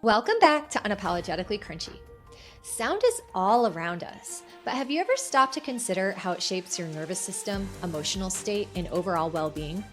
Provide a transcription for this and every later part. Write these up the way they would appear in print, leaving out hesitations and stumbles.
Welcome back to Unapologetically Crunchy. Sound is all around us, but have you ever stopped to consider how it shapes your nervous system, emotional state, and overall well being?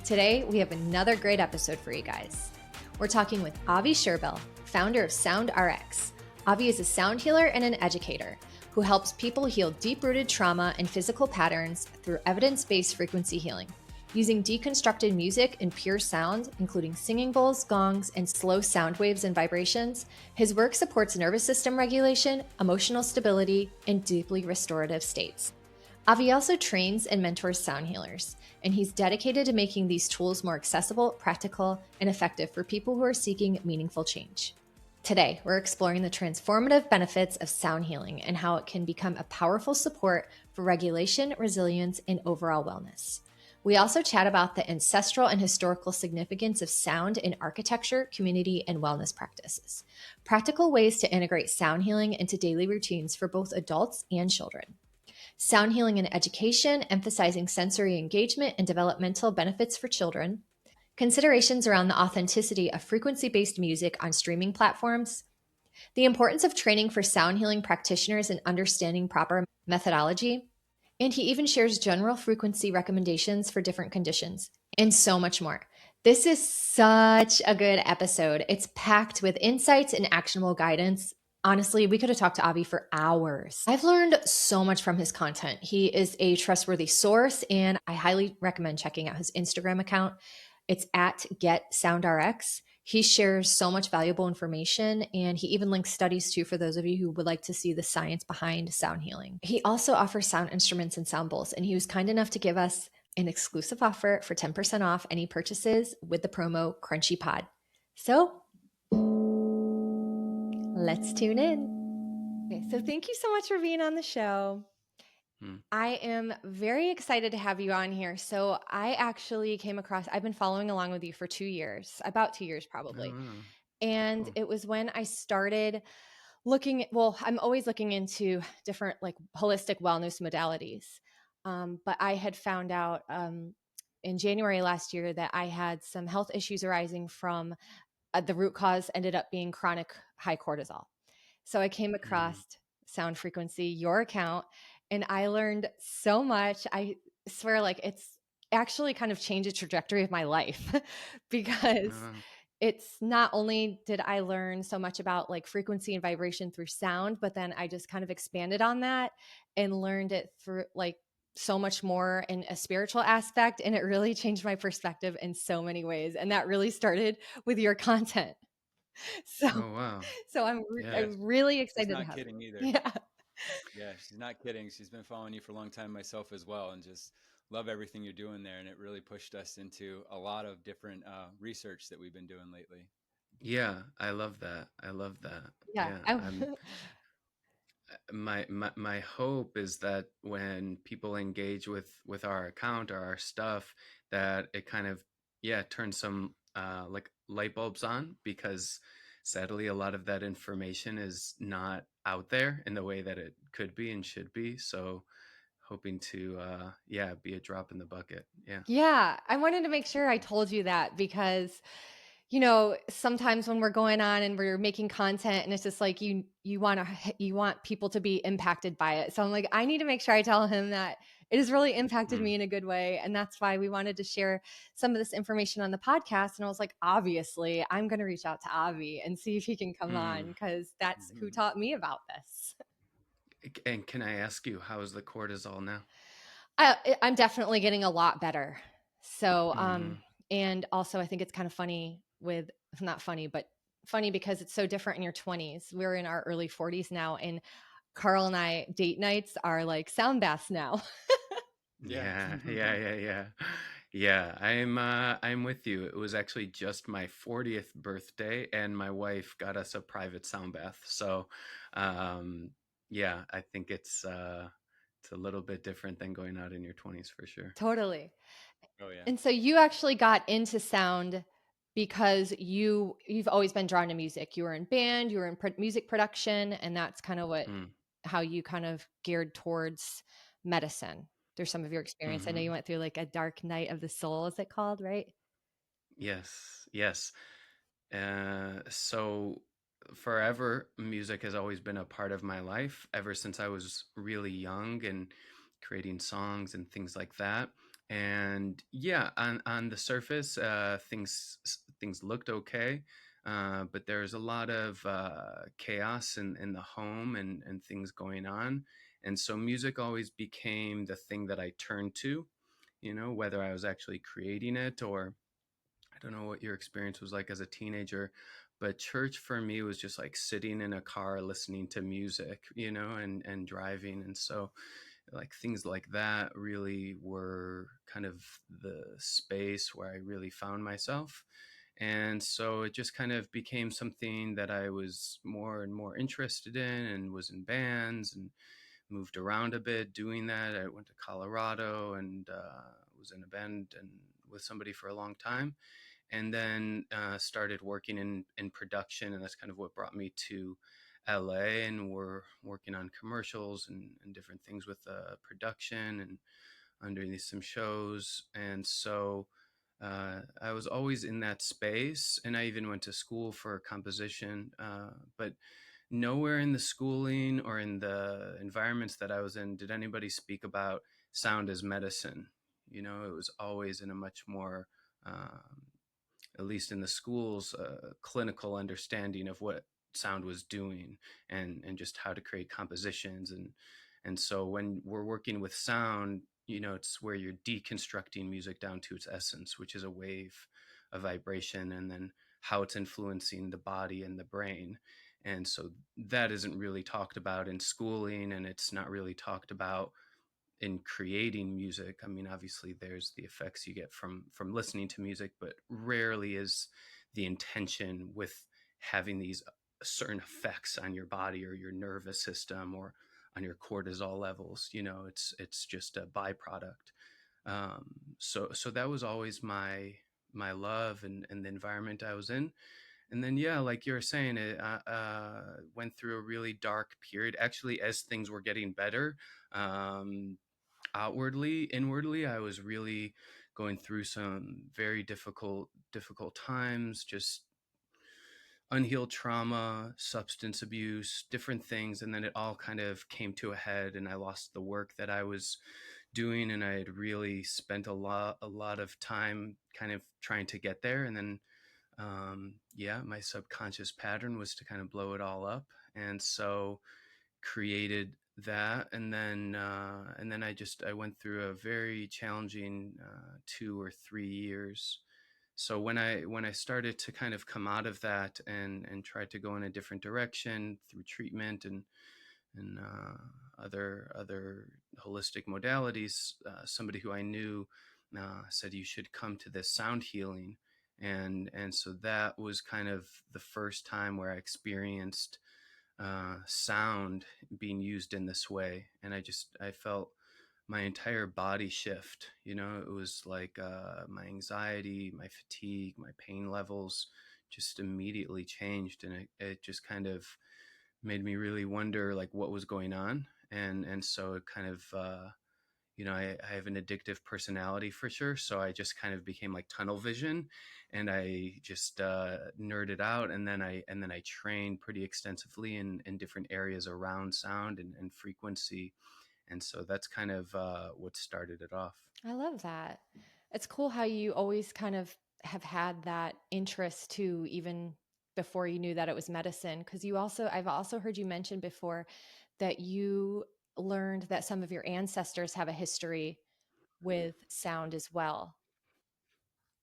Today, we have another great episode for you guys. We're talking with Avi Sherbill, founder of SoundRx. Avi is a sound healer and an educator who helps people heal deep rooted trauma and physical patterns through evidence based frequency healing. Using deconstructed music and pure sound, including singing bowls, gongs, and slow sound waves and vibrations, his work supports nervous system regulation, emotional stability, and deeply restorative states. Avi also trains and mentors sound healers, and he's dedicated to making these tools more accessible, practical, and effective for people who are seeking meaningful change. Today, we're exploring the transformative benefits of sound healing and how it can become a powerful support for regulation, resilience, and overall wellness. We also chat about the ancestral and historical significance of sound in architecture, community, and wellness practices. Practical ways to integrate sound healing into daily routines for both adults and children. Sound healing in education, emphasizing sensory engagement and developmental benefits for children. Considerations around the authenticity of frequency-based music on streaming platforms. The importance of training for sound healing practitioners and understanding proper methodology. And he even shares general frequency recommendations for different conditions, and so much more. This is such a good episode. It's packed with insights and actionable guidance. Honestly, we could have talked to Avi for hours. I've learned so much from his content. He is a trustworthy source, and I highly recommend checking out his Instagram account. It's at GetSoundRx. He shares so much valuable information, and he even links studies too for those of you who would like to see the science behind sound healing. He also offers sound instruments and sound bowls, and he was kind enough to give us an exclusive offer for 10% off any purchases with the promo CrunchyPod. So let's tune in. Okay, so thank you so much for being on the show. I am very excited to have you on here. So I actually came across, I've been following along with you for 2 years, about 2 years probably. Oh, wow. And Cool. it was when I started looking, well, I'm always looking into different like holistic wellness modalities. But I had found out in January last year that I had some health issues arising from the root cause ended up being chronic high cortisol. So I came across Sound Frequency, your account, and I learned so much. I swear, like, it's actually kind of changed the trajectory of my life because it's not only did I learn so much about like frequency and vibration through sound, but then I just kind of expanded on that and learned it through like so much more in a spiritual aspect. And it really changed my perspective in so many ways. And that really started with your content. So, Oh, wow. Yeah. I'm really She's excited to not have you. kidding either. Yeah. Yeah, she's not kidding. She's been following you for a long time myself as well, and just love everything you're doing there. And it really pushed us into a lot of different research that we've been doing lately. Yeah, I love that. I love that. Yeah. Yeah, my hope is that when people engage with our account or our stuff, that it kind of turns some like light bulbs on, because sadly a lot of that information is not out there in the way that it could be and should be. So hoping to be a drop in the bucket. Yeah. Yeah. I wanted to make sure I told you that because, you know, sometimes when we're going on and we're making content and it's just like you want people to be impacted by it. So I'm like, I need to make sure I tell him that it has really impacted me in a good way. And that's why we wanted to share some of this information on the podcast. And I was like, obviously, I'm going to reach out to Avi and see if he can come on because that's who taught me about this. And can I ask you, how is the cortisol now? I'm definitely getting a lot better. So, and also I think it's kind of funny with, not funny, but funny because it's so different in your 20s. We're in our early 40s now, and Carl and I date nights are like sound baths now. Yeah. Yeah, I'm with you. It was actually just my 40th birthday and my wife got us a private sound bath. So, I think it's a little bit different than going out in your 20s for sure. Totally. Oh yeah. And so you actually got into sound because you've always been drawn to music. You were in band, you were in music production, and that's kind of how you kind of geared towards medicine through some of your experience. I know you went through like a dark night of the soul, is it called, right? Yes. So forever, music has always been a part of my life ever since I was really young and creating songs and things like that. And yeah, on the surface, things looked okay, but there's a lot of chaos in the home and things going on. And so music always became the thing that I turned to, whether I was actually creating it or I don't know what your experience was like as a teenager, but church for me was just like sitting in a car listening to music, and driving. And so like things like that really were kind of the space where I really found myself. And so it just kind of became something that I was more and more interested in and was in bands and moved around a bit doing that. I went to Colorado and was in a band and with somebody for a long time and then started working in production, and that's kind of what brought me to LA. And we're working on commercials and different things with production and underneath some shows. And so I was always in that space, and I even went to school for composition, but nowhere in the schooling or in the environments that I was in did anybody speak about sound as medicine. It was always in a much more at least in the schools, clinical understanding of what sound was doing and just how to create compositions. And so when we're working with sound, it's where you're deconstructing music down to its essence, which is a wave, a vibration, and then how it's influencing the body and the brain. And so that isn't really talked about in schooling, and it's not really talked about in creating music. I mean, obviously there's the effects you get from listening to music, but rarely is the intention with having these certain effects on your body or your nervous system or on your cortisol levels. It's just a byproduct. So that was always my love and the environment I was in. And then yeah, like you were saying, it went through a really dark period actually as things were getting better. um, Outwardly, inwardly, I was really going through some very difficult times, just unhealed trauma, substance abuse, different things. And then it all kind of came to a head, and I lost the work that I was doing, and I had really spent a lot of time kind of trying to get there. And then yeah, my subconscious pattern was to kind of blow it all up. And so created that. And then I went through a very challenging 2 or 3 years. So when I started to kind of come out of that and try to go in a different direction through treatment and other holistic modalities, somebody who I knew said you should come to this sound healing. And so that was kind of the first time where I experienced sound being used in this way. And I felt my entire body shift. It was like my anxiety, my fatigue, my pain levels just immediately changed. And it just kind of made me really wonder like what was going on. And so it kind of I have an addictive personality for sure. So I just kind of became like tunnel vision, and I just nerded out. And then I trained pretty extensively in different areas around sound and frequency. And so that's kind of what started it off. I love that. It's cool how you always kind of have had that interest too, even before you knew that it was medicine. Because I've also heard you mention before that you learned that some of your ancestors have a history with sound as well.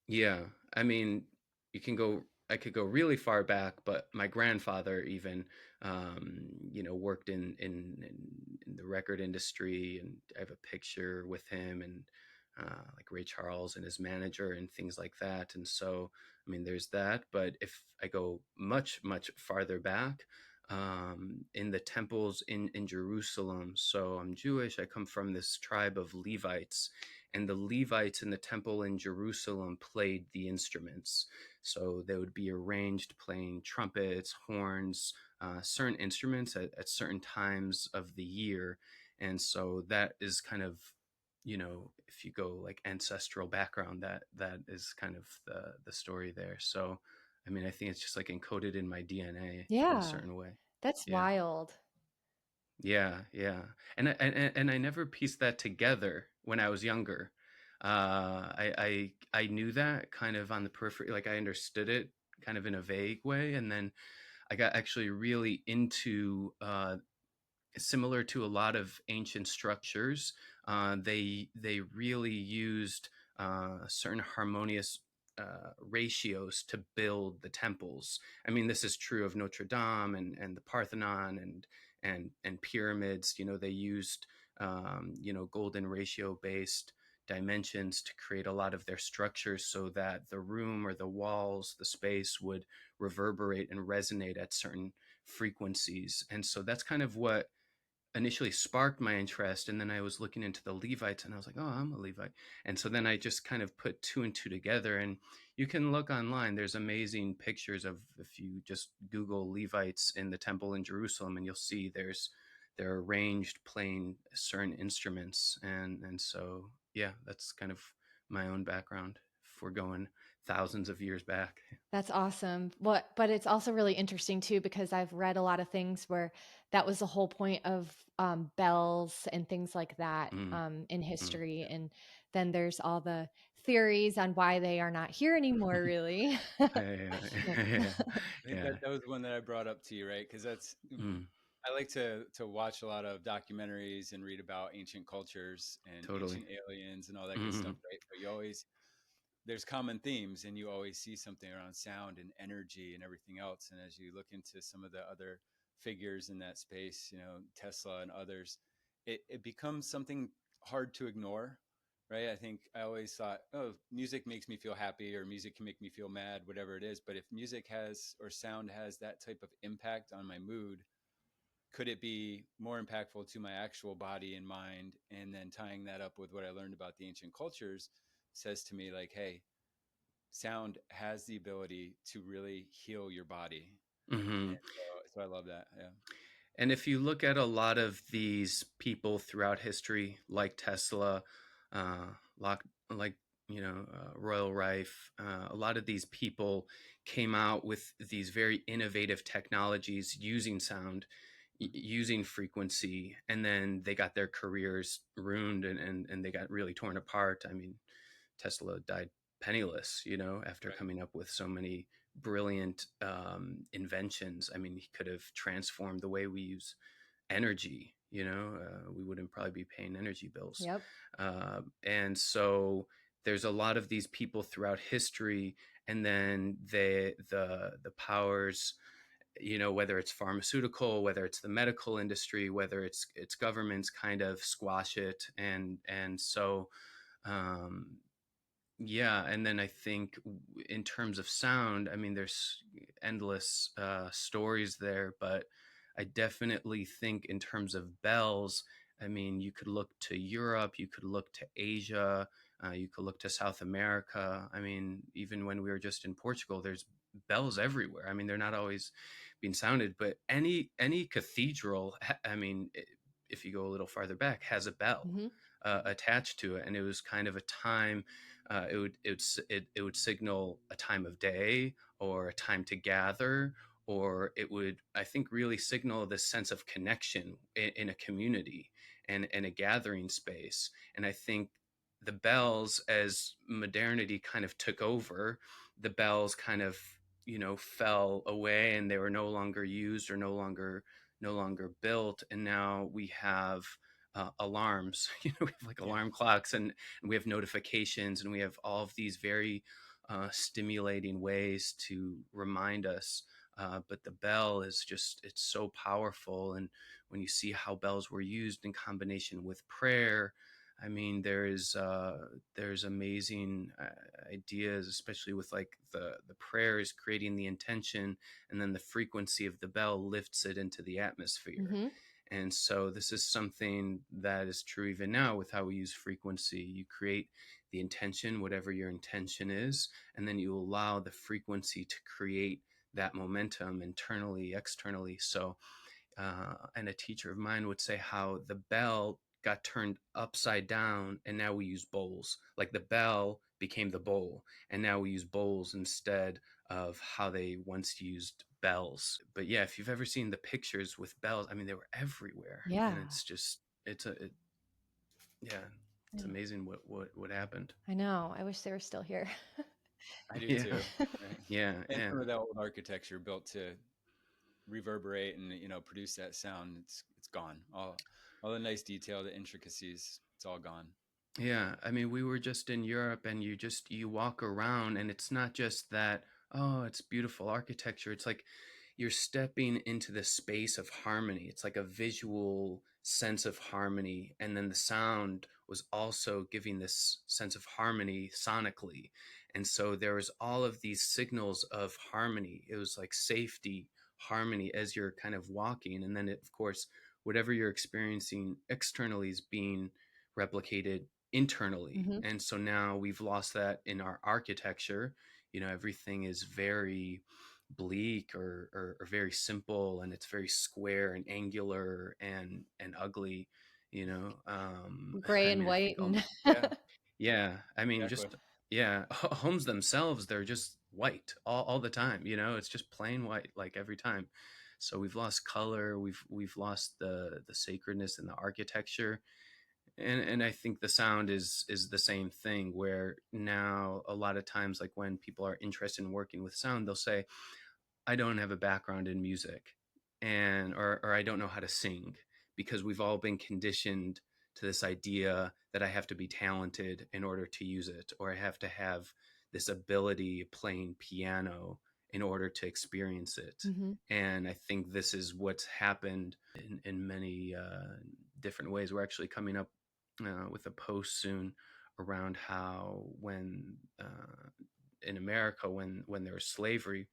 Yeah, I mean, you can go. I could go really far back, but my grandfather even, worked in the record industry, and I have a picture with him and like Ray Charles and his manager and things like that. And so, I mean, there's that. But if I go much much farther back, in the temples in Jerusalem, so I'm Jewish. I come from this tribe of Levites, and the Levites in the temple in Jerusalem played the instruments. So they would be arranged playing trumpets, horns, certain instruments at certain times of the year. And so that is kind of, if you go like ancestral background, that is kind of the story there. So I mean, I think it's just like encoded in my DNA in a Yeah, certain way. that's Yeah. wild. Yeah, yeah. And I never pieced that together when I was younger. I knew that kind of on the periphery, like I understood it kind of in a vague way, and then I got actually really into similar to a lot of ancient structures. They really used certain harmonious ratios to build the temples. I mean, this is true of Notre Dame and the Parthenon and pyramids. You know, they used golden ratio based dimensions to create a lot of their structures so that the room or the walls, the space would reverberate and resonate at certain frequencies. And so that's kind of what initially sparked my interest. And then I was looking into the Levites and I was like, oh, I'm a Levite. And so then I just kind of put two and two together. And you can look online, there's amazing pictures of, if you just Google Levites in the temple in Jerusalem, and you'll see they're arranged playing certain instruments. And so yeah, that's kind of my own background if we're going thousands of years back. That's awesome. But it's also really interesting too because I've read a lot of things where that was the whole point of bells and things like that Mm, in mm. history. And then there's all the theories on why they are not here anymore, really. Yeah, yeah, I think yeah. that was the one that I brought up to you, right? Because that's Mm, I like to watch a lot of documentaries and read about ancient cultures and totally. ancient aliens and all that good stuff, Mhm. right? But you always there's common themes, and you always see something around sound and energy and everything else. And as you look into some of the other figures in that space, Tesla and others, it becomes something hard to ignore, right? I think I always thought, oh, music makes me feel happy, or music can make me feel mad, whatever it is. But if music has or sound has that type of impact on my mood, could it be more impactful to my actual body and mind? And then tying that up with what I learned about the ancient cultures says to me, like, hey, sound has the ability to really heal your body. And Mhm. so I love that. Yeah. And if you look at a lot of these people throughout history, like Tesla, uh, like Royal Rife, a lot of these people came out with these very innovative technologies using sound, using frequency, and then they got their careers ruined and they got really torn apart. I mean, Tesla died penniless, after Right. coming up with so many brilliant inventions. I mean, he could have transformed the way we use energy. We wouldn't probably be paying energy bills. Yep. And so there's a lot of these people throughout history, and then the powers, whether it's pharmaceutical, whether it's the medical industry, whether it's governments, kind of squash it. And so um, yeah, and then I think in terms of sound, I mean, there's endless stories there, but I definitely think in terms of bells, I mean, you could look to Europe, you could look to Asia, you could look to South America. I mean, even when we were just in Portugal, there's bells everywhere. I mean, they're not always being sounded, but any cathedral, I mean, if you go a little farther back, has a bell Hmm. attached to it, and it was kind of a time it would signal a time of day or a time to gather, or it would, I think, really signal this sense of connection in a community and a gathering space. And I think the bells, as modernity kind of took over, the bells kind of fell away, and they were no longer used or no longer built. And now we have alarms. We have like Yeah. alarm clocks, and we have notifications, and we have all of these very stimulating ways to remind us. But the bell is just, it's so powerful. And when you see how bells were used in combination with prayer, I mean, there's amazing ideas, especially with like the prayer is creating the intention, and then the frequency of the bell lifts it into the atmosphere. Hmm. And so this is something that is true even now with how we use frequency. You create the intention, whatever your intention is, and then you allow the frequency to create that momentum internally, externally. So, and a teacher of mine would say how the bell got turned upside down, and now we use bowls. Like the bell became the bowl, and now we use bowls instead of how they once used bells. But yeah, if you've ever seen the pictures with bells, I mean, they were everywhere, and Yeah. it's just yeah, I it's know. amazing what happened. I know. I wish they were still here. I do Yeah, too. Right. yeah, And yeah. some of that old architecture built to reverberate and produce that sound, it's gone. All the nice detail, the intricacies, it's all gone. Yeah, I mean, we were just in Europe and you walk around and it's not just that, oh, it's beautiful architecture. It's like you're stepping into the space of harmony. It's like a visual sense of harmony. And then the sound was also giving this sense of harmony sonically. And so there was all of these signals of harmony. It was like safety, harmony as you're kind of walking. And then, of course, whatever you're experiencing externally is being replicated internally. Hmm. And so now we've lost that in our architecture. Everything is very bleak or very simple, and it's very square and angular and ugly. Gray I and mean, I white think and yeah, I mean, Exactly. just yeah, homes themselves, they're just white all the time. It's just plain white like every time. So we've lost color, we've lost the sacredness in the architecture. And I think the sound is the same thing, where now a lot of times, like when people are interested in working with sound, they'll say, I don't have a background in music, and or I don't know how to sing, because we've all been conditioned to this idea that I have to be talented in order to use it, or I have to have this ability playing piano in order to experience it. hmm. And I think this is what's happened in many different ways. We're actually coming up with a post soon around how when in America, when there was slavery,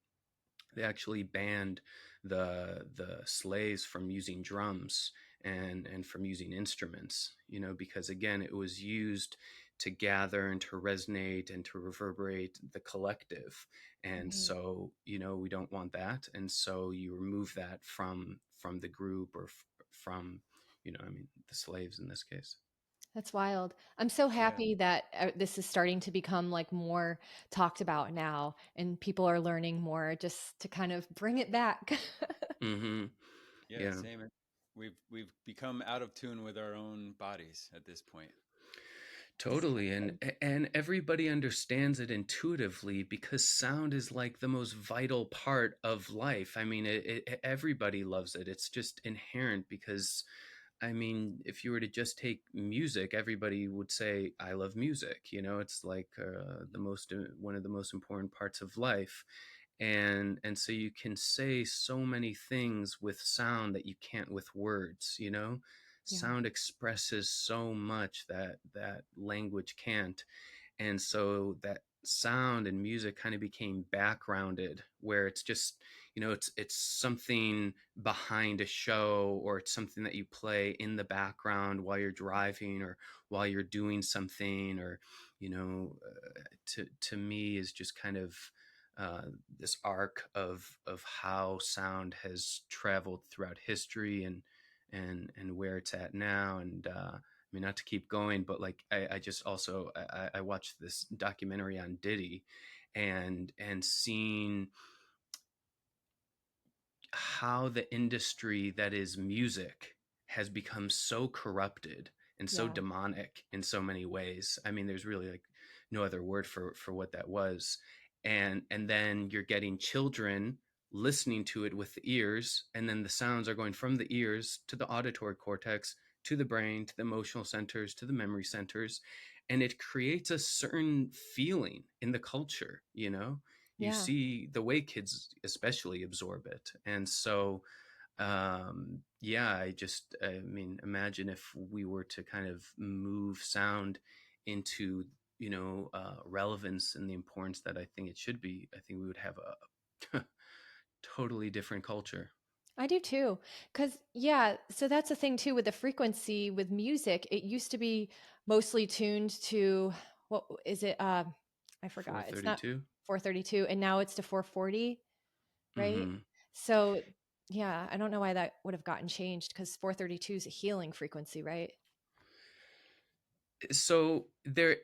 they actually banned the slaves from using drums and from using instruments, because again, it was used to gather and to resonate and to reverberate the collective. And Right. so, we don't want that, and so you remove that from the group, or from, I mean, the slaves in this case. That's wild. I'm so Yeah. happy that this is starting to become like more talked about now, and people are learning more just to kind of bring it back. Mm-hmm. Yeah, Yeah. same. We've become out of tune with our own bodies at this point. Totally, and everybody understands it intuitively, because sound is like the most vital part of life. I mean, everybody loves it. It's just inherent, because I mean, if you were to just take music, everybody would say, "I love music." It's like the most one of the most important parts of life, and so you can say so many things with sound that you can't with words. Yeah. Sound expresses so much that language can't. And so that sound and music kind of became backgrounded, where it's just, it's something behind a show, or it's something that you play in the background while you're driving, or while you're doing something, or to me is just kind of uh, this arc of how sound has traveled throughout history, and where it's at now. And I mean, not to keep going, but like I just also I watched this documentary on Diddy, and seeing how the industry that is music has become so corrupted and so Yeah. demonic in so many ways. I mean, there's really like no other word for what that was. And then you're getting children listening to it with the ears, and then the sounds are going from the ears to the auditory cortex, to the brain, to the emotional centers, to the memory centers, and it creates a certain feeling in the culture. You Yeah. see the way kids especially absorb it. And so yeah, I mean, imagine if we were to kind of move sound into relevance and the importance that I think it should be. I think we would have a totally different culture. I do too. Cause yeah, so that's the thing too with the frequency with music. It used to be mostly tuned to what is it? I forgot. It's not 432. 432 and now it's to 440, right? Hmm. So yeah, I don't know why that would have gotten changed because 432 is a healing frequency, right? So there,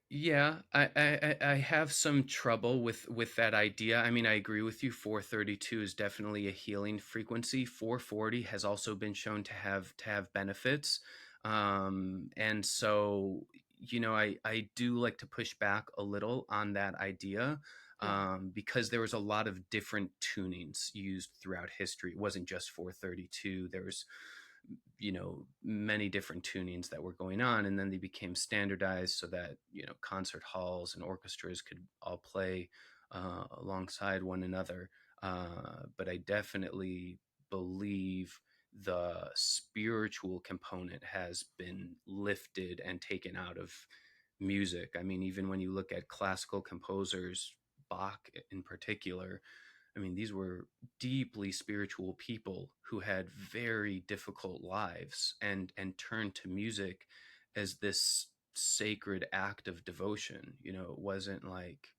Yeah, I have some trouble with that idea. I mean, I agree with you. 432 is definitely a healing frequency. 440 has also been shown to have benefits. And so, I do like to push back a little on that idea, Yeah. because there was a lot of different tunings used throughout history. It wasn't just 432. There was, many different tunings that were going on, and then they became standardized so that, concert halls and orchestras could all play alongside one another. But I definitely believe the spiritual component has been lifted and taken out of music. I mean, even when you look at classical composers, Bach in particular, I mean, these were deeply spiritual people who had very difficult lives, and turned to music as this sacred act of devotion. It wasn't like,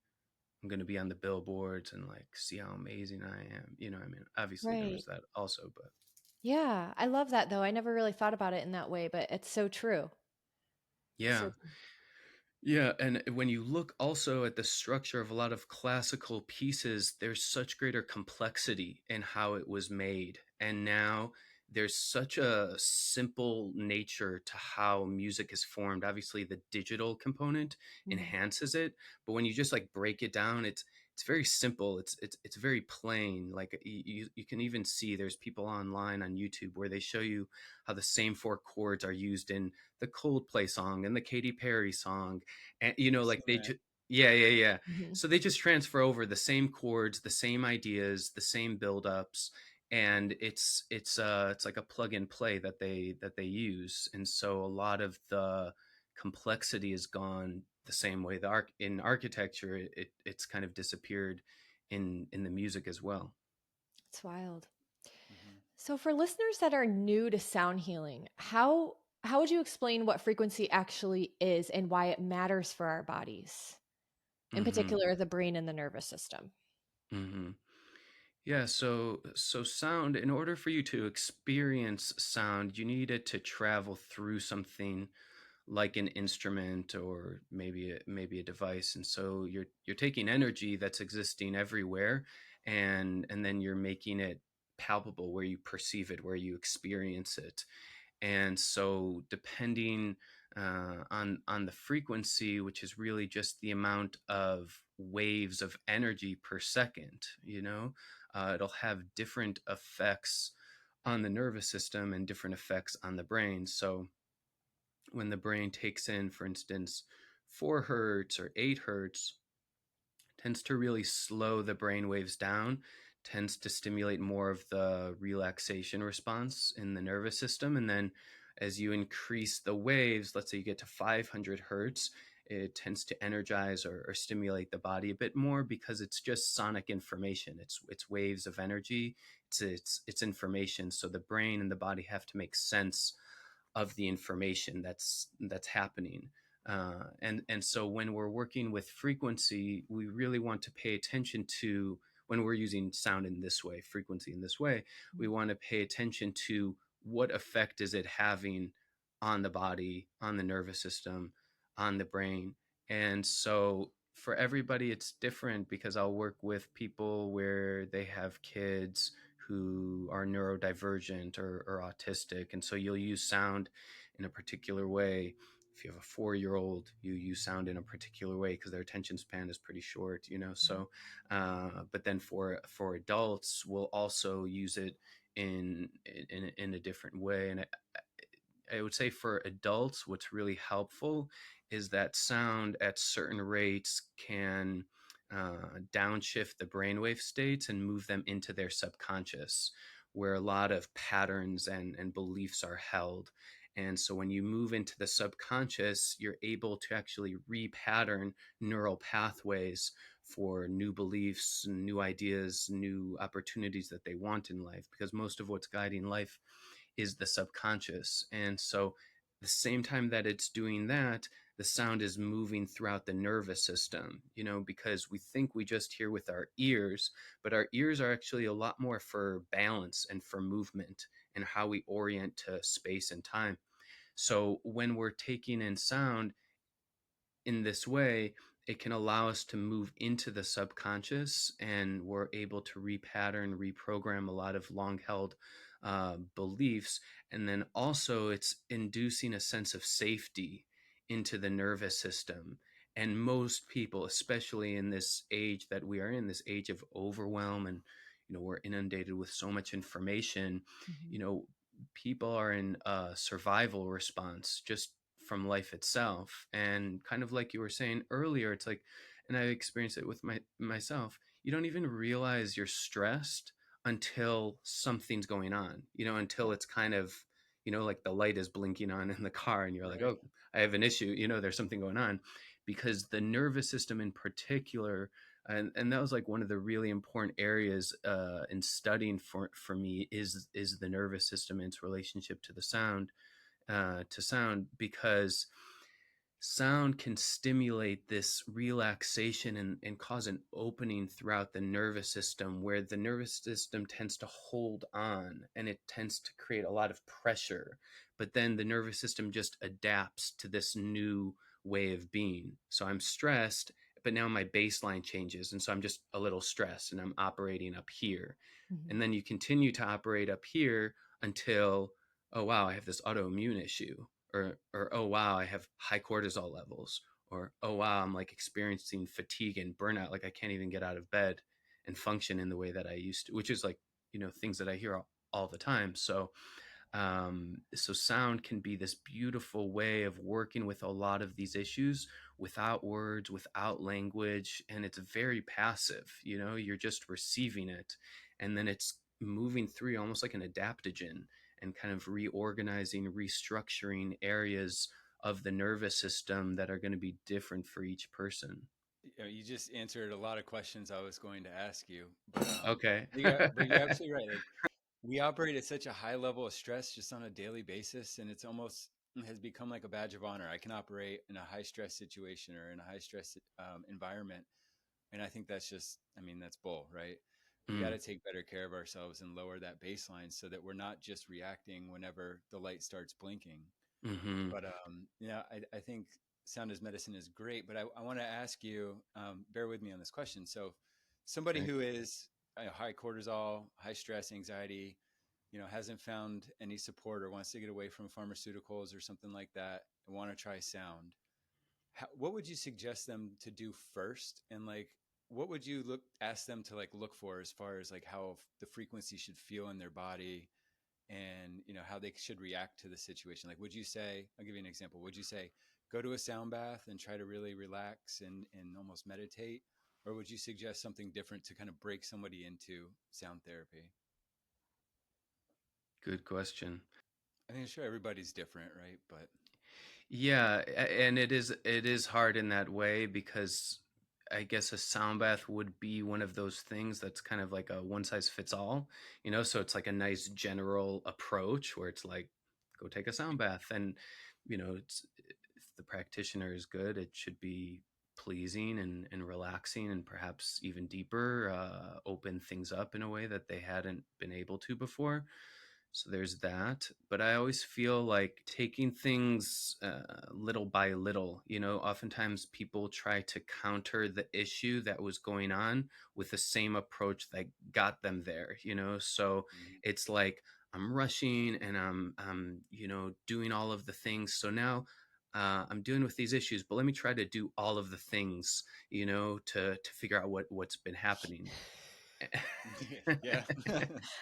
I'm going to be on the billboards and like see how amazing I am. I mean, obviously there Right. was that also, but Yeah, I love that though. I never really thought about it in that way, but it's so true. So yeah. Yeah, and when you look also at the structure of a lot of classical pieces, there's such greater complexity in how it was made. And now there's such a simple nature to how music is formed. Obviously, the digital component true. enhances it, but when you just like break it down, it's very simple. It's very plain. Like you can even see there's people online on YouTube where they show you how the same four chords are used in the Coldplay song and the Katy Perry song, and I've like seen they that. just, yeah, yeah, yeah. Mhm. So they just transfer over the same chords, the same ideas, the same buildups, and it's like a plug and play that they use. And so a lot of the complexity is gone the same way. The arc in architecture, it's kind of disappeared in the music as well. It's wild. Hmm. So for listeners that are new to sound healing, how would you explain what frequency actually is and why it matters for our bodies? In Hmm. particular, the brain and the nervous system. Hmm. Yeah, so sound, in order for you to experience sound, you need it to travel through something like an instrument, or maybe a device. And so you're taking energy that's existing everywhere, and then you're making it palpable where you perceive it, where you experience it. And so depending on the frequency, which is really just the amount of waves of energy per second, it'll have different effects on the nervous system and different effects on the brain. So when the brain takes in, for instance, 4 hertz or 8 hertz, tends to really slow the brain waves down, tends to stimulate more of the relaxation response in the nervous system. And then as you increase the waves, let's say you get to 500 hertz, it tends to energize or stimulate the body a bit more, because it's just sonic information. It's waves of energy. It's information. So the brain and the body have to make sense of the information that's happening. And so when we're working with frequency, we really want to pay attention to, when we're using sound in this way, frequency in this way, we want to pay attention to what effect is it having on the body, on the nervous system, on the brain. And so for everybody, it's different, because I'll work with people where they have kids who are neurodivergent or autistic. And so you'll use sound in a particular way. If you have a 4-year old, you use sound in a particular way because their attention span is pretty short. So, but then for adults, we'll also use it in a different way. And I would say for adults, what's really helpful is that sound at certain rates can downshift the brainwave states and move them into their subconscious, where a lot of patterns and beliefs are held. And so when you move into the subconscious, you're able to actually repattern neural pathways for new beliefs, new ideas, new opportunities that they want in life, because most of what's guiding life is the subconscious. And so the same time that it's doing that, the sound is moving throughout the nervous system, because we think we just hear with our ears, but our ears are actually a lot more for balance and for movement and how we orient to space and time. So when we're taking in sound, in this way, it can allow us to move into the subconscious, and we're able to repattern, reprogram a lot of long held beliefs. And then also, it's inducing a sense of safety into the nervous system. And most people, especially in this age that we are in, this age of overwhelm, and we're inundated with so much information, Mhm. you know, people are in a survival response just from life itself. And kind of like you were saying earlier, it's like, and I experienced it with myself, you don't even realize you're stressed until something's going on, until it's kind of, like the light is blinking on in the car and you're like, Right. oh, I have an issue, there's something going on. Because the nervous system in particular, and that was like one of the really important areas in studying for me, is the nervous system and its relationship to the sound, because sound can stimulate this relaxation and cause an opening throughout the nervous system, where the nervous system tends to hold on and it tends to create a lot of pressure. But then the nervous system just adapts to this new way of being. So I'm stressed, but now my baseline changes. And so I'm just a little stressed and I'm operating up here. Mhm. And then you continue to operate up here until, oh, wow, I have this autoimmune issue, or oh wow, I have high cortisol levels, or oh wow, I'm like experiencing fatigue and burnout, like I can't even get out of bed and function in the way that I used to, which is like, things that I hear all the time. So sound can be this beautiful way of working with a lot of these issues without words, without language, and it's very passive. You're just receiving it, and then it's moving through almost like an adaptogen, and kind of reorganizing, restructuring areas of the nervous system that are going to be different for each person. You just answered a lot of questions I was going to ask you, but Okay. you're absolutely right. Like, we operate at such a high level of stress just on a daily basis, and it's almost has become like a badge of honor. I can operate in a high stress situation or in a high stress environment, and I think that's just, I mean, that's bull, right? We got Mm, to take better care of ourselves and lower that baseline so that we're not just reacting whenever the light starts blinking. mm-hmm. But yeah, I think sound as medicine is great. But I want to ask you, bear with me on this question. So, somebody Okay. who is high cortisol, high stress, anxiety, hasn't found any support or wants to get away from pharmaceuticals or something like that, and want to try sound. What would you suggest them to do first? And like, what would you ask them to like look for as far as like how the frequency should feel in their body, and how they should react to the situation? Like, would you say, I'll give you an example, would you say go to a sound bath and try to really relax and almost meditate, or would you suggest something different to kind of break somebody into sound therapy? Good question. I mean, sure, everybody's different, right? But Yeah, and it is hard in that way, because I guess a sound bath would be one of those things that's kind of like a one size fits all, so it's like a nice general approach where it's like, go take a sound bath. And it's, if the practitioner is good, it should be pleasing and relaxing, and perhaps even deeper, open things up in a way that they hadn't been able to before. So there's that. But I always feel like taking things little by little. Oftentimes people try to counter the issue that was going on with the same approach that got them there. So Mhm. it's like, I'm rushing and I'm doing all of the things. So now I'm dealing with these issues, but let me try to do all of the things, to figure out what's been happening. Yeah.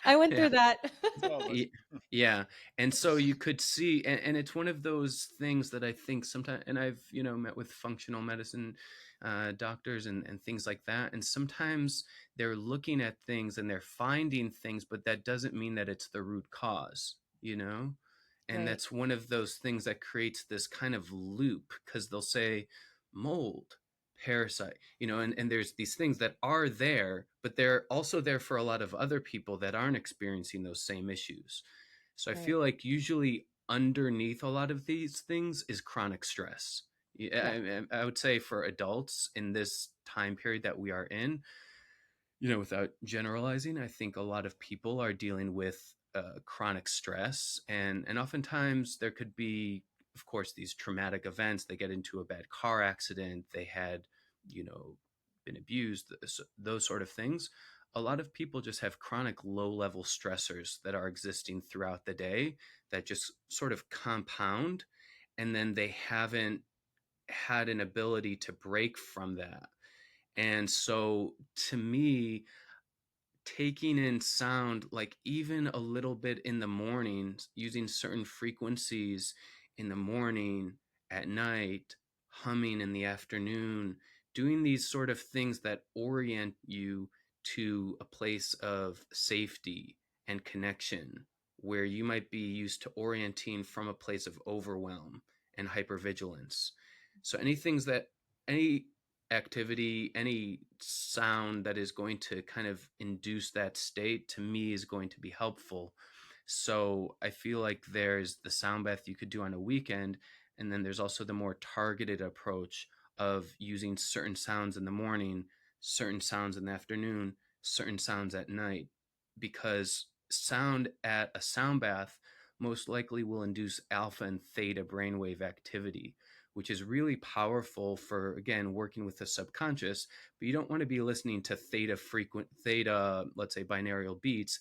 I went Yeah. through that. It's all of us. Ye- Yeah. And so you could see, and it's one of those things that I think sometimes, and I've, met with functional medicine doctors and things like that. And sometimes they're looking at things and they're finding things, but that doesn't mean that it's the root cause. And Right. that's one of those things that creates this kind of loop, because they'll say mold, parasite, and there's these things that are there, but they're also there for a lot of other people that aren't experiencing those same issues. So I Right. feel like usually underneath a lot of these things is chronic stress. Yeah. Yeah, I would say for adults in this time period that we are in, without generalizing, I think a lot of people are dealing with chronic stress, and oftentimes there could be of course, these traumatic events. They get into a bad car accident. They had, you know, been abused, those sort of things. A lot of people just have chronic low level stressors that are existing throughout the day that just sort of compound, and then they haven't had an ability to break from that. And so to me, taking in sound, like even a little bit in the morning, using certain frequencies in the morning, at night, humming in the afternoon, doing these sort of things that orient you to a place of safety and connection, where you might be used to orienting from a place of overwhelm and hypervigilance. So any activity, any sound that is going to kind of induce that state, to me, is going to be helpful. So I feel like there's the sound bath you could do on a weekend, and then there's also the more targeted approach of using certain sounds in the morning, certain sounds in the afternoon, certain sounds at night, because sound at a sound bath most likely will induce alpha and theta brainwave activity, which is really powerful for, again, working with the subconscious. But you don't want to be listening to theta, let's say, binaural beats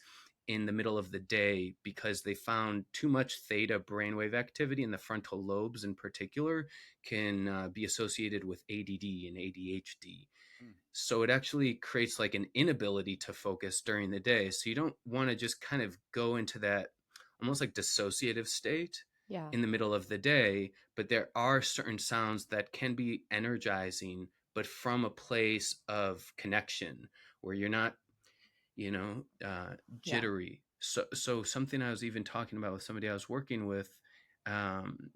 in the middle of the day, because they found too much theta brainwave activity in the frontal lobes in particular can be associated with ADD and ADHD. Mm. So it actually creates like an inability to focus during the day. So you don't want to just kind of go into that almost like dissociative state Yeah. in the middle of the day. But there are certain sounds that can be energizing, but from a place of connection where you're not, Yeah. jittery. So something I was even talking about with somebody I was working with, um,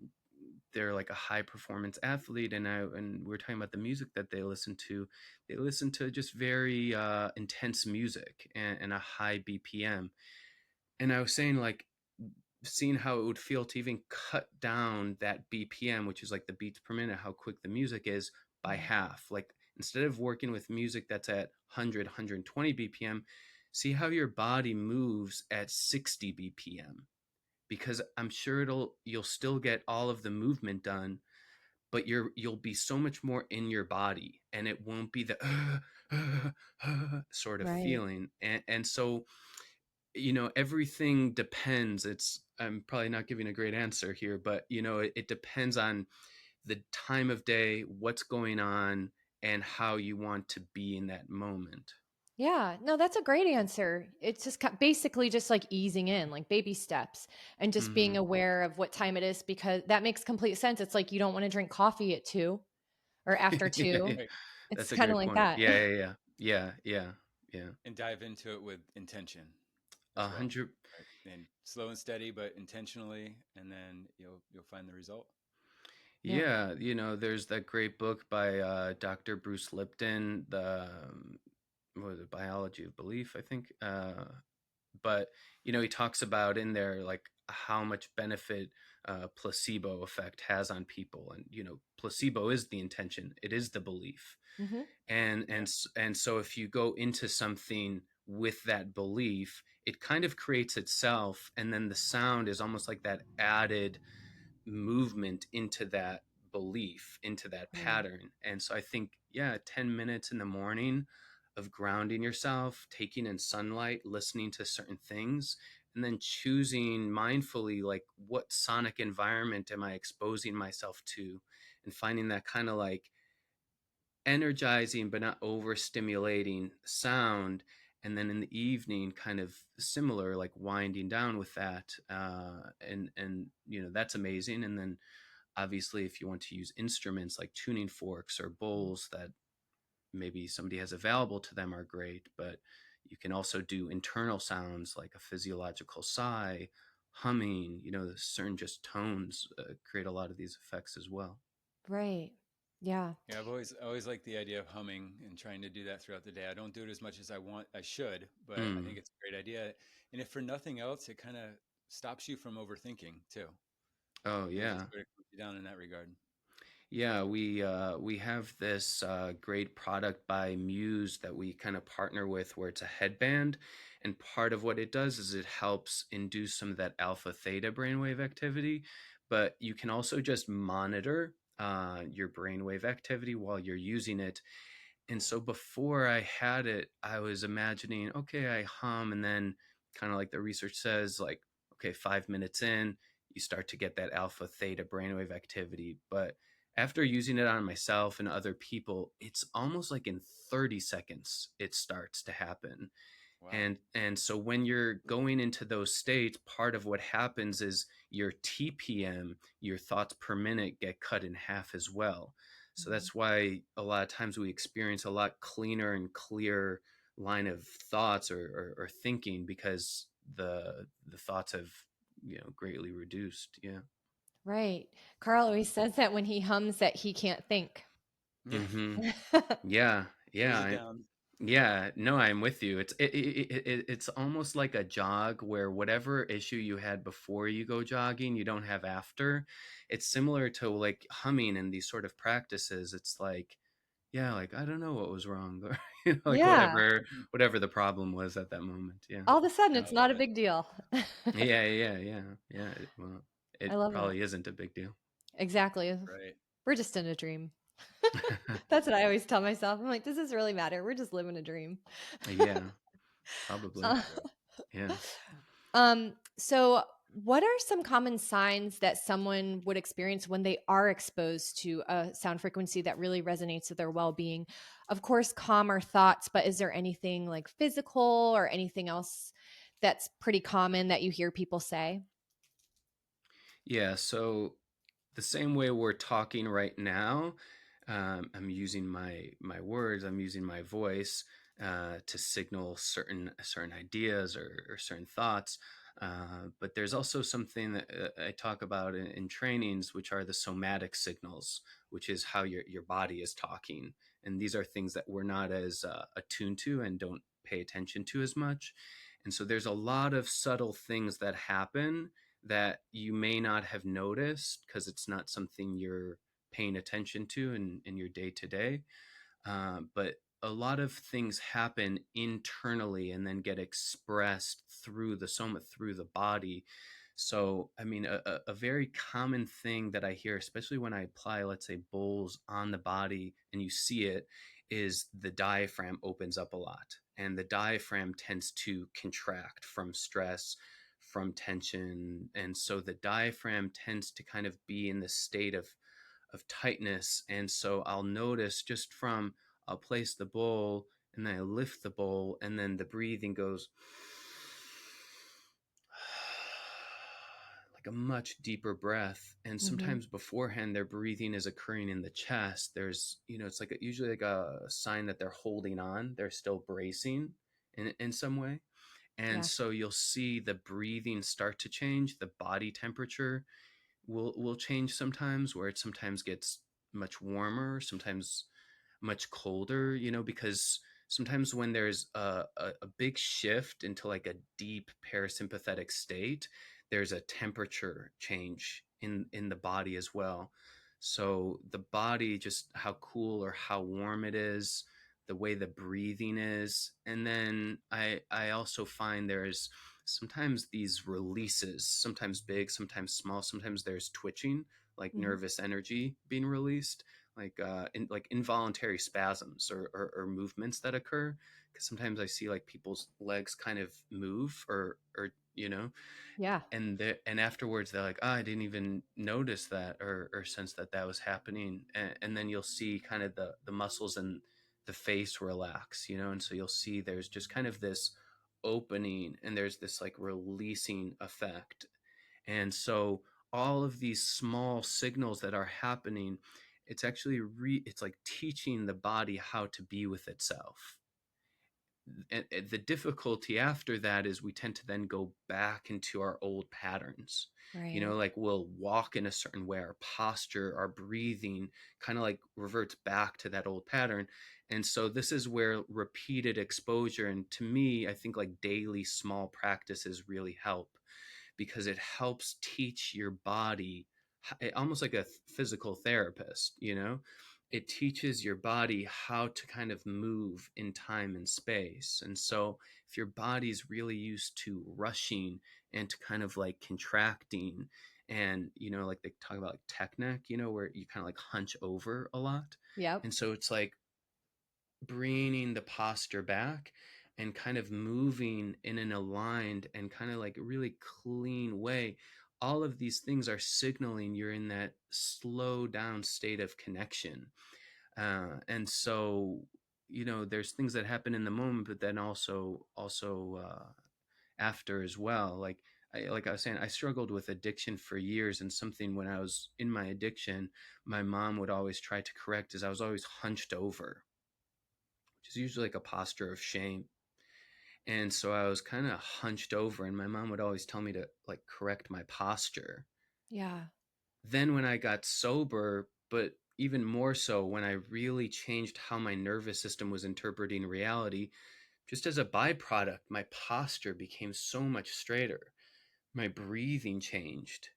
they're like a high performance athlete, and we are talking about the music that they listen to. They listen to just very intense music and a high BPM. And I was saying, like, seeing how it would feel to even cut down that BPM, which is like the beats per minute, how quick the music is, by Mm. half. Like, instead of working with music that's at 100, 120 BPM, see how your body moves at 60 BPM. Because I'm sure you'll still get all of the movement done, but you'll be so much more in your body, and it won't be the sort of Right. feeling. And so, everything depends. I'm probably not giving a great answer here, but it depends on the time of day, what's going on, and how you want to be in that moment. Yeah, no, that's a great answer. It's just basically just like easing in, like baby steps, and just being Hmm. aware of what time it is, because that makes complete sense. It's like you don't want to drink coffee at 2 or after Yeah, 2. yeah. Right. It's That's a kind of great like point. that. Yeah, yeah, yeah, yeah, yeah, yeah. And dive into it with intention A as well. hundred. Right. And slow and steady, but intentionally, and then you'll find the result. Yeah. Yeah, there's that great book by Dr. Bruce Lipton, the what was it, Biology of Belief, I think. But he talks about in there, like, how much benefit placebo effect has on people, and placebo is the intention, it is the belief, Hmm. Yeah. and so if you go into something with that belief, it kind of creates itself, and then the sound is almost like that added movement into that belief, into that Right. pattern. And so I think, yeah, 10 minutes in the morning of grounding yourself, taking in sunlight, listening to certain things, and then choosing mindfully, like, what sonic environment am I exposing myself to, and finding that kind of like energizing but not overstimulating sound. And then in the evening, kind of similar, like winding down with that, and that's amazing. And then obviously, if you want to use instruments like tuning forks or bowls that maybe somebody has available to them, are great. But you can also do internal sounds like a physiological sigh, humming, certain just tones create a lot of these effects as well. Right. Yeah. Yeah, I've always liked the idea of humming and trying to do that throughout the day. I don't do it as much as I should, but I think Mm. it's a great idea. And if for nothing else, it kind of stops you from overthinking too. Oh, It yeah. just sort of calms you down in that regard. Yeah, we have this great product by Muse that we kind of partner with, where it's a headband, and part of what it does is it helps induce some of that alpha theta brainwave activity, but you can also just monitor your brainwave activity while you're using it. And so before I had it, I was imagining, okay, I hum, and then kind of like the research says, like, okay, 5 minutes in, you start to get that alpha theta brainwave activity. But after using it on myself and other people, it's almost like in 30 seconds it starts to happen. Wow. And so when you're going into those states, part of what happens is your TPM, your thoughts per minute, get cut in half as well. So Mhm. that's why a lot of times we experience a lot cleaner and clear line of thoughts, or thinking, because the thoughts have, greatly reduced. Yeah. Right. Carl always says that when he hums that he can't think. Yeah. Mm-hmm. Yeah. Slows Yeah. it down. Yeah, no, I'm with you. It's almost like a jog, where whatever issue you had before you go jogging, you don't have after. It's similar to like humming and these sort of practices. It's like, yeah, like I don't know what was wrong, or like Yeah. whatever the problem was at that moment. Yeah. All of a sudden, I it's love not a it. big deal. Yeah. Well, I it love that. probably isn't a big deal. Exactly. Right. We're just in a dream. That's what I always tell myself. I'm like, does this really matter? We're just living a dream. Yeah, probably. Uh, True. Yeah. so what are some common signs that someone would experience when they are exposed to a sound frequency that really resonates with their well-being? Of course, calmer thoughts, but is there anything like physical or anything else that's pretty common that you hear people say? Yeah, so the same way we're talking right now, I'm using my words, I'm using my voice to signal certain ideas, or certain thoughts. But there's also something that I talk about in trainings, which are the somatic signals, which is how your body is talking. And these are things that we're not as attuned to and don't pay attention to as much. And so there's a lot of subtle things that happen that you may not have noticed because it's not something you're paying attention to in your day to day. But a lot of things happen internally and then get expressed through the soma, through the body. So, I mean, a very common thing that I hear, especially when I apply, let's say, bowls on the body and you see it, is the diaphragm opens up a lot. And the diaphragm tends to contract from stress, from tension. And so the diaphragm tends to kind of be in the state of tightness. And so I'll notice just from, I'll place the bowl and then I lift the bowl, and then the breathing goes like a much deeper breath. And Hmm. sometimes beforehand, their breathing is occurring in the chest. There's, it's like usually like a sign that they're holding on, they're still bracing in some way. And Yeah. so you'll see the breathing start to change, the body temperature will change sometimes, where it sometimes gets much warmer, sometimes much colder, because sometimes when there's a big shift into like a deep parasympathetic state, there's a temperature change in the body as well. So the body, just how cool or how warm it is, the way the breathing is. And then I also find there's sometimes these releases, sometimes big, sometimes small, sometimes there's twitching, like Hmm. nervous energy being released, like involuntary spasms, or movements that occur. Because sometimes I see like people's legs kind of move, or Yeah. and afterwards they're like, oh, I didn't even notice that, or sense that that was happening. And then you'll see kind of the muscles and the face relax, and so you'll see there's just kind of this opening, and there's this like releasing effect. And so all of these small signals that are happening, it's actually it's like teaching the body how to be with itself. And the difficulty after that is we tend to then go back into our old patterns. Right. Like we'll walk in a certain way, our posture, our breathing kind of like reverts back to that old pattern. And so this is where repeated exposure, and to me, I think like daily small practices really help, because it helps teach your body, almost like a physical therapist, it teaches your body how to kind of move in time and space. And so if your body's really used to rushing and to kind of like contracting And like they talk about like tech neck, where you kind of like hunch over a lot. Yep. And so it's like bringing the posture back and kind of moving in an aligned and kind of like really clean way. All of these things are signaling you're in that slow down state of connection. And so, there's things that happen in the moment, but then also after as well. Like I was saying, I struggled with addiction for years, and something when I was in my addiction, my mom would always try to correct is I was always hunched over, which is usually like a posture of shame. And so I was kind of hunched over, and my mom would always tell me to like correct my posture. Yeah. Then when I got sober, but even more so when I really changed how my nervous system was interpreting reality, just as a byproduct, my posture became so much straighter. My breathing changed,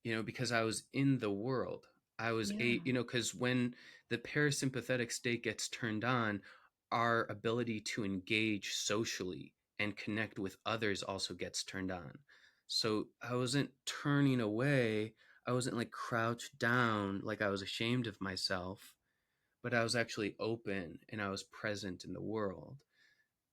because I was in the world. I was Yeah. because when the parasympathetic state gets turned on, our ability to engage socially and connect with others also gets turned on. So I wasn't turning away. I wasn't like crouched down like I was ashamed of myself, but I was actually open and I was present in the world.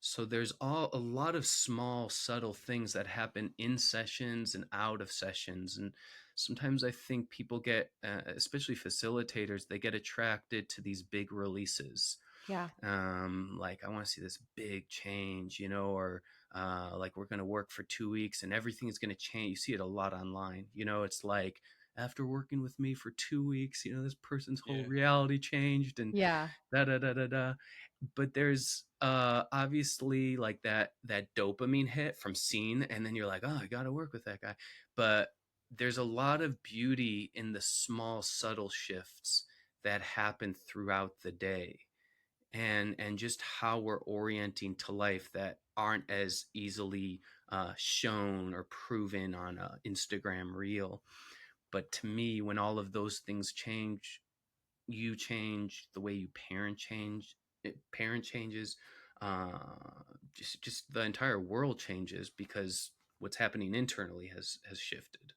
So there's a lot of small, subtle things that happen in sessions and out of sessions. And sometimes I think people get, especially facilitators, they get attracted to these big releases. Yeah. Like I want to see this big change, or like we're going to work for 2 weeks and everything is going to change. You see it a lot online. It's like after working with me for 2 weeks, this person's whole Yeah. reality changed and Yeah. da da da da da. But there's obviously like that dopamine hit from seeing, and then you're like, oh, I got to work with that guy. But there's a lot of beauty in the small subtle shifts that happen throughout the day, and just how we're orienting to life that aren't as easily shown or proven on a Instagram reel. But to me, when all of those things change, you change, the way you parent changes, uh just the entire world changes because what's happening internally has shifted.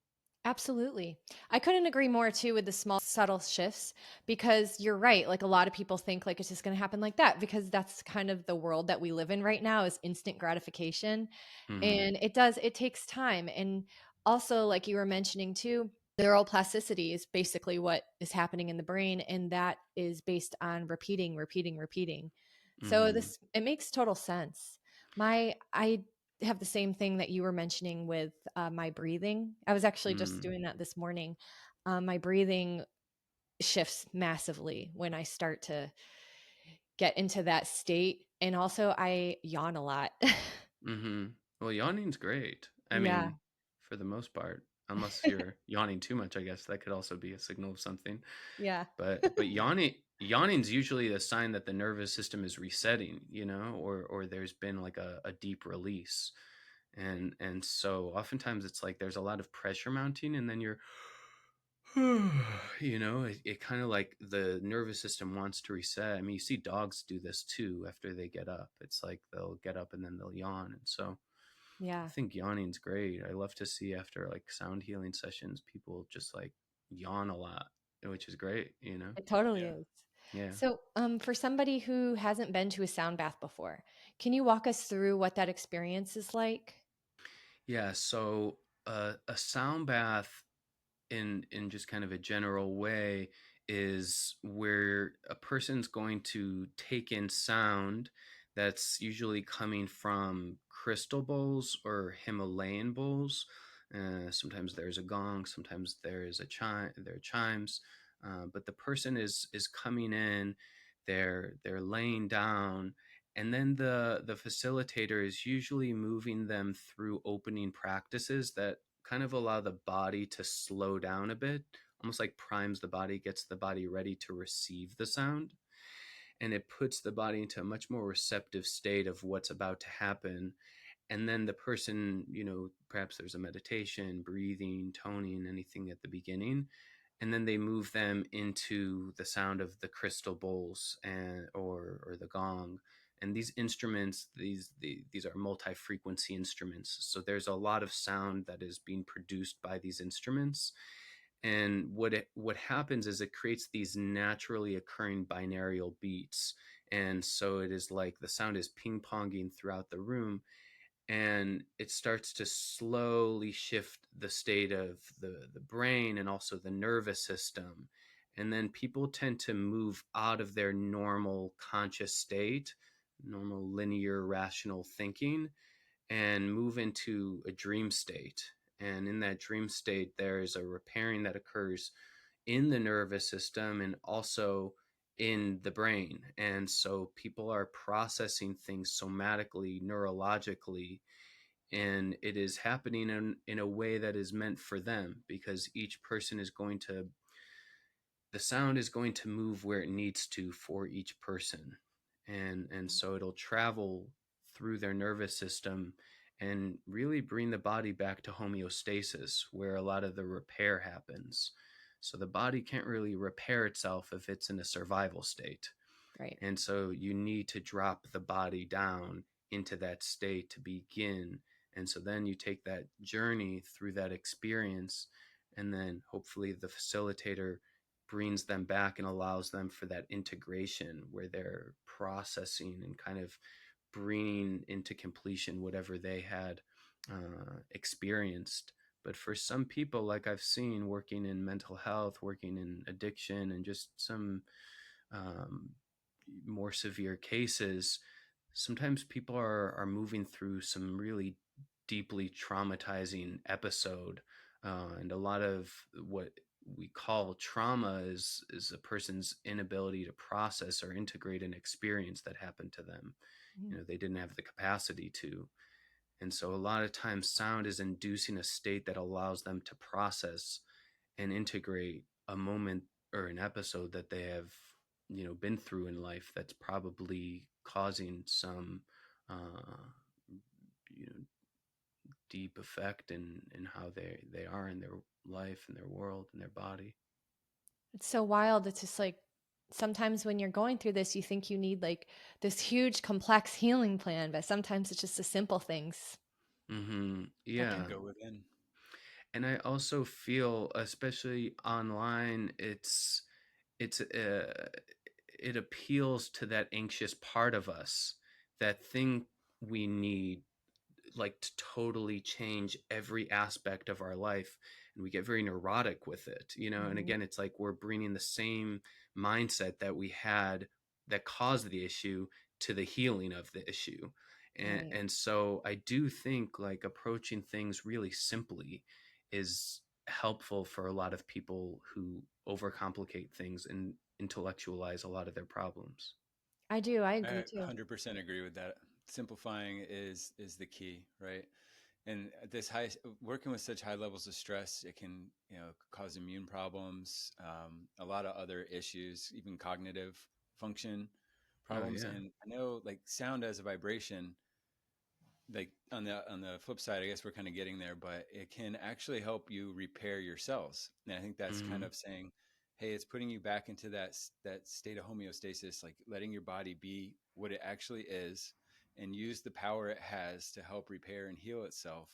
Absolutely. I couldn't agree more too with the small, subtle shifts because you're right. Like a lot of people think like it's just going to happen like that because that's kind of the world that we live in right now is instant gratification. Mm-hmm. And it takes time. And also, like you were mentioning too, neuroplasticity is basically what is happening in the brain. And that is based on repeating, repeating, repeating. So Mm-hmm. it makes total sense. I have the same thing that you were mentioning with my breathing. I was actually just Mm-hmm. doing that this morning. My breathing shifts massively when I start to get into that state. And also, I yawn a lot. Mm-hmm. Well, yawning's great. I Yeah. mean, for the most part, unless you're yawning too much, I guess that could also be a signal of something. Yeah. But yawning's usually a sign that the nervous system is resetting, or there's been like a deep release. And so oftentimes it's like there's a lot of pressure mounting, and then you're it kind of like the nervous system wants to reset. I mean, you see dogs do this too after they get up. It's like they'll get up and then they'll yawn. And so I Yeah. think yawning's great. I love to see after like sound healing sessions, people just like yawn a lot, which is great. It totally Yeah. is. Yeah. So, for somebody who hasn't been to a sound bath before, can you walk us through what that experience is like? Yeah. So a sound bath in just kind of a general way is where a person's going to take in sound that's usually coming from crystal bowls or Himalayan bowls. Sometimes there's a gong, sometimes there is a chime, there are chimes, but the person is coming in, they're laying down, and then the facilitator is usually moving them through opening practices that kind of allow the body to slow down a bit, almost like primes the body, gets the body ready to receive the sound. And it puts the body into a much more receptive state of what's about to happen. And then the person, perhaps there's a meditation, breathing, toning, anything at the beginning. And then they move them into the sound of the crystal bowls or the gong. And these instruments, these are multi-frequency instruments, so there's a lot of sound that is being produced by these instruments. And what happens is it creates these naturally occurring binaural beats, and so it is like the sound is ping-ponging throughout the room, and it starts to slowly shift the state of the brain and also the nervous system. And then people tend to move out of their normal conscious state, normal linear rational thinking, and move into a dream state. And in that dream state, there is a repairing that occurs in the nervous system and also in the brain. And so people are processing things somatically, neurologically, and it is happening in a way that is meant for them, because each person is going to, the sound is going to move where it needs to for each person. And so it'll travel through their nervous system and really bring the body back to homeostasis, where a lot of the repair happens. So the body can't really repair itself if it's in a survival state. Right. And so you need to drop the body down into that state to begin. And so then you take that journey through that experience, and then hopefully the facilitator brings them back and allows them for that integration where they're processing and kind of bringing into completion whatever they had experienced. But for some people, like I've seen working in mental health, working in addiction, and just some um, more severe cases, sometimes people are moving through some really deeply traumatizing episode. And a lot of what we call trauma is a person's inability to process or integrate an experience that happened to them. Mm. They didn't have the capacity to. And so a lot of times sound is inducing a state that allows them to process and integrate a moment or an episode that they have been through in life, that's probably causing some uh, you know deep effect in how they are in their life and their world and their body. It's so wild. It's just like sometimes when you're going through this, you think you need like this huge, complex healing plan, but sometimes it's just the simple things that To Yeah. can. go within. And I also feel, especially online, it's it appeals to that anxious part of us, that thing we need, like, to totally change every aspect of our life, and we get very neurotic with it, and Mhm. again, it's like we're bringing the same mindset that we had that caused the issue to the healing of the issue. and, Right. and so I do think, like, approaching things really simply is helpful for a lot of people who overcomplicate things and intellectualize a lot of their problems. I do. I I agree too. 100% agree with that. Simplifying is the key, right? And this high working with such high levels of stress, it can cause immune problems, a lot of other issues, even cognitive function Oh problems. yeah. And I know, like, sound as a vibration, like on the flip side, I guess we're kind of getting there, but it can actually help you repair your cells. And I think that's kind Hmm. of saying, hey, it's putting you back into that state of homeostasis, like letting your body be what it actually is, and use the power it has to help repair and heal itself.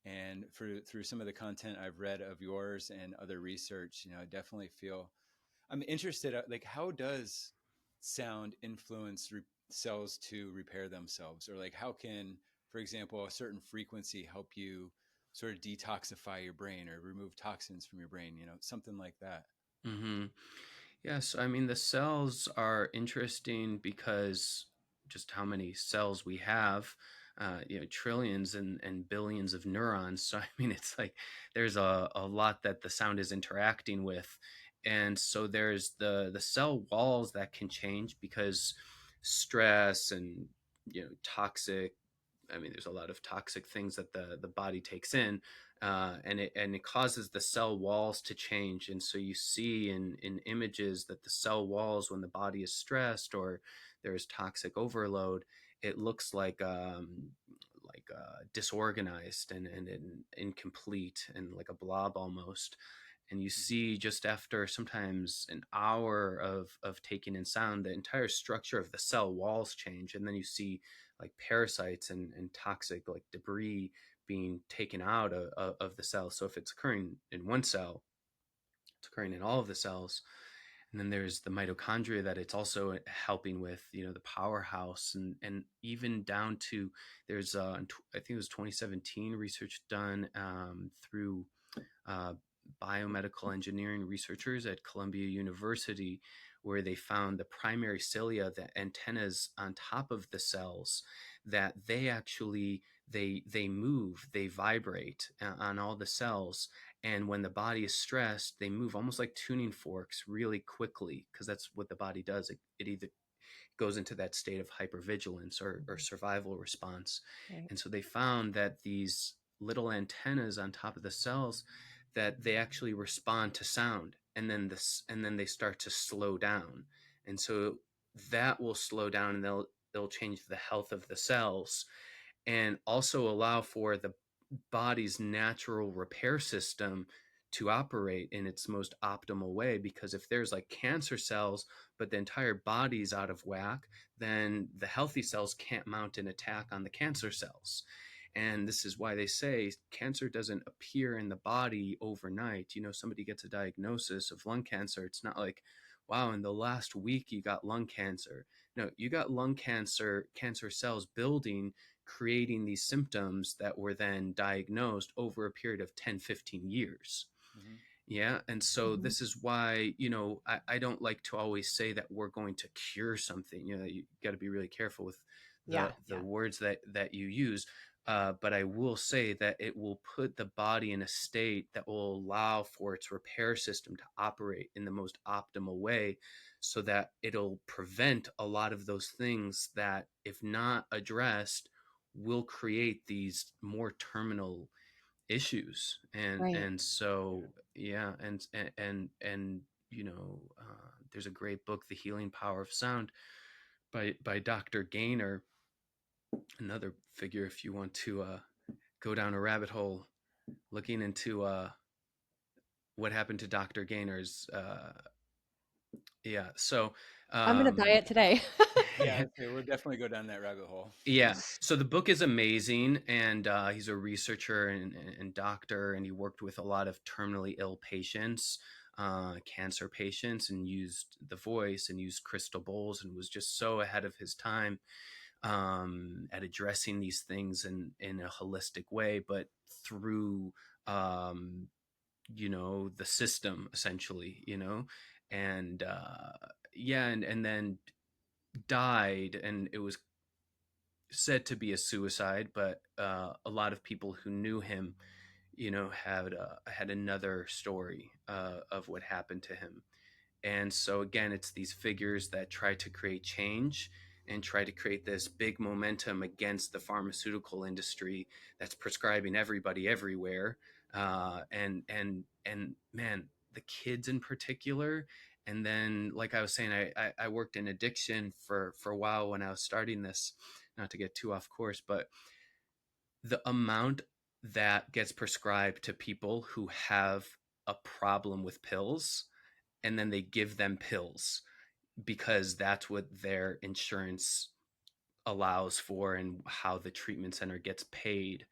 And through some of the content I've read of yours and other research, I definitely feel I'm interested. Like, how does sound influence cells to repair themselves, or like how can, for example, a certain frequency help you sort of detoxify your brain or remove toxins from your brain? Something like that. Hmm. Yes, I mean, the cells are interesting because just how many cells we have, trillions and billions of neurons. So, I mean, it's like there's a lot that the sound is interacting with. And so there's the cell walls that can change because stress and, toxic, I mean, there's a lot of toxic things that the body takes in, and it causes the cell walls to change. And so you see in images that the cell walls, when the body is stressed or there's toxic overload, it looks like disorganized and incomplete and like a blob almost. And you Hmm. see just after sometimes an hour of taking in sound, the entire structure of the cell walls change. And then you see like parasites and toxic like debris being taken out of the cell. So if it's occurring in one cell, it's occurring in all of the cells. And then there's the mitochondria that it's also helping with, the powerhouse, and even down to there's I think it was 2017 research done through uh, biomedical engineering researchers at Columbia University, where they found the primary cilia, the antennas on top of the cells, that they actually they move, they vibrate on all the cells. And when the body is stressed, they move almost like tuning forks really quickly, because that's what the body does. It either goes into that state of hypervigilance or Mhm. survival response. Right. And so they found that these little antennas on top of the cells, that they actually respond to sound, and then they start to slow down. And so that will slow down, and they'll change the health of the cells, and also allow for the body's natural repair system to operate in its most optimal way. Because if there's like cancer cells but the entire body's out of whack, then the healthy cells can't mount an attack on the cancer cells. And this is why they say cancer doesn't appear in the body overnight. Somebody gets a diagnosis of lung cancer, it's not like, wow, in the last week you got lung cancer. No, you got lung cancer cells building, creating these symptoms that were then diagnosed over a period of 10, 15 years. Hmm. Yeah. And so Mhm. this is why, I don't like to always say that we're going to cure something. You got to be really careful with Yeah. the Yeah. words that you use. But I will say that it will put the body in a state that will allow for its repair system to operate in the most optimal way, so that it'll prevent a lot of those things that, if not addressed, will create these more terminal issues. and Right. and so yeah, and there's a great book, The Healing Power of Sound, by Dr. Gaynor, another figure if you want to go down a rabbit hole looking into what happened to Dr. Gaynor's yeah. So I'm gonna buy um it today. Yeah, I'd say we'll definitely go down that rabbit hole. yeah, so the book is amazing, and he's a researcher and doctor, and he worked with a lot of terminally ill patients, cancer patients, and used the voice and used crystal bowls, and was just so ahead of his time at addressing these things in a holistic way, but through um, the system essentially, and yeah, and then died, and it was said to be a suicide, but a lot of people who knew him, had another story of what happened to him. And so again, it's these figures that try to create change and try to create this big momentum against the pharmaceutical industry that's prescribing everybody everywhere. And man, the kids in particular. And then, like I was saying, I worked in addiction for a while when I was starting this. Not to get too off course, but the amount that gets prescribed to people who have a problem with pills, and then they give them pills because that's what their insurance allows for and how the treatment center gets paid.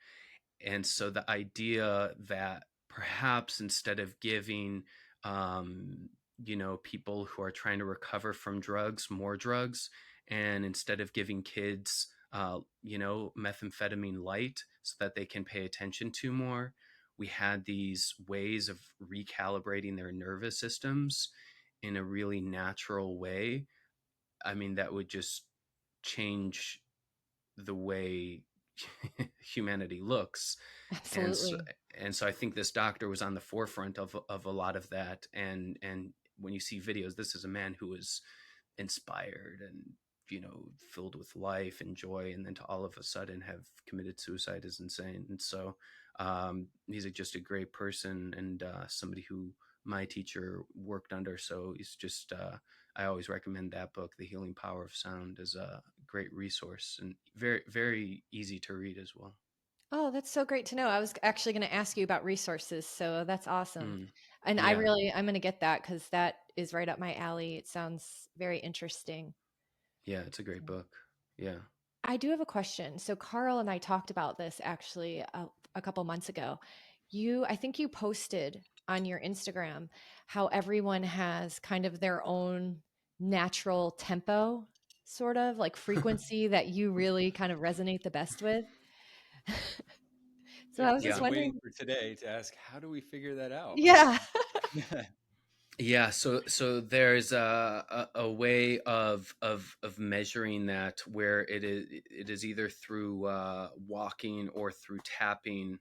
And so the idea that perhaps instead of giving people who are trying to recover from drugs more drugs, and instead of giving kids methamphetamine light so that they can pay attention to more, we had these ways of recalibrating their nervous systems in a really natural way. I mean, that would just change the way humanity looks. and so, Absolutely. and so I think this doctor was on the forefront of a lot of that. And when you see videos, this is a man who was inspired and filled with life and joy, and then to all of a sudden have committed suicide is insane. And so he's just a great person, and somebody who my teacher worked under. So he's just I always recommend that book, The Healing Power of Sound, as a great resource, and very, very easy to read as well. Oh, that's so great to know. I was actually going to ask you about resources, so that's awesome. Mm, And yeah, I'm going to get that because that is right up my alley. It sounds very interesting. yeah, it's a great book. Yeah. I do have a question. So Carl and I talked about this actually a couple months ago. I think you posted on your Instagram how everyone has kind of their own natural tempo, sort of like frequency that you really kind of resonate the best with. So Yeah, I was I've just Yeah. been waiting wondering, for today to ask, how do we figure that out? yeah. Yeah, so there's a way of measuring that where it is either through walking or through tapping,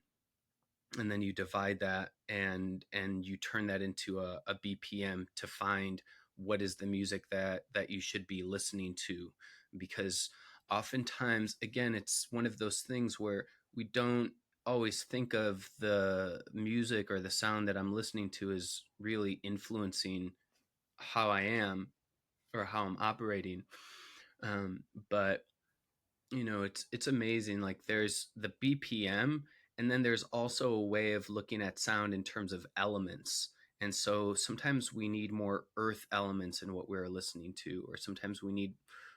and then you divide that and you turn that into a BPM to find what is the music that you should be listening to, because oftentimes, again, it's one of those things where we don't always think of the music or the sound that I'm listening to as really influencing how I am or how I'm operating. But it's amazing. Like there's the BPM, and then there's also a way of looking at sound in terms of elements. And so sometimes we need more earth elements in what we're listening to, or sometimes we need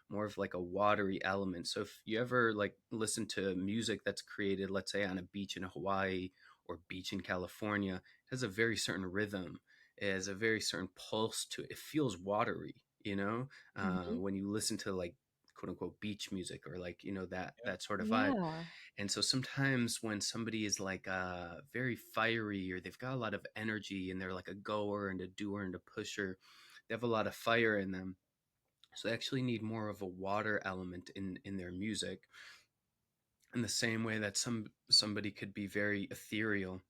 more of like a watery element. So if you ever like listen to music that's created, let's say on a beach in Hawaii or beach in California, it has a very certain rhythm. It has a very certain pulse to it. It feels watery, Mhm. when you listen to like quote unquote beach music, or like that Yeah. that sort of vibe. Yeah. And so sometimes when somebody is like very fiery, or they've got a lot of energy and they're like a goer and a doer and a pusher, they have a lot of fire in them, so they actually need more of a water element in their music, in the same way that somebody could be very ethereal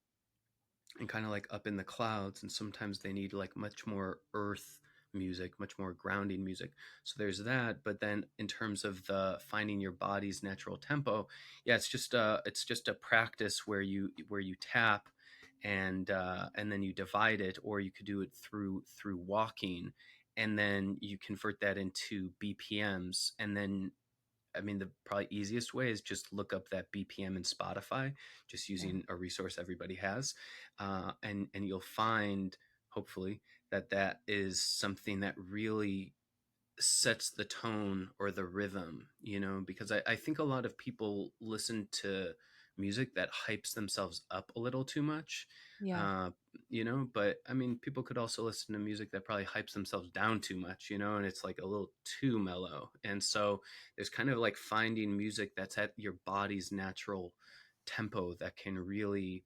and kind of like up in the clouds, and sometimes they need like much more earth music, much more grounding music. So there's that. But then in terms of the finding your body's natural tempo, yeah, it's just a practice where you tap, and then you divide it, or you could do it through walking, and then you convert that into BPMs. And then, I mean, the probably easiest way is just look up that BPM in Spotify, just Yeah. using a resource everybody has, and you'll find, hopefully, that is something that really sets the tone or the rhythm, because I think a lot of people listen to music that hypes themselves up a little too much. Yeah. uh, but I mean, people could also listen to music that probably hypes themselves down too much, and it's like a little too mellow. And so there's kind of like finding music that's at your body's natural tempo that can really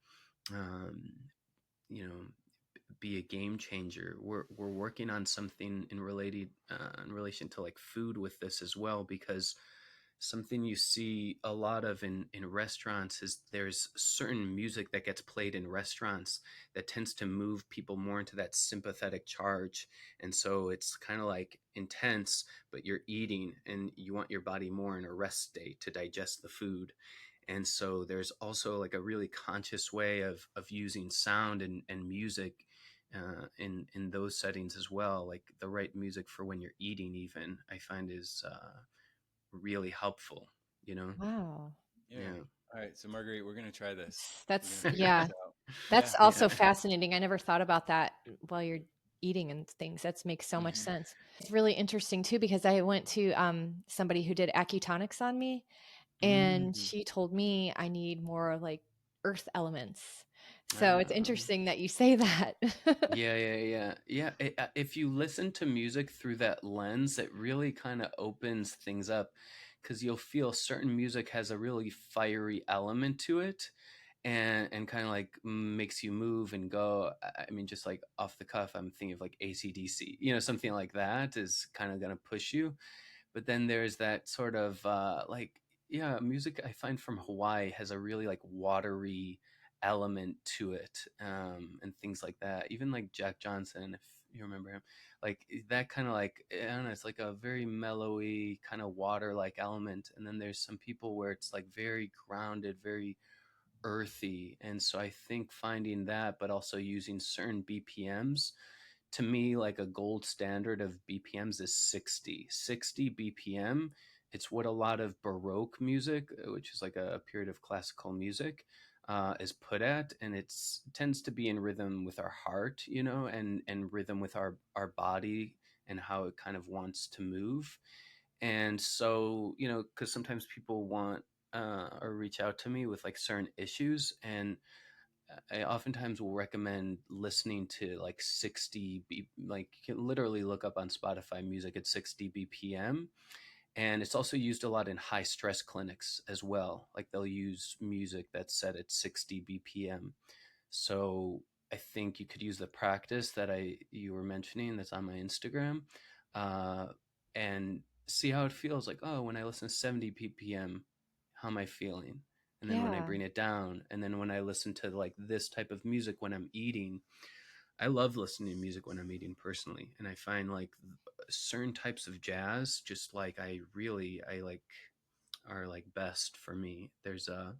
um, you know be a game changer. We're working on something in relation to like food with this as well, because something you see a lot of in restaurants is there's certain music that gets played in restaurants that tends to move people more into that sympathetic charge. And so it's kind of like intense, but you're eating and you want your body more in a rest state to digest the food. And so there's also like a really conscious way of using sound and music in those settings as well. Like the right music for when you're eating, even, I find is really helpful. You know? Wow. Yeah. Yeah. All right. So, Marguerite, we're going to try this. We're going That's to figure yeah. this out. Yeah. That's also Yeah. fascinating. I never thought about that while you're eating and things. That makes so much Hmm. sense. It's really interesting too because I went to somebody who did acutonics on me, and Mm-hmm. she told me I need more like earth elements. So it's Um, interesting that you say that. yeah. If you listen to music through that lens, it really kind of opens things up, because you'll feel certain music has a really fiery element to it, and kind of like makes you move and go. I mean, just like off the cuff, I'm thinking of like ACDC, something like that is kind of going to push you. But then there's that sort of like, yeah, music I find from Hawaii has a really like watery element to it, and things like that. Even like Jack Johnson, if you remember him, like that kind of like, I don't know, it's like a very mellowy kind of water like element. And then there's some people where it's like very grounded, very earthy. And so I think finding that, but also using certain BPMs, to me, like a gold standard of BPMs is 60 BPM it's what a lot of Baroque music, which is like a period of classical music, is put at, and it tends to be in rhythm with our heart, and rhythm with our body and how it kind of wants to move. And so, because sometimes people want or reach out to me with like certain issues, and I oftentimes will recommend listening to like 60 like you can literally look up on Spotify music at 60 BPM. And it's also used a lot in high stress clinics as well. Like they'll use music that's set at 60 BPM. So I think you could use the practice that I you were mentioning that's on my Instagram, uh, and see how it feels. Like, oh, when I listen to 70 BPM, how am I feeling? And then when I Yeah. bring it down, and then when I listen to like this type of music when I'm eating, I love listening to music when I'm eating personally, and I find like certain types of jazz, just like I like are like best for me. There's a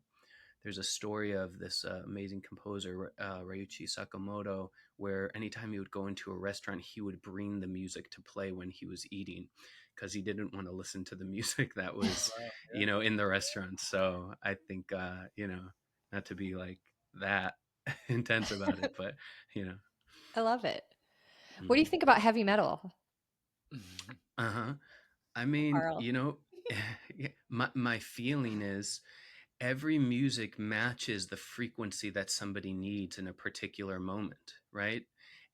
story of this amazing composer, Ryuichi Sakamoto, where anytime he would go into a restaurant, he would bring the music to play when he was eating because he didn't want to listen to the music that was, Wow. Yeah. in the restaurant. So I think, not to be like that intense about it, but, you know. I love it. What do you Mhm. think about heavy metal, Uh-huh. I mean, Carl? yeah, my feeling is every music matches the frequency that somebody needs in a particular moment, right?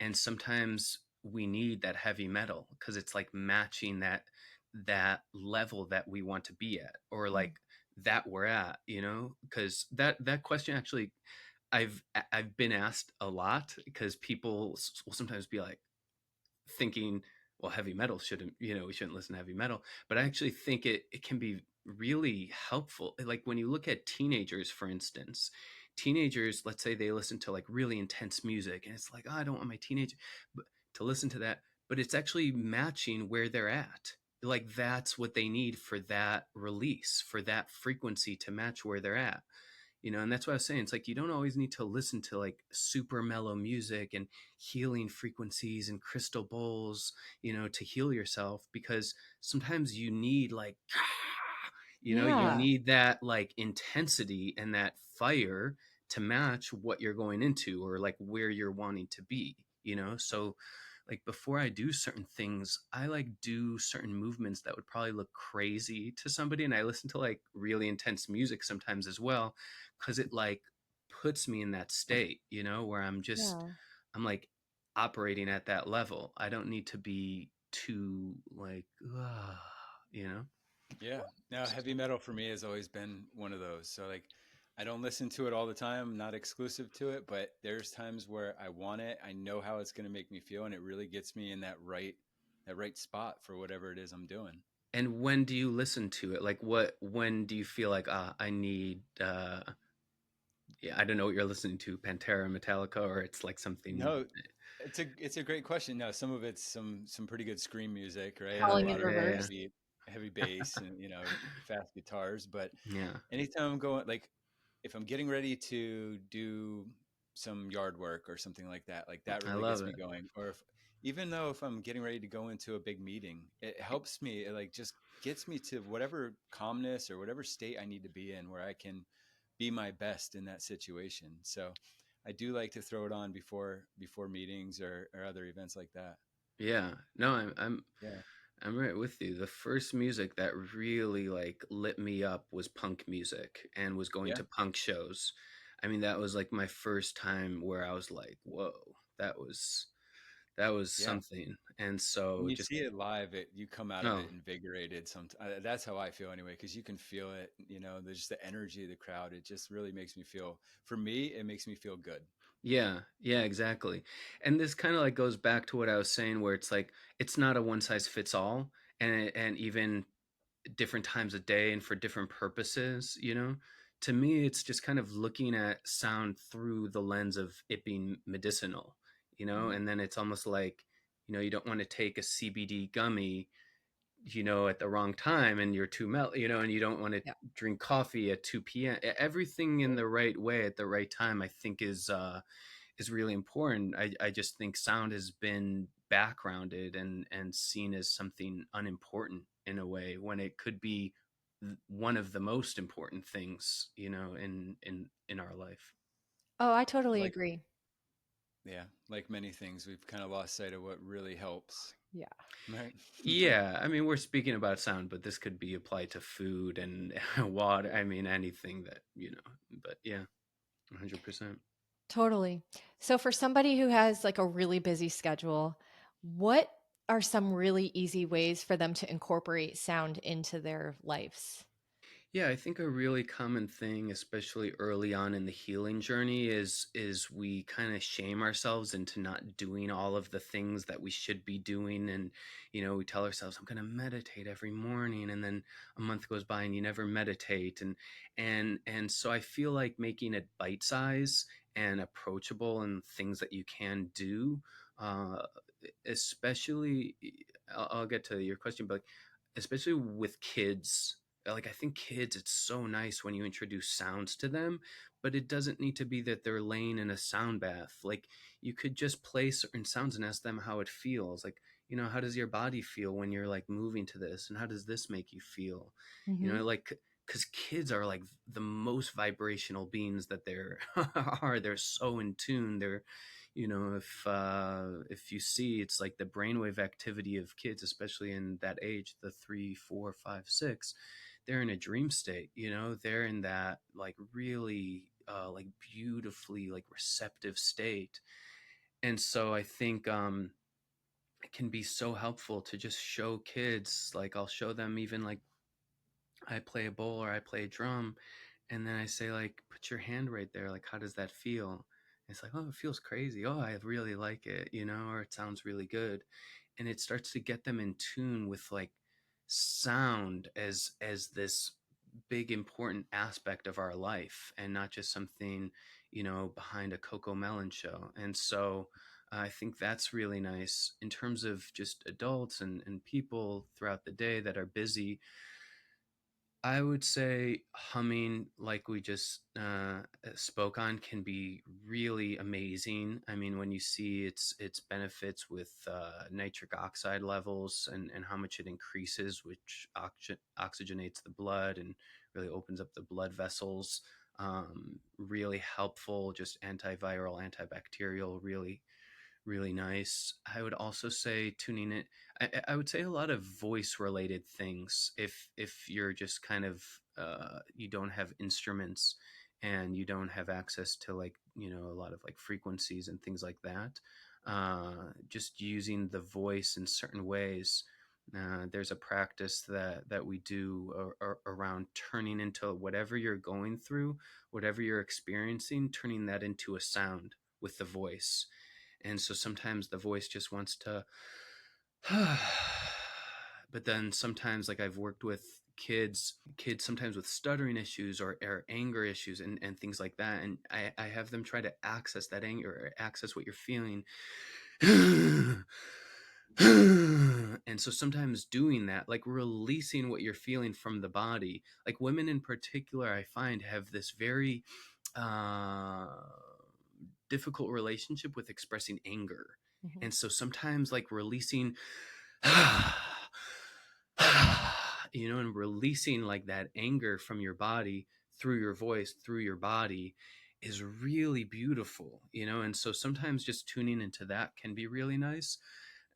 And sometimes we need that heavy metal because it's like matching that level that we want to be at, or Mm. like that we're at, because that question actually I've been asked a lot because people will sometimes be like, thinking, well, heavy metal shouldn't, we shouldn't listen to heavy metal. But I actually think it can be really helpful. Like when you look at teenagers, for instance, teenagers, let's say they listen to like really intense music, and it's like, oh, I don't want my teenager to listen to that, but it's actually matching where they're at. Like that's what they need for that release, for that frequency to match where they're at. And that's what I was saying. It's like you don't always need to listen to like super mellow music and healing frequencies and crystal bowls, to heal yourself, because sometimes you need like, you Yeah. need that like intensity and that fire to match what you're going into, or like where you're wanting to be. So like before I do certain things, I like do certain movements that would probably look crazy to somebody, and I listen to like really intense music sometimes as well, because it like puts me in that state, where Yeah. I'm like operating at that level. I don't need to be too like, you know. Yeah. Now, heavy metal for me has always been one of those. So, like, I don't listen to it all the time, not exclusive to it, but there's times where I want it. I know how it's going to make me feel, and it really gets me in that right spot for whatever it is I'm doing. And when do you listen to it? Like when do you feel like, I need, yeah, I don't know what you're listening to, Pantera, Metallica, or it's like something. No, it's a great question. No, some of it's some pretty good scream music, right? A Oh Falling lot in of yeah, reverse. heavy bass and fast guitars. But yeah. anytime I'm going, like, if I'm getting ready to do some yard work or something like that I really love gets me it. going. Or even though if I'm getting ready to go into a big meeting, it helps me. It like just gets me to whatever calmness or whatever state I need to be in where I can be my best in that situation. So I do like to throw it on before meetings or other events like that. Yeah. No, Yeah. I'm right with you. The first music that really like lit me up was punk music, and was going Yeah. to punk shows. I mean, that was like my first time where I was like, whoa, that was Yeah. something. And When so you just, see it live, you come out of oh, it invigorated. That's how I feel anyway, because you can feel it. There's just the energy of the crowd. It just really makes me feel. For me, it makes me feel good. yeah, yeah, exactly. And this kind of like goes back to what I was saying, where it's like it's not a one size fits all, and even different times of day and for different purposes. To me, it's just kind of looking at sound through the lens of it being medicinal. Mhm. And then it's almost like, you don't want to take a CBD gummy, at the wrong time, and you're too and you don't want to Yeah. drink coffee at 2 p.m. Everything in the right way at the right time, I think is really important. I just think sound has been backgrounded and seen as something unimportant in a way when it could be one of the most important things, in our life. Oh, I totally Like, agree. yeah, like many things, we've kind of lost sight of what really helps, Yeah. right? Yeah, I mean, we're speaking about sound, but this could be applied to food and water. I mean, anything that, but yeah, 100%. Totally. So for somebody who has like a really busy schedule, what are some really easy ways for them to incorporate sound into their lives? Yeah, I think a really common thing, especially early on in the healing journey, is we kind of shame ourselves into not doing all of the things that we should be doing. And we tell ourselves, I'm going to meditate every morning, and then a month goes by and you never meditate. And so I feel like making it bite size and approachable and things that you can do, uh, especially, I'll get to your question, but especially with kids. Like, I think kids, it's so nice when you introduce sounds to them, but it doesn't need to be that they're laying in a sound bath. Like, you could just play certain sounds and ask them how it feels. Like, how does your body feel when you're like moving to this, and how does this make you feel? Hmm. Like, because kids are like the most vibrational beings that there are. They're so in tune. They're, if you see, it's like the brainwave activity of kids, especially in that age, the 3, 4, 5, 6, they're in a dream state. They're in that like really like beautifully like receptive state. And so I think it can be so helpful to just show kids, like I'll show them, even like I play a bowl or I play a drum, and then I say, like, put your hand right there, like, how does that feel? It's like, oh, it feels crazy. Oh, I really like it, or it sounds really good. And it starts to get them in tune with like sound as this big important aspect of our life, and not just something, behind a Coco Melon show. And so I think that's really nice in terms of just adults and people throughout the day that are busy. I would say humming, like we just spoke on, can be really amazing. I mean, when you see its benefits with nitric oxide levels, and how much it increases, which oxygenates the blood and really opens up the blood vessels. Really helpful, just antiviral, antibacterial, really really nice. I would also say tuning it. I would say a lot of voice related things. If you're just kind of you don't have instruments and you don't have access to, like, a lot of like frequencies and things like that. Just using the voice in certain ways. There's a practice that we do around turning into whatever you're going through, whatever you're experiencing, turning that into a sound with the voice. And so sometimes the voice just wants to but then sometimes, like, I've worked with kids sometimes with stuttering issues or anger issues and things like that, and I have them try to access that anger or access what you're feeling. And so sometimes doing that, like releasing what you're feeling from the body, like women in particular, I find, have this very uh difficult relationship with expressing anger. Hmm. And so sometimes, like, releasing and releasing like that anger from your body through your voice, through your body, is really beautiful. And so sometimes just tuning into that can be really nice.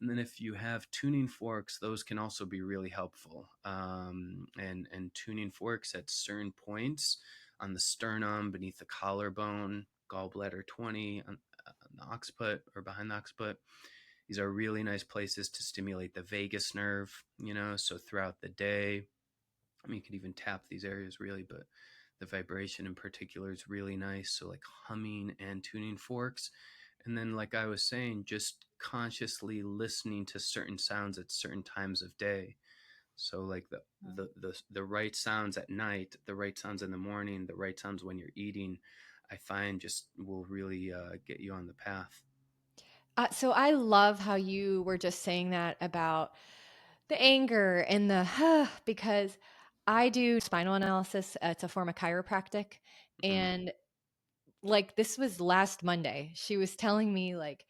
And then if you have tuning forks, those can also be really helpful. And tuning forks at certain points on the sternum, beneath the collarbone, gallbladder 20, on the occiput or behind the occiput. These are really nice places to stimulate the vagus nerve, so throughout the day. I mean, you could even tap these areas really, but the vibration in particular is really nice. So, like, humming and tuning forks. And then, like I was saying, just consciously listening to certain sounds at certain times of day. So, like, the right sounds at night, the right sounds in the morning, the right sounds when you're eating, I find just will really get you on the path. So I love how you were just saying that about the anger and the because I do spinal analysis. It's a form of chiropractic. Mm-hmm. And like this was last Monday. She was telling me like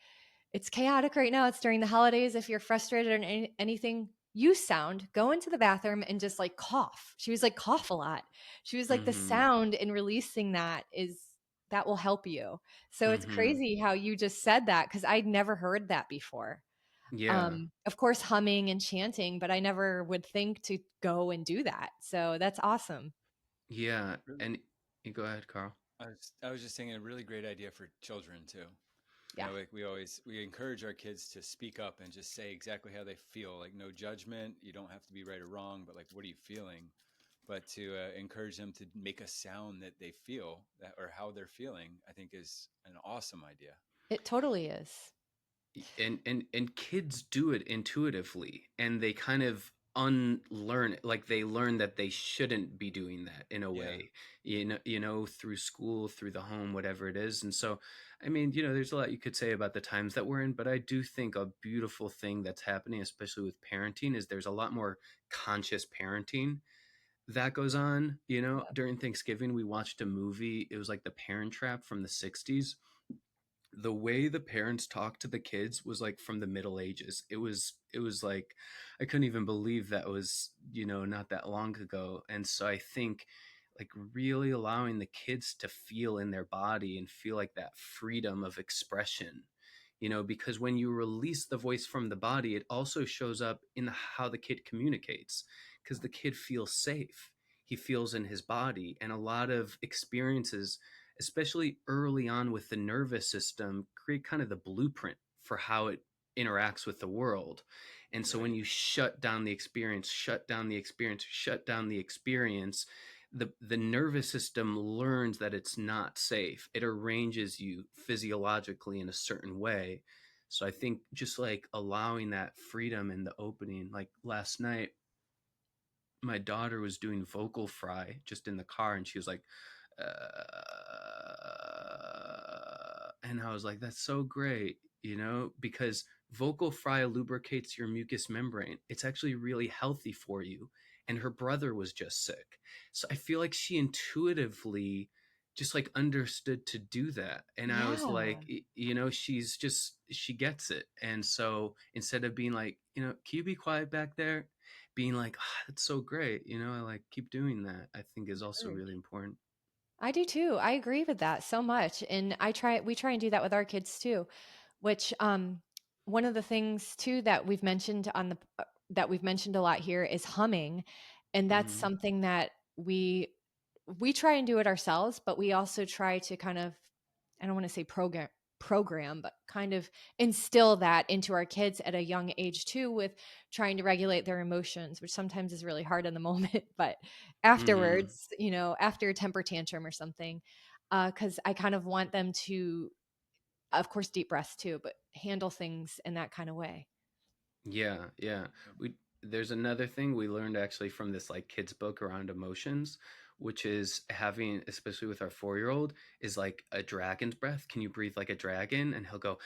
it's chaotic right now. It's during the holidays. If you're frustrated or anything, use sound, go into the bathroom and just like cough. She was like, cough a lot. She was like, the Mm-hmm. sound in releasing that will help you. So it's Mm-hmm. crazy how you just said that because I'd never heard that before. Yeah. Of course, humming and chanting, but I never would think to go and do that. So that's awesome. Yeah. Really, And you go ahead, Carl. I was just saying a really great idea for children too. Yeah. Like we encourage our kids to speak up and just say exactly how they feel. Like no judgment. You don't have to be right or wrong, but like, what are you feeling? But to encourage them to make a sound that they feel that, or how they're feeling, I think is an awesome idea. It totally is. And kids do it intuitively, and they kind of unlearn it, like they learn that they shouldn't be doing that in a Yeah. way, through school, through the home, whatever it is. And so, I mean, there's a lot you could say about the times that we're in, but I do think a beautiful thing that's happening, especially with parenting, is there's a lot more conscious parenting that goes on. During Thanksgiving we watched a movie. It was like The Parent Trap from the 60s. The way the parents talked to the kids was like from the Middle Ages. It was like I couldn't even believe that was, not that long ago. And so I think like really allowing the kids to feel in their body and feel like that freedom of expression, because when you release the voice from the body, it also shows up in how the kid communicates, because the kid feels safe. He feels in his body, and a lot of experiences, especially early on with the nervous system, create kind of the blueprint for how it interacts with the world. And so when Right. you shut down the experience, shut down the experience, shut down the experience, the nervous system learns that it's not safe. It arranges you physiologically in a certain way. So I think just like allowing that freedom in the opening, like last night, my daughter was doing vocal fry just in the car, and she was like, and I was like, that's so great, because vocal fry lubricates your mucous membrane. It's actually really healthy for you. And her brother was just sick. So I feel like she intuitively just like understood to do that. And I was like, Yeah. she gets it. And so instead of being like, can you be quiet back there? Being like, that's so great. I like keep doing that, I think is also really Encourage. important. I do too. I agree with that so much. And we try and do that with our kids too, which one of the things too that we've mentioned that we've mentioned a lot here is humming. And that's Hmm. something that we try and do it ourselves, but we also try to kind of, I don't want to say program, but kind of instill that into our kids at a young age too, with trying to regulate their emotions, which sometimes is really hard in the moment, but Hmm. afterwards, after a temper tantrum or something, because I kind of want them to, of course, deep breaths too, but handle things in that kind of way. Yeah, yeah. We There's another thing we learned actually from this like kids book around emotions, which is having, especially with our 4-year-old, is like a dragon's breath. Can you breathe like a dragon? And he'll go,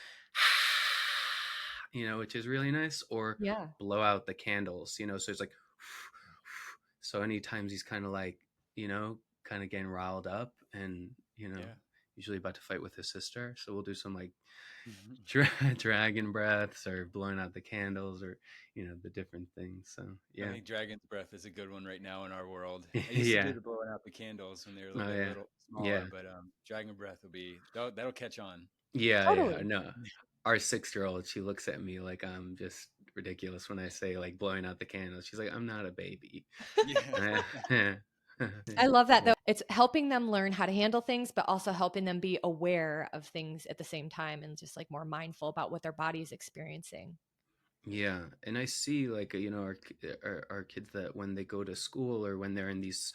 which is really nice. Or Yeah, blow out the candles, so it's like, so anytime he's kind of like, kind of getting riled up, and Yeah. usually about to fight with his sister, so we'll do some like Mhm. dragon breaths or blowing out the candles, or the different things. So I yeah. think dragon's breath is a good one right now in our world. I used to do Yeah. the blowing out the candles when they were a Oh little bit yeah. little Yeah. smaller, but dragon breath that'll catch on. Yeah, totally. no, our 6-year-old, she looks at me like I'm just ridiculous when I say like blowing out the candles. She's like, I'm not a baby. Yeah. Yeah. I love that though. It's helping them learn how to handle things, but also helping them be aware of things at the same time and just like more mindful about what their body is experiencing. Yeah, and I see like our kids, that when they go to school or when they're in these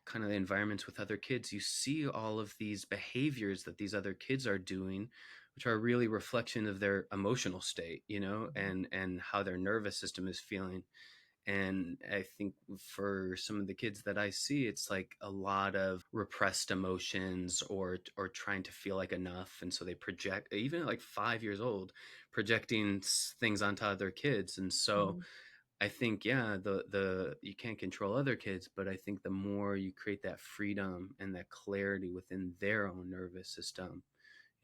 kind of environments with other kids, you see all of these behaviors that these other kids are doing, which are really reflection of their emotional state, Mhm. and how their nervous system is feeling. And I think for some of the kids that I see, it's like a lot of repressed emotions, or trying to feel like enough, and so they project, even at like 5 years old, projecting things onto other kids. And so Mhm. I think, yeah, the you can't control other kids, but I think the more you create that freedom and that clarity within their own nervous system,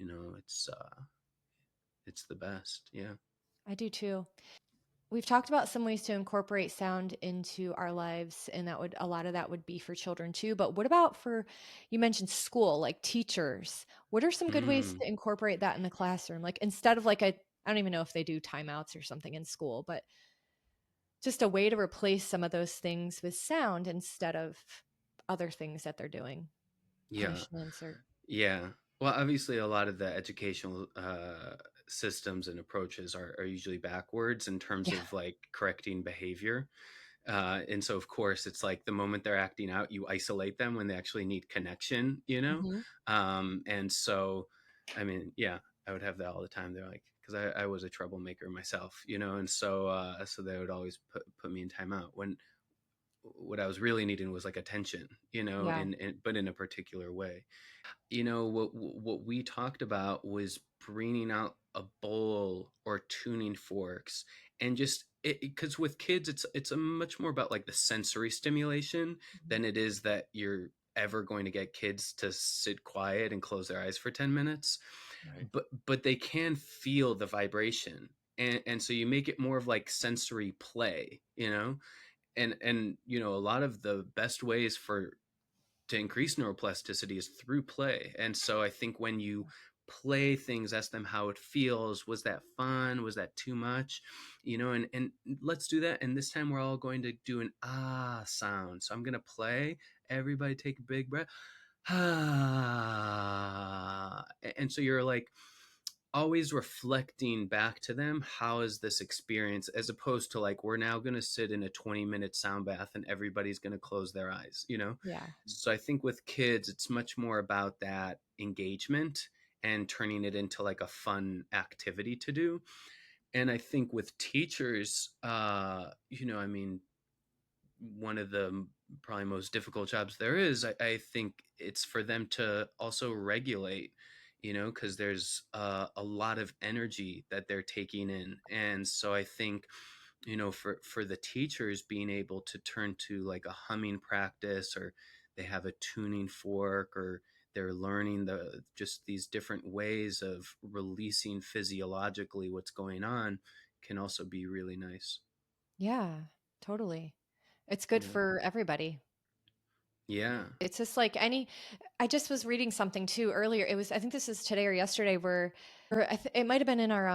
it's it's the best. Yeah. I do too. We've talked about some ways to incorporate sound into our lives, and that would a lot of that would be for children too. But what about for you mentioned school, like teachers? What are some good ways Mm. to incorporate that in the classroom? Like instead of like a I don't even know if they do timeouts or something in school, but just a way to replace some of those things with sound instead of other things that they're doing, Yeah. punishments or Yeah. Well, obviously, a lot of the educational systems and approaches are usually backwards in terms yeah. of like correcting behavior. And so, of course, it's like the moment they're acting out, you isolate them when they actually need connection, you know? Hmm. And so, I mean, yeah, I would have that all the time. They're like, because I was a troublemaker myself, you know? And so, so they would always put me in timeout when what I was really needing was like attention, you know, Yeah. but in a particular way. You know, what we talked about was bringing out a bowl or tuning forks, and just it because with kids it's a much more about like the sensory stimulation Mhm. than it is that you're ever going to get kids to sit quiet and close their eyes for 10 minutes, Right. but they can feel the vibration, and so you make it more of like sensory play, you know. And you know, a lot of the best ways for to increase neuroplasticity is through play. And so I think when you play things, ask them how it feels. Was that fun? Was that too much? You know, and let's do that. And this time we're all going to do an ah sound. So I'm going to play. Everybody take a big breath. Ah. And so you're like, always reflecting back to them, how is this experience, as opposed to like we're now going to sit in a 20-minute sound bath and everybody's going to close their eyes, you know. Yeah. So I think with kids it's much more about that engagement and turning it into like a fun activity to do. And I think with teachers, you know, I mean, one of the probably most difficult jobs there is, I think it's for them to also regulate, you know, because there's a lot of energy that they're taking in. And so I think, you know, for the teachers being able to turn to like a humming practice, or they have a tuning fork, or they're learning just these different ways of releasing physiologically what's going on, can also be really nice. Yeah, totally. It's good Yeah. for everybody. Yeah. It's just like any I just was reading something too earlier. It was I think this is today or yesterday where or it might have been in our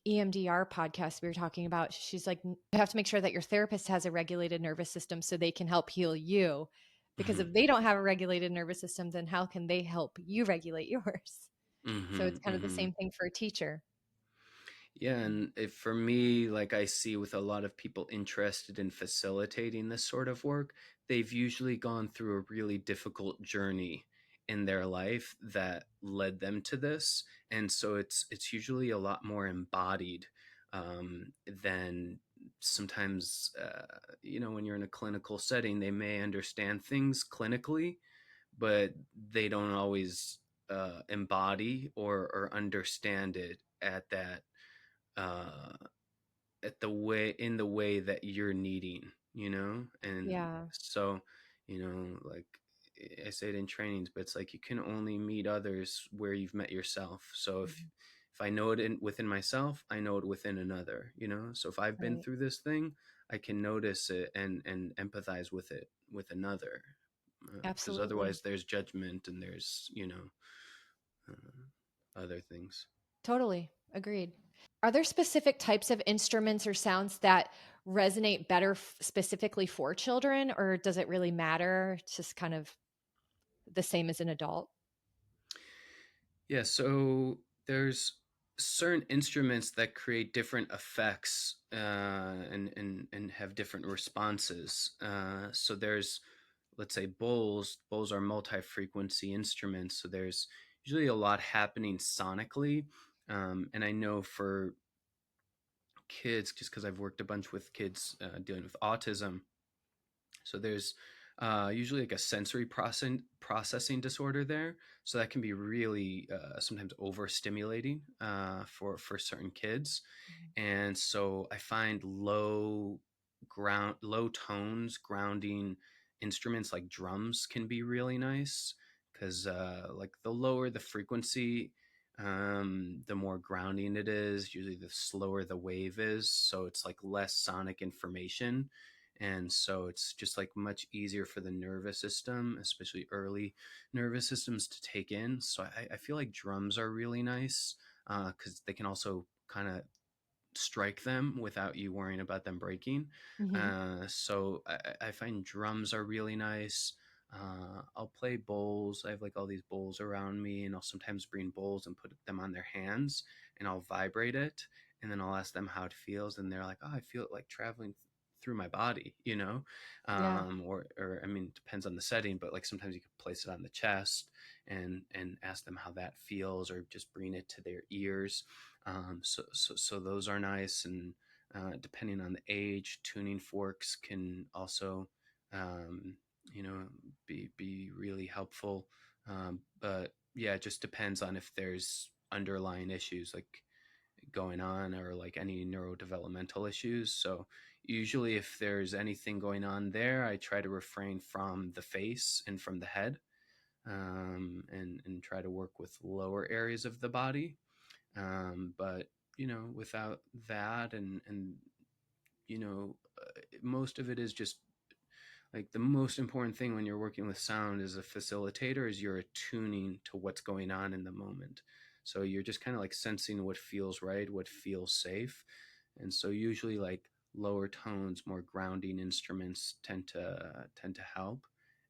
EMDR podcast we were talking about. She's like you have to make sure that your therapist has a regulated nervous system so they can help heal you. Because if Hmm. they don't have a regulated nervous system, then how can they help you regulate yours? So it's Hmm. kind of the Hmm. same thing for a teacher. Yeah, and if for me, like I see with a lot of people interested in facilitating this sort of work, they've usually gone through a really difficult journey in their life that led them to this, and so it's usually a lot more embodied than sometimes. You know, when you're in a clinical setting, they may understand things clinically, but they don't always embody or understand it uh, at the way in the way that you're needing, you know. And Yeah. so, you know, like I say it in trainings, but it's like you can only meet others where you've met yourself. So Mhm. if I know it within myself, I know it within another, you know. So if I've been Right. through this thing, I can notice it and empathize with it with another, because Absolutely. otherwise there's judgment and there's, you know, other things. Totally. Agreed. Are there specific types of instruments or sounds that resonate better specifically for children, or does it really matter? It's just kind of the same as an adult? Yeah, so there's certain instruments that create different effects, and have different responses. So there's, let's say, bowls. Bowls are multi-frequency instruments, so there's usually a lot happening sonically. And I know for kids, just because I've worked a bunch with kids dealing with autism, so there's usually like a sensory processing disorder there. So that can be really sometimes overstimulating for certain kids. Mhm. And so I find low tones, grounding instruments like drums can be really nice, because like the lower the frequency, The more grounding it is, usually the slower the wave is. So it's like less sonic information. And so it's just like much easier for the nervous system, especially early nervous systems, to take in. So I feel like drums are really nice because they can also kind of strike them without you worrying about them breaking. Hmm. So I find drums are really nice. I'll play bowls. I have like all these bowls around me, and I'll sometimes bring bowls and put them on their hands, and I'll vibrate it, and then I'll ask them how it feels, and they're like, "Oh, I feel it like traveling through my body," you know. Yeah. Or I mean, it depends on the setting, but like sometimes you can place it on the chest and ask them how that feels, or just bring it to their ears. So those are nice, and depending on the age, tuning forks can also, um, you know, be really helpful. But yeah, it just depends on if there's underlying issues like going on, or like any neurodevelopmental issues. So usually, if there's anything going on there, I try to refrain from the face and from the head, and try to work with lower areas of the body. But without that, and most of it is just like the most important thing when you're working with sound as a facilitator is you're attuning to what's going on in the moment. So you're just kind of like sensing what feels right, what feels safe. And so usually like lower tones, more grounding instruments tend to help.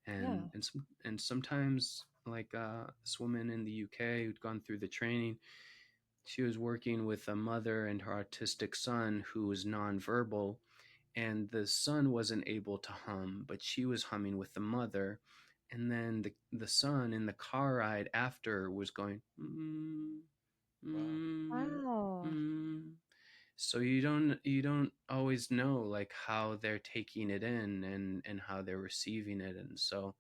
Yeah. And sometimes like this woman in the UK who'd gone through the training, she was working with a mother and her autistic son who was nonverbal, and the son wasn't able to hum, but she was humming with the mother. And then the son in the car ride after was going, Wow. mm, Wow. mm. So you don't always know like how they're taking it in, and how they're receiving it. And so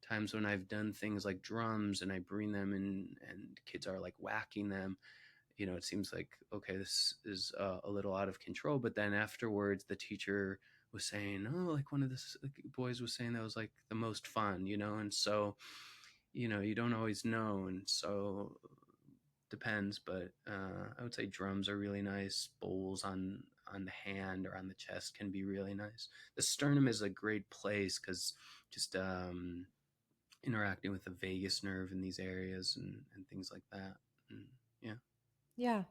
times when I've done things like drums and I bring them in and kids are like whacking them, it seems like, okay, this is a little out of control. But then afterwards, the teacher was saying, oh, like one of the boys was saying that was like the most fun, and so, you don't always know. And so depends, but I would say drums are really nice. Bowls on the hand or on the chest can be really nice. The sternum is a great place because just interacting with the vagus nerve in these areas, and things like that. And yeah. Yeah.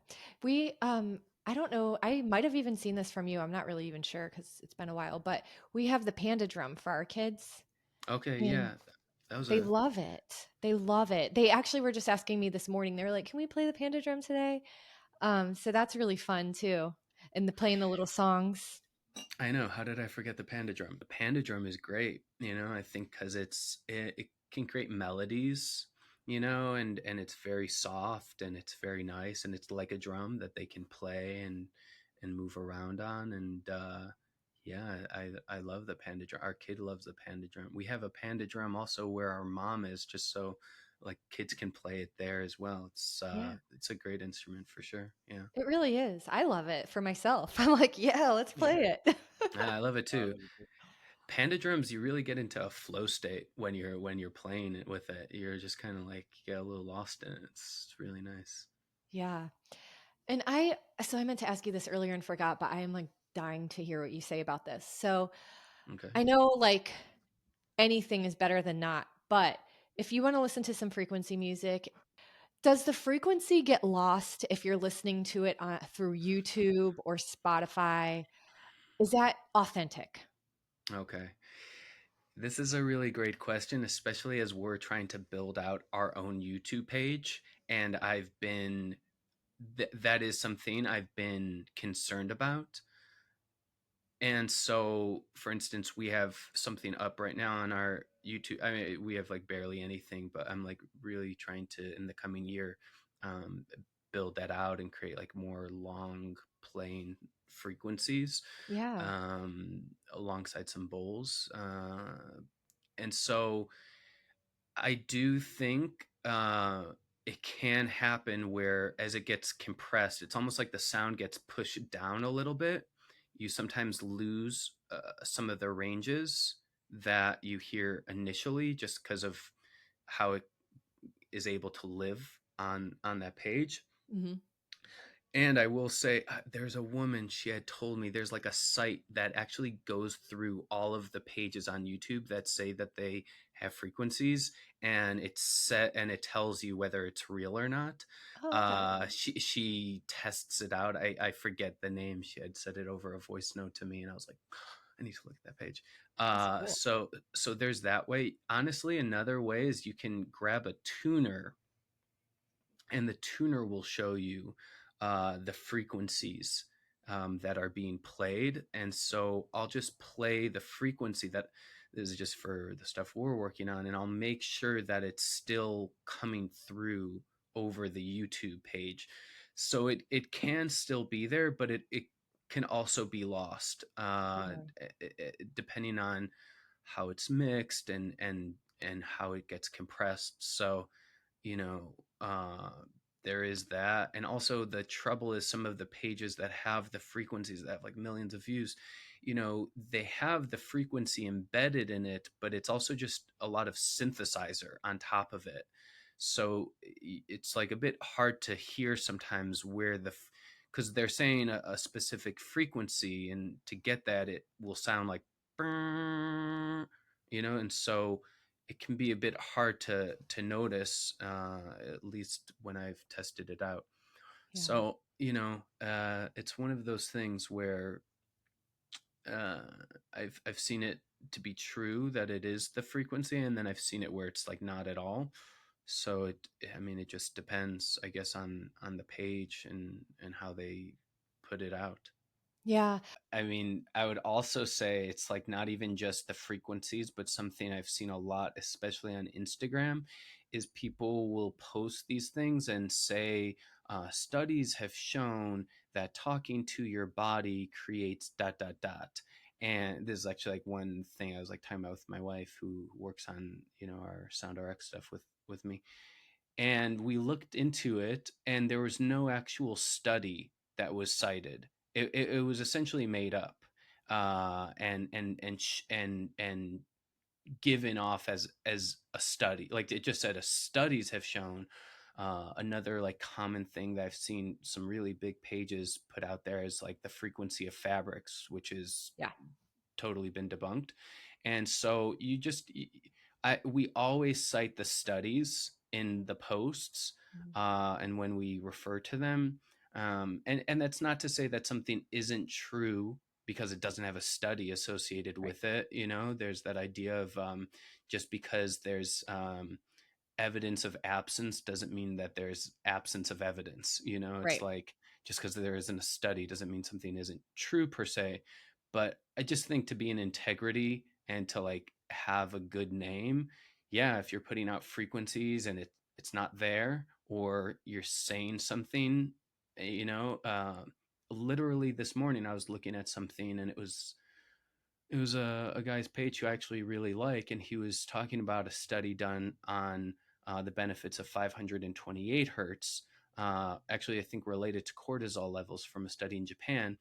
I don't know, I might have even seen this from you. I'm not really even sure because it's been a while, but we have the Panda drum for our kids Okay, and yeah. That was they a love it. They love it. They actually were just asking me this morning. They were like, "Can we play the Panda drum today?" So that's really fun too. And playing the little songs. I know. How did I forget the panda drum? The panda drum is great, I think because it can create melodies, and it's very soft and it's very nice, and it's like a drum that they can play and move around on. And yeah, I love the panda drum. Our kid loves the panda drum. We have a panda drum also where our mom is, just so like kids can play it there as well. Yeah. It's a great instrument for sure. Yeah. It really is. I love it for myself. I'm like, "Yeah, let's play it." I love it I too. love it too. Panda drums, you really get into a flow state when you're playing it with it. You're just kind of like get a little lost in it. It's really nice. Yeah. And I meant to ask you this earlier and forgot, but I am like dying to hear what you say about this. So Okay. I know like anything is better than not, but if you want to listen to some frequency music, does the frequency get lost if you're listening to it through YouTube or Spotify? Is that authentic? Okay. This is a really great question, especially as we're trying to build out our own YouTube page. And that is something I've been concerned about. And so, for instance, we have something up right now on our YouTube. I mean, we have like barely anything, but I'm like really trying to, in the coming year, um, build that out and create like more long playing frequencies, Yeah. alongside some bowls. And so I do think it can happen where as it gets compressed, it's almost like the sound gets pushed down a little bit. You sometimes lose some of the ranges that you hear initially just because of how it is able to live on that page. Hmm. And I will say, there's a woman, she had told me there's like a site that actually goes through all of the pages on YouTube that say that they have frequencies, and it's set and it tells you whether it's real or not. Oh, okay. She tests it out. I forget the name. She had said it over a voice note to me, and I was like, I need to look at that page. That's cool. So there's that way. Honestly, another way is you can grab a tuner, and the tuner will show you the frequencies that are being played. And so I'll just play the frequency that this is just for the stuff we're working on, and I'll make sure that it's still coming through over the YouTube page. So it can still be there, but it can also be lost, Yeah. depending on how it's mixed and how it gets compressed. So you know uh there is that. And also the trouble is some of the pages that have the frequencies that have like millions of views, they have the frequency embedded in it, but it's also just a lot of synthesizer on top of it. So it's like a bit hard to hear sometimes where because they're saying a specific frequency, and to get that it will sound like and so it can be a bit hard to notice, at least when I've tested it out. Yeah. So it's one of those things where uh, I've seen it to be true that it is the frequency, and then I've seen it where it's like not at all. So I mean, it just depends, I guess, on the page and how they put it out. Yeah. I mean, I would also say it's like not even just the frequencies, but something I've seen a lot, especially on Instagram, is people will post these things and say, studies have shown that talking to your body creates dot, dot, dot. And this is actually like one thing I was like talking about with my wife who works on, our SoundRx stuff with me. And we looked into it, and there was no actual study that was cited. It was essentially made up, and given off as a study. Like it just said, studies have shown. Another like common thing that I've seen some really big pages put out there is like the frequency of fabrics, which is Yeah. totally been debunked. And so we always cite the studies in the posts, Mhm. and when we refer to them, and that's not to say that something isn't true because it doesn't have a study associated Right. with it. There's that idea of, just because there's evidence of absence doesn't mean that there's absence of evidence. It's Right. like, just because there isn't a study doesn't mean something isn't true per se. But I just think to be in integrity and to like have a good name, yeah, if you're putting out frequencies and it's not there, or you're saying something, you know literally this morning I was looking at something, and it was a guy's page who I actually really like, and he was talking about a study done on the benefits of 528 hertz, actually, I think related to cortisol levels from a study in Japan.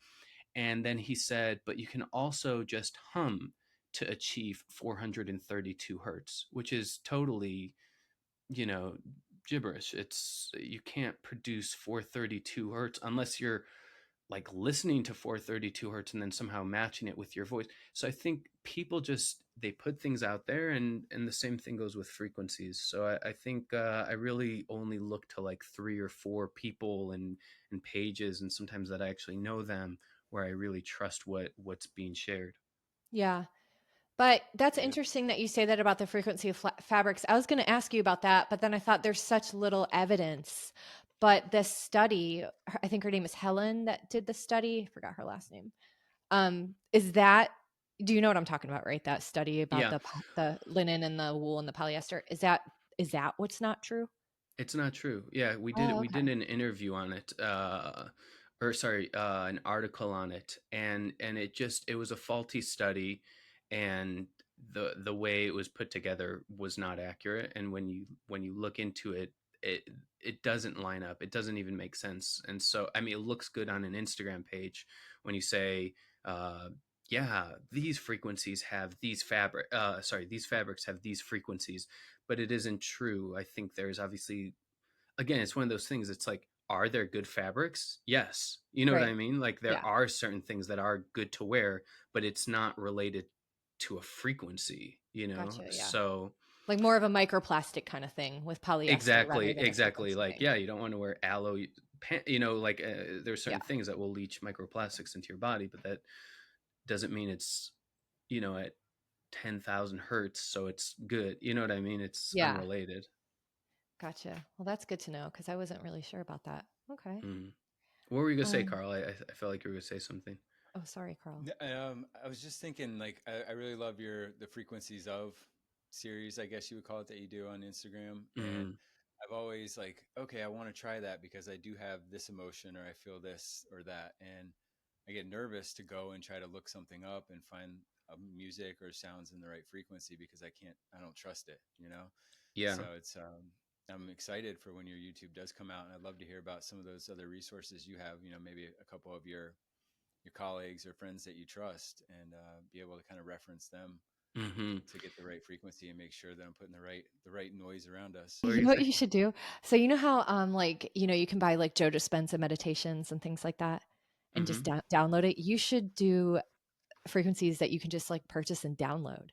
And then he said, but you can also just hum to achieve 432 hertz, which is totally, you know, gibberish. You can't produce 432 hertz unless you're like listening to 432 hertz and then somehow matching it with your voice. So I think people just they put things out there, and the same thing goes with frequencies. So I think I really only look to like 3 or 4 people and pages, and sometimes that I actually know them, where I really trust what's being shared. Yeah. But that's Yep. interesting that you say that about the frequency of fabrics. I was going to ask you about that, but then I thought there's such little evidence. But this study, I think her name is Helen that did the study. I forgot her last name. Is that, do you know what I'm talking about, right? That study about Yeah, the linen and the wool and the polyester. Is that what's not true? it's not true. Yeah, we did Oh, we okay. did an interview on it, or sorry, an article on it, and it was a faulty study, and the way it was put together was not accurate. And when you look into it, it it doesn't line up. It doesn't even make sense. And so, I mean, it looks good on an Instagram page when you say, uh, yeah, these frequencies have these fabrics have these frequencies, but it isn't true. I think there's obviously again, it's one of those things. It's like, are there good fabrics? Yes. You know what Right. I mean? Like there Yeah. are certain things that are good to wear, but it's not related to a frequency, Gotcha. Yeah. So Like more of a microplastic kind of thing with polyester rather than a exactly. frequency Like, thing. yeah, you don't want to wear alloy, like there's Yeah. certain things that will leach microplastics into your body, but that doesn't mean it's, at 10,000 hertz. So it's good. You know what I mean? It's Yeah. unrelated. Gotcha. Well, that's good to know because I wasn't really sure about that. Okay. Mm. What were you going to say, Um, Carl? I felt like you were going to say something. oh, sorry, Carl. I was just thinking, like, I really love the frequencies of series, I guess you would call it, that you do on Instagram. And Mm. I've always like, okay, I want to try that because I do have this emotion or I feel this or that. And I get nervous to go and try to look something up and find music or sounds in the right frequency because I don't trust it, you know? Yeah. So I'm excited for when your YouTube does come out. And I'd love to hear about some of those other resources you have, maybe a couple of your colleagues or friends that you trust, and be able to kind of reference them Mm-hmm. to get the right frequency and make sure that I'm putting the right noise around us. What were You you know what saying? you should do? So you know how like, you can buy like Joe Dispenza meditations and things like that and Mm-hmm. just download it. You should do frequencies that you can just like purchase and download.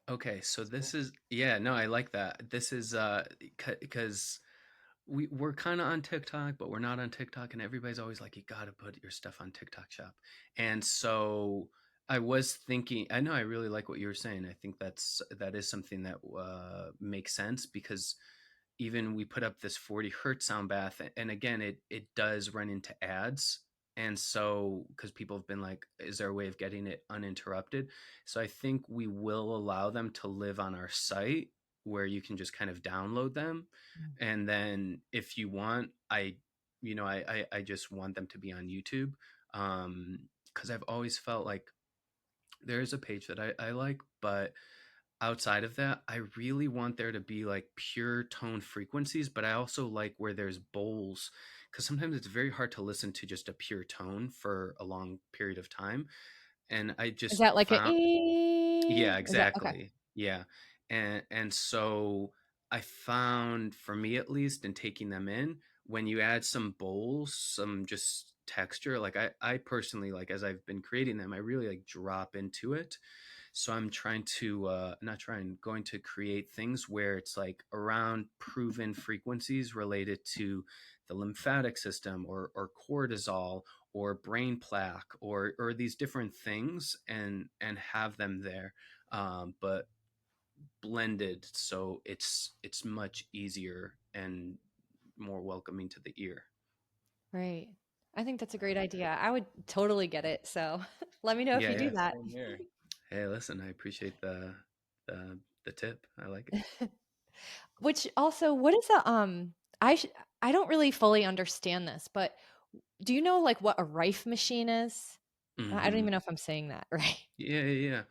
Okay, so That's this cool. is, yeah, no, I like that. This is because we're kind of on TikTok, but we're not on TikTok, and everybody's always like, you got to put your stuff on TikTok Shop. And so I was thinking, I know I really like what you were saying. I think that is something that makes sense because even we put up this 40 hertz sound bath, and again, it does run into ads. And so because people have been like, is there a way of getting it uninterrupted? So I think we will allow them to live on our site where you can just kind of download them. Mm. And then if you want, I just want them to be on YouTube. Because I've always felt like there's a page that I like, but outside of that, I really want there to be like pure tone frequencies, but I also like where there's bowls because sometimes it's very hard to listen to just a pure tone for a long period of time. And I Is just that like a found, yeah, is that okay? exactly. Yeah. And so I found, for me at least, in taking them in, when you add some bowls, some just texture, like I personally, like as I've been creating them, I really like drop into it. So I'm trying to not trying, going to create things where it's like around proven frequencies related to the lymphatic system or cortisol or brain plaque or these different things, and have them there, but blended so it's much easier and more welcoming to the ear. Right. I think that's a great I like it. idea. I would totally get it. So let me know if Yeah, you do yeah. Yeah, that. same here. Hey, listen, I appreciate the the tip. I like it. Which also, what is I sh- I don't really fully understand this, but do you know like what a Rife machine is? I don't Hmm. even know if I'm saying that right. Yeah, yeah, yeah.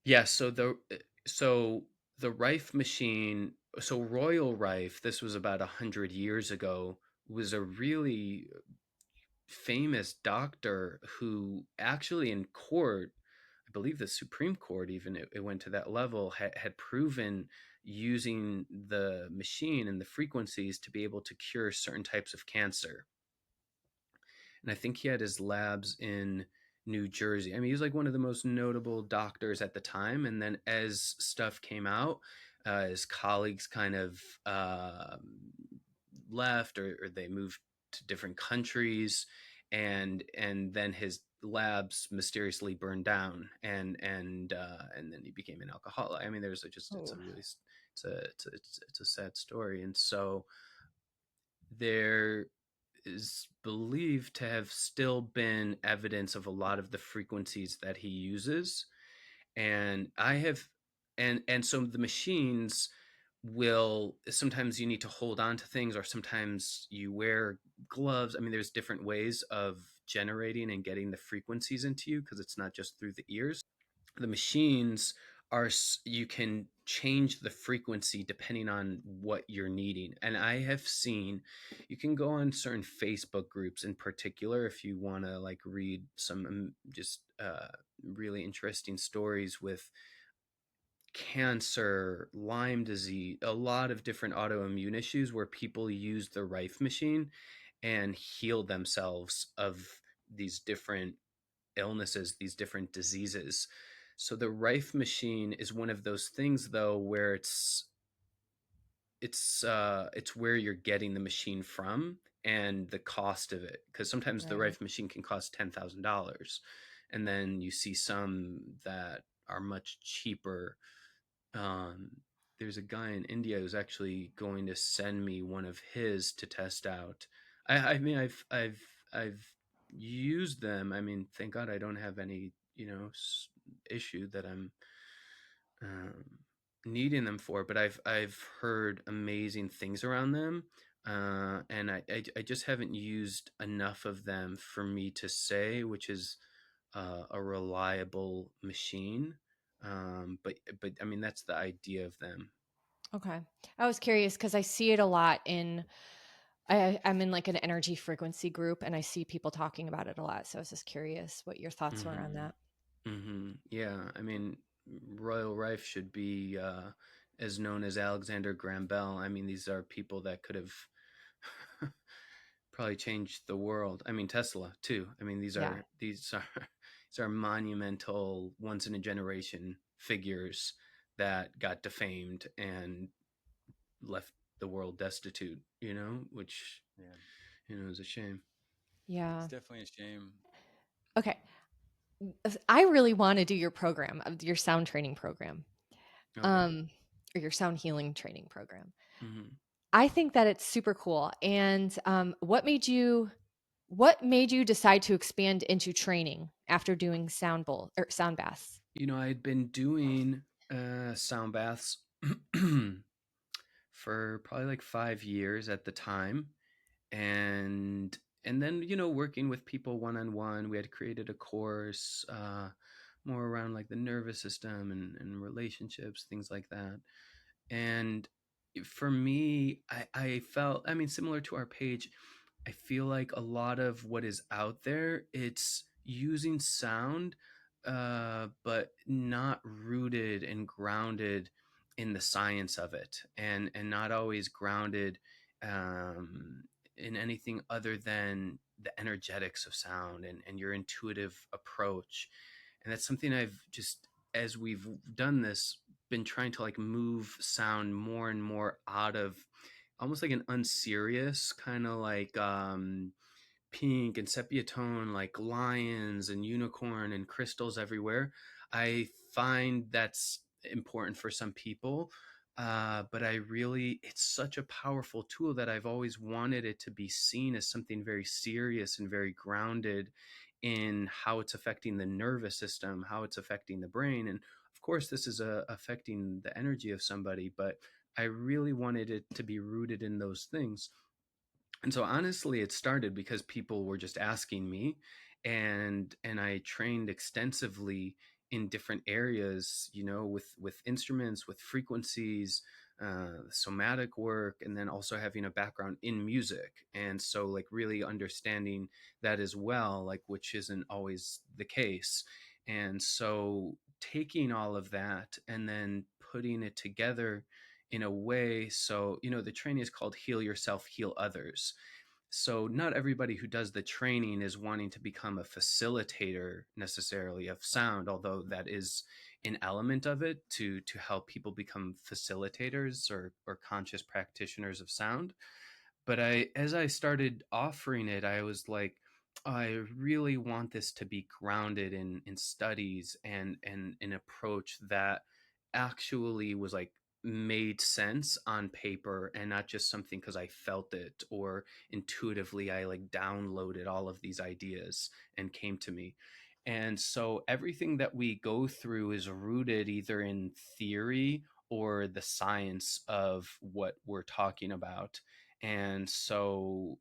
Yeah, so the Rife machine, so Royal Rife, this was about 100 years ago, was a really famous doctor who actually in court, I believe the Supreme Court even, it went to that level, had proven using the machine and the frequencies to be able to cure certain types of cancer. And I think he had his labs in New Jersey. I mean, he was like one of the most notable doctors at the time. And then as stuff came out, his colleagues kind of left, or they moved to different countries, and then his labs mysteriously burned down, and then he became an alcoholic. I mean, there's a, just it's Oh, a really it's a sad story, and so there is believed to have still been evidence of a lot of the frequencies that he uses. And I have, and so the machines will, sometimes you need to hold on to things, or sometimes you wear gloves. I mean, there's different ways of generating and getting the frequencies into you because it's not just through the ears. The machines are, you can change the frequency depending on what you're needing. And I have seen, you can go on certain Facebook groups in particular if you want to like read some just really interesting stories with cancer, Lyme disease, a lot of different autoimmune issues where people use the Rife machine and heal themselves of these different illnesses, these different diseases. So the Rife machine is one of those things though where it's where you're getting the machine from and the cost of it, because sometimes the Right. Rife machine can cost $10,000, and then you see some that are much cheaper. um, there's a guy in India who's actually going to send me one of his to test out. I mean, I've used them. I mean, thank God I don't have any, issue that I'm um, needing them for. But I've heard amazing things around them, and I just haven't used enough of them for me to say which is a reliable machine. But I mean that's the idea of them. Okay. I was curious because I see it a lot in I'm in like an energy frequency group and I see people talking about it a lot. So I was just curious what your thoughts were on Hmm. that. Yeah, I mean, Royal Rife should be as known as Alexander Graham Bell. I mean, these are people that could have probably changed the world. I mean, Tesla too. I mean, these Yeah. are these are these are monumental, once in a generation figures that got defamed and left the world destitute. Which Yeah, is a shame. it's Yeah. definitely a shame. Okay. I really want to do your program, your sound training program, Okay. um, or your sound healing training program. Hmm. I think that it's super cool. And what made you decide to expand into training after doing sound bowl or sound baths? I had been doing sound baths for probably like 5 years at the time, and then working with people one on one. We had created a course more around like the nervous system and relationships, things like that. And for me, I felt, I mean, similar to our page, I feel like a lot of what is out there, it's using sound, but not rooted and grounded in the science of it, and not always grounded um, in anything other than the energetics of sound and your intuitive approach. And that's something I've just, as we've done this, been trying to like move sound more and more out of almost like an unserious kind of like pink and sepia tone, like lions and unicorn and crystals everywhere. I find that's important for some people. But I really, it's such a powerful tool that I've always wanted it to be seen as something very serious and very grounded in how it's affecting the nervous system, how it's affecting the brain. And of course, this is affecting the energy of somebody, but I really wanted it to be rooted in those things. And so honestly, it started because people were just asking me, and I trained extensively in different areas, with instruments, with frequencies, somatic work, and then also having a background in music. And so like really understanding that as well, like which isn't always the case. And so taking all of that and then putting it together in a way, so the training is called Heal Yourself, Heal Others. So not everybody who does the training is wanting to become a facilitator necessarily of sound, although that is an element of it, to help people become facilitators or conscious practitioners of sound. But as I started offering it, I was like, I really want this to be grounded in studies and an approach that actually was like made sense on paper and not just something because I felt it or intuitively I like downloaded all of these ideas and came to me. And so everything that we go through is rooted either in theory or the science of what we're talking about. And so,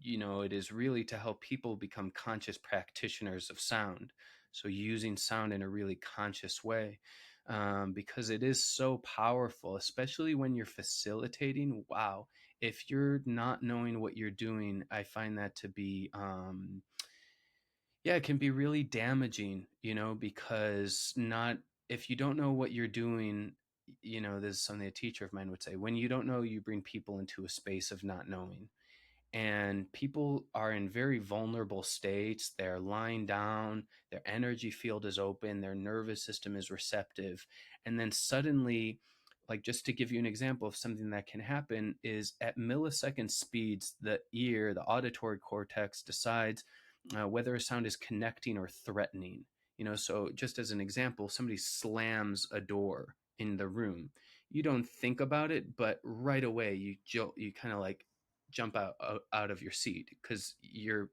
it is really to help people become conscious practitioners of sound. So, using sound in a really conscious way, because it is so powerful, especially when you're facilitating. Wow. If you're not knowing what you're doing, I find that to be, yeah, it can be really damaging, because not if you don't know what you're doing, this is something a teacher of mine would say: when you don't know, you bring people into a space of not knowing. And people are in very vulnerable states. They're lying down, their energy field is open, their nervous system is receptive. And then suddenly, like, just to give you an example of something that can happen, is at millisecond speeds, the auditory cortex decides whether a sound is connecting or threatening. So just as an example, somebody slams a door in the room. You don't think about it, but right away you kind of like jump out of your seat because your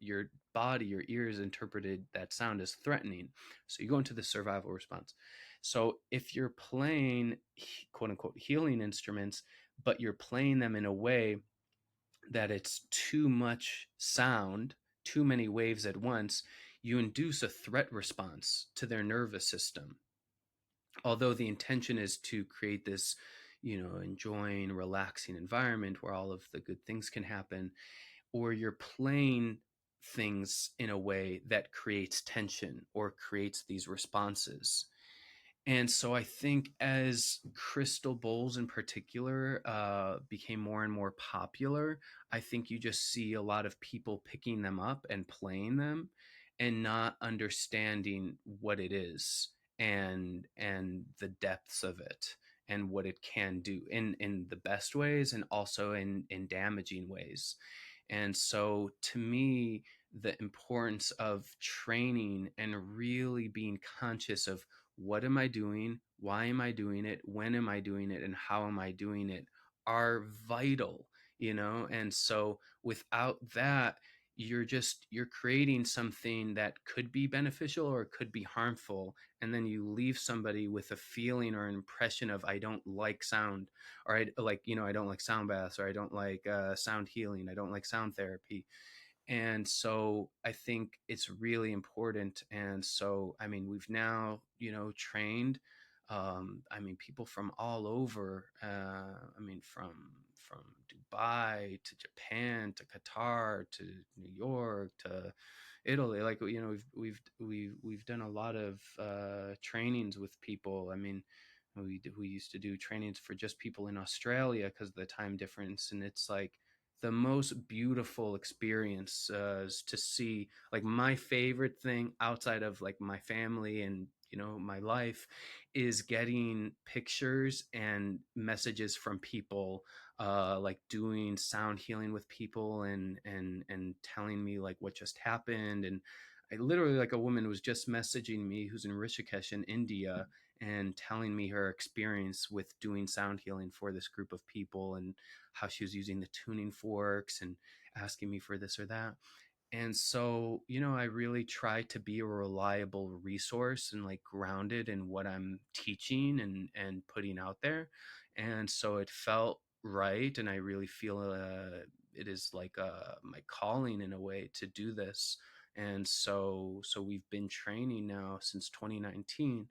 body, your ears interpreted that sound as threatening. So you go into the survival response. So if you're playing quote unquote healing instruments, but you're playing them in a way that it's too much sound, too many waves at once, you induce a threat response to their nervous system. Although the intention is to create this, enjoying, relaxing environment where all of the good things can happen, or you're playing things in a way that creates tension or creates these responses. And so I think as crystal bowls in particular became more and more popular, I think you just see a lot of people picking them up and playing them and not understanding what it is and the depths of it and what it can do in the best ways and also in damaging ways. And so to me, the importance of training and really being conscious of what am I doing? Why am I doing it? When am I doing it? And how am I doing it are vital. And so without that, you're creating something that could be beneficial or could be harmful. And then you leave somebody with a feeling or an impression of, I don't like sound, or I don't like sound baths, or I don't like sound healing. I don't like sound therapy. And so I think it's really important. And so, I mean, we've now, trained, people from all over, from Dubai to Japan to Qatar to New York to Italy. Like, we've done a lot of trainings with people. I mean, we used to do trainings for just people in Australia because of the time difference, and it's like the most beautiful experience is to see, like, my favorite thing outside of like my family and my life is getting pictures and messages from people like doing sound healing with people and telling me like what just happened. And I literally, like, a woman was just messaging me who's in Rishikesh in India and telling me her experience with doing sound healing for this group of people and how she was using the tuning forks and asking me for this or that. And so, I really try to be a reliable resource and like grounded in what I'm teaching and putting out there. And so it felt right. And I really feel it is like my calling in a way to do this. And so we've been training now since 2019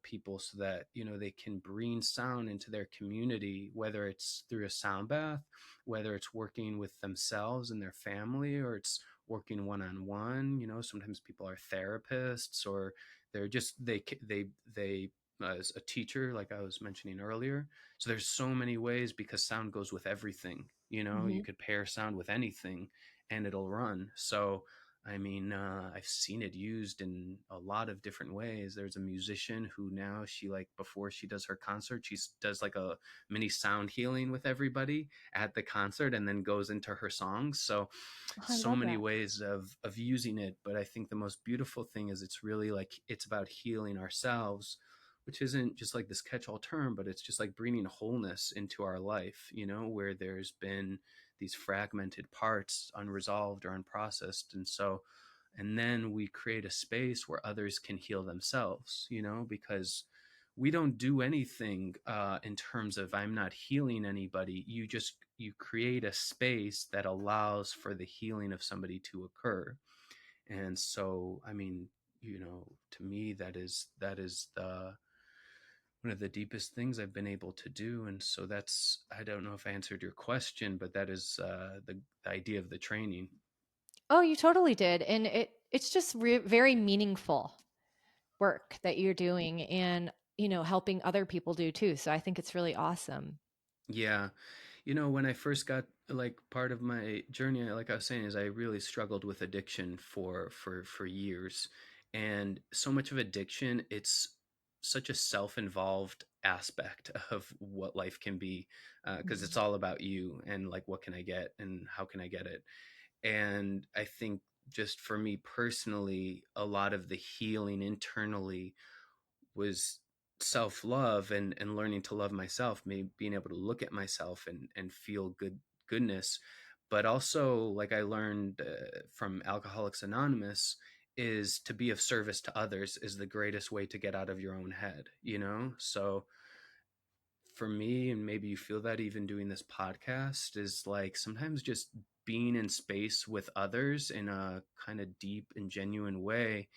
people so that, they can bring sound into their community, whether it's through a sound bath, whether it's working with themselves and their family, or it's working one-on-one. Sometimes people are therapists, or they're just they as a teacher, like I was mentioning earlier. So there's so many ways, because sound goes with everything. You Hmm. could pair sound with anything and it'll run. So I've seen it used in a lot of different ways. There's a musician who now, she, like, before she does her concert, she does like a mini sound healing with everybody at the concert and then goes into her songs. So Oh, I so love many that. ways of using it. But I think the most beautiful thing is it's really like it's about healing ourselves, which isn't just like this catch-all term, but it's just like bringing wholeness into our life, where there's been these fragmented parts unresolved or unprocessed. And then we create a space where others can heal themselves, because we don't do anything in terms of, I'm not healing anybody. You create a space that allows for the healing of somebody to occur. And so, to me, that is the one of the deepest things I've been able to do. And so that's, I don't know if I answered your question, but that is the idea of the training. Oh, you totally did. And it's just very meaningful, work that you're doing and, helping other people do too. So I think it's really awesome. Yeah. When I first got, like, part of my journey, like I was saying, is I really struggled with addiction for years. And so much of addiction, it's such a self-involved aspect of what life can be, because it's Mhm. all about you and, like, what can I get and how can I get it. And I think, just for me personally, a lot of the healing internally was self-love, and learning to love myself, me being able to look at myself and feel goodness. But also, like, I learned, from Alcoholics Anonymous, is to be of service to others is the greatest way to get out of your own head. So for me, and maybe you feel that even doing this podcast, is like sometimes just being in space with others in a kind of deep and genuine way,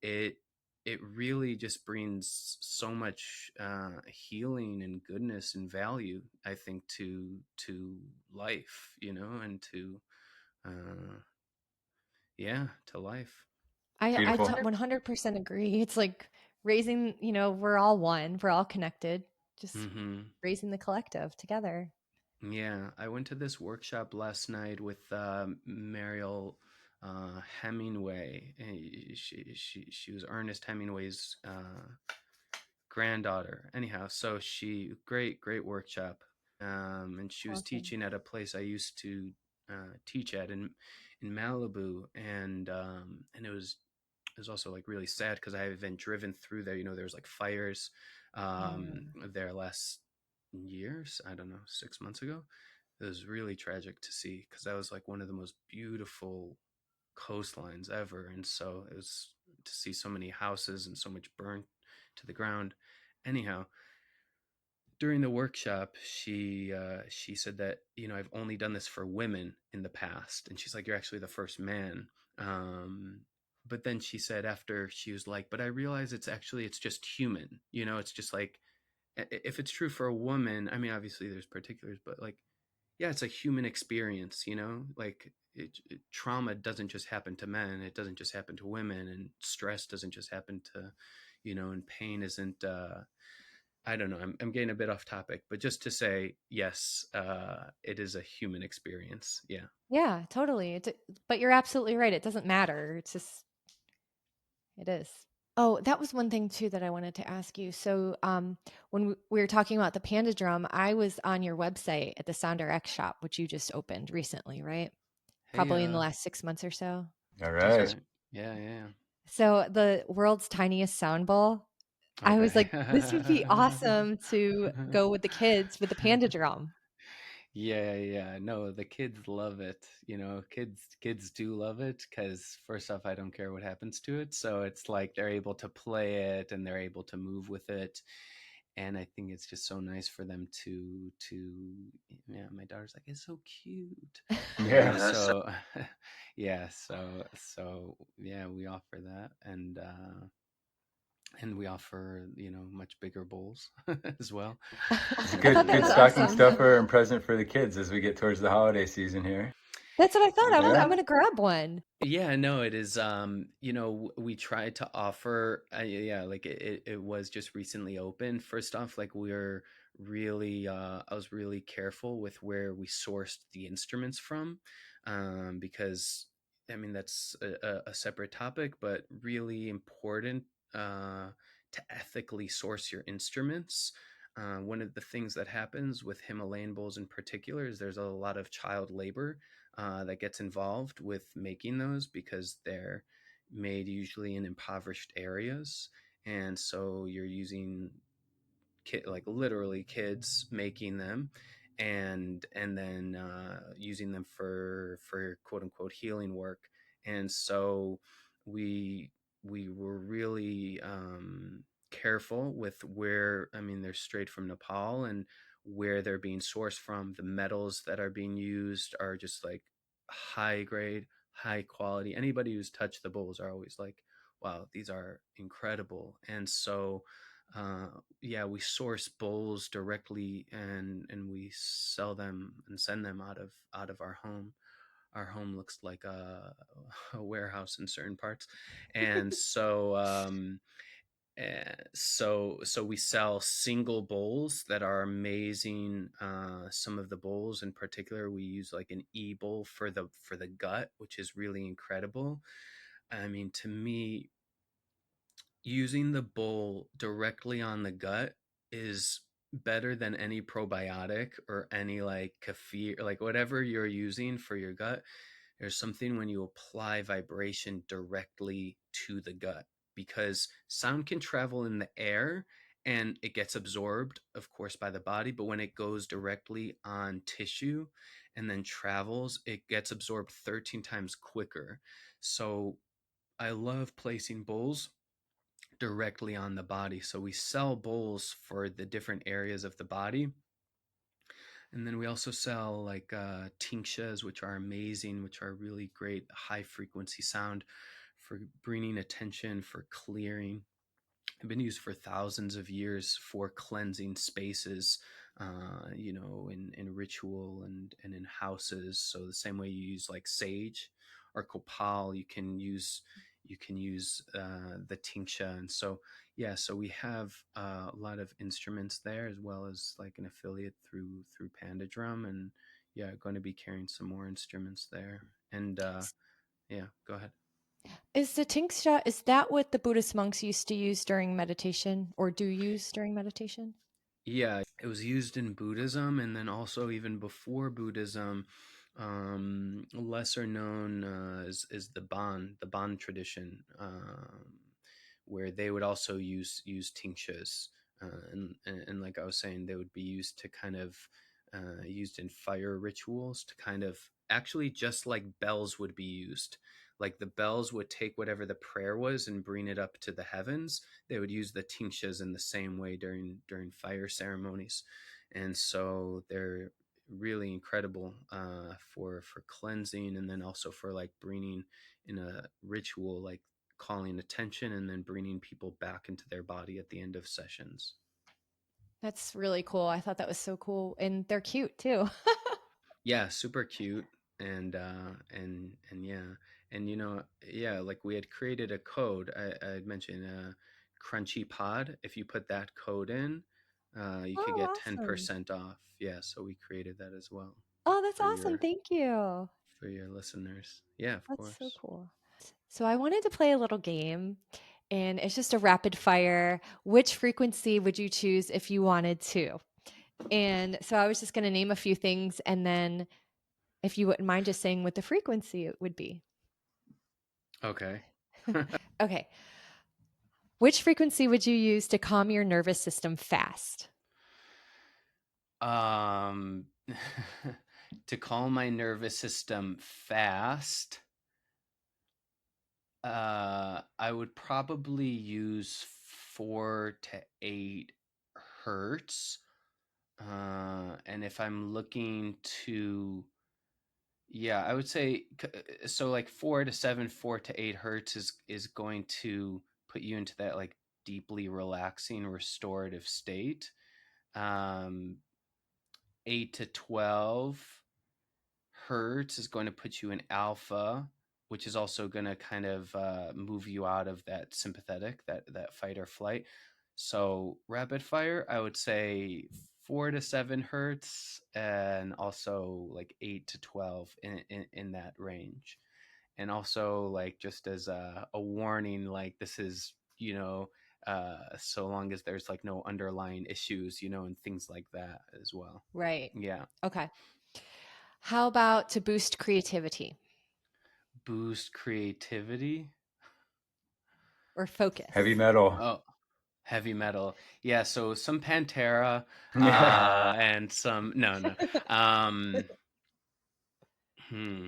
it it really just brings so much, healing and goodness and value, I think, to life, and to, uh, yeah, to life. Beautiful. 100% agree. It's like raising, we're all one, we're all connected, just Hmm. raising the collective together. Yeah, I went to this workshop last night with, Mariel, Hemingway. She was Ernest Hemingway's, granddaughter. Anyhow, so she great workshop, and she was Awesome. teaching at a place I used to, teach at in Malibu, and it was also, like, really sad because I haven't driven through there. There was, like, fires, Mm. there last years. I don't know, 6 months ago. It was really tragic to see because that was, like, one of the most beautiful coastlines ever, and so it was to see so many houses and so much burnt to the ground. Anyhow, during the workshop, she said that, I've only done this for women in the past, and she's like, you're actually the first man. Um, but then she said, after, she was like, but I realize it's just human. It's just like, if it's true for a woman, I mean, obviously there's particulars, but, like, yeah, it's a human experience. Like, trauma doesn't just happen to men, it doesn't just happen to women, and stress doesn't just happen to, and pain isn't, I don't know, I'm getting a bit off topic, but just to say, yes, it is a human experience. Yeah. Yeah, totally. But you're absolutely right. It doesn't matter. It's just, it is. Oh, that was one thing too that I wanted to ask you. So, when we were talking about the Panda drum, I was on your website at the SoundRx shop, which you just opened recently, right? Hey, Probably in the last 6 months or so. All that's right. right. Yeah, yeah, So the world's tiniest sound bowl, yeah. I was Okay. like, this would be awesome to go with the kids with the Panda drum. Yeah, yeah. No, the kids love it. Kids do love it because, first off, I don't care what happens to it. So it's like they're able to play it and they're able to move with it. And I think it's just so nice for them yeah, my daughter's like, it's so cute. Yeah. So yeah, so yeah, we offer that, and we offer, much bigger bowls as well. It's And good That's stocking awesome. stuffer and present for the kids as we get towards the holiday season here. That's what I thought. I'm Yeah. gonna grab one. yeah, no, it is, we tried to offer, yeah, like, it was just recently open. First off, like, I was really careful with where we sourced the instruments from, because, I mean, that's a separate topic, but really important, to ethically source your instruments. One of the things that happens with Himalayan bowls in particular is there's a lot of child labor, that gets involved with making those, because they're made usually in impoverished areas. And so you're using like, literally kids making them, and then, using them for quote unquote healing work. And so we we were really, careful with where, I mean, they're straight from Nepal, and where they're being sourced from. The metals that are being used are just, like, high grade, high quality. Anybody who's touched the bowls are always like, wow, these are incredible. And so, yeah, we source bowls directly, and we sell them and send them out of our home. Our home looks like a warehouse in certain parts. And so, So we sell single bowls that are amazing. Some of the bowls in particular, we use like an bowl for the gut, which is really incredible. I mean, to me, using the bowl directly on the gut is better than any probiotic or any like kefir, like whatever you're using for your gut. There's something when you apply vibration directly to the gut, because sound can travel in the air and it gets absorbed, of course, by the body. But when it goes directly on tissue and then travels, it gets absorbed 13 times quicker. So I love placing bowls directly on the body. So we sell bowls for the different areas of the body. And then we also sell like tinctures, which are amazing, which are really great high frequency sound for bringing attention, for clearing. Have been used for thousands of years for cleansing spaces, in ritual and in houses. So the same way you use like sage or copal, you can use the tincture. And so yeah, so we have a lot of instruments there, as well as like an affiliate through Panda Drum, and yeah, going to be carrying some more instruments there. And yeah, go ahead. Is the tingsha, is that what the Buddhist monks used to use during meditation or do use during meditation? Yeah, it was used in Buddhism, and then also even before Buddhism, lesser known is the Bon tradition, where they would also use tinctures, and like I was saying, they would be used to kind of used in fire rituals to kind of actually just like bells would be used. Like the bells would take whatever the prayer was and bring it up to the heavens. They would use the tinctures in the same way during fire ceremonies, and so they're really incredible for cleansing, and then also for like bringing in a ritual, like calling attention and then bringing people back into their body at the end of sessions. That's really cool. I thought that was so cool. And they're cute too. Yeah, super cute. And yeah, and yeah, like we had created a code. I mentioned Crunchy Pod. If you put that code in, you could get Oh, awesome. 10% off. Yeah, so we created that as well Oh, that's for awesome. your Thank you. for your listeners. Yeah, of That's so course. cool. So I wanted to play a little game, and it's just a rapid fire. Which frequency would you choose if you wanted to? And so I was just going to name a few things, and then if you wouldn't mind just saying what the frequency it would be. Okay. Okay. Which frequency would you use to calm your nervous system fast? um to calm my nervous system fast, I would probably use 4 to 8 hertz. And if I'm looking to, yeah, I would say so. Like 4 to 7, 4 to 8 hertz is going to put you into that like deeply relaxing, restorative state. 8 to 12 hertz is going to put you in alpha, which is also going to kind of move you out of that sympathetic, that fight or flight. So rapid fire, I would say 4 to 7 hertz, and also like 8 to 12 in that range. And also like just as a warning, like this is so long as there's like no underlying issues, and things like that as well. Right. Yeah. Okay. How about to boost creativity Boost creativity. or Heavy focus? metal. Oh, heavy metal. Yeah, so some Pantera, Yeah. and some no. Um hmm.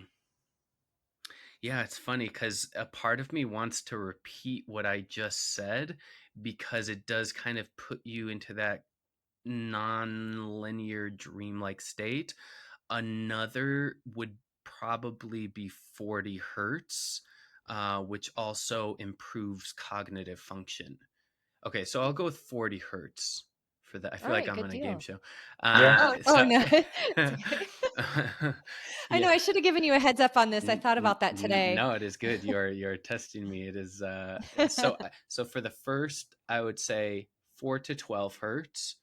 Yeah, it's funny because a part of me wants to repeat what I just said, because it does kind of put you into that non-linear dreamlike state. Another would probably be 40 hertz, which also improves cognitive function. Okay, so I'll go with 40 hertz for that. I All feel like right, I'm good on a game deal. show. Yeah. Oh So no. It's okay. I know yeah. I should have given you a heads up on this. I thought about that today. No, it is good. You're testing me. It is so for the first, I would say 4 to 12 hertz.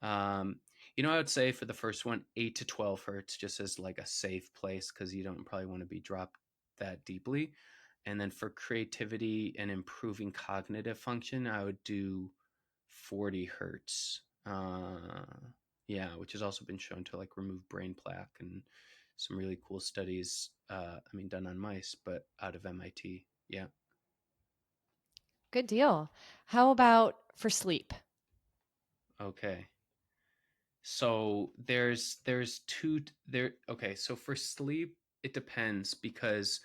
Um, I would say for the first one, 8 to 12 hertz, just as like a safe place because you don't probably want to be dropped that deeply. And then for creativity and improving cognitive function, I would do 40 hertz. Yeah, which has also been shown to like remove brain plaque and some really cool studies. Done on mice, but out of MIT. Yeah. Good deal. How about for sleep? Okay. So there's two there. Okay. So for sleep, it depends because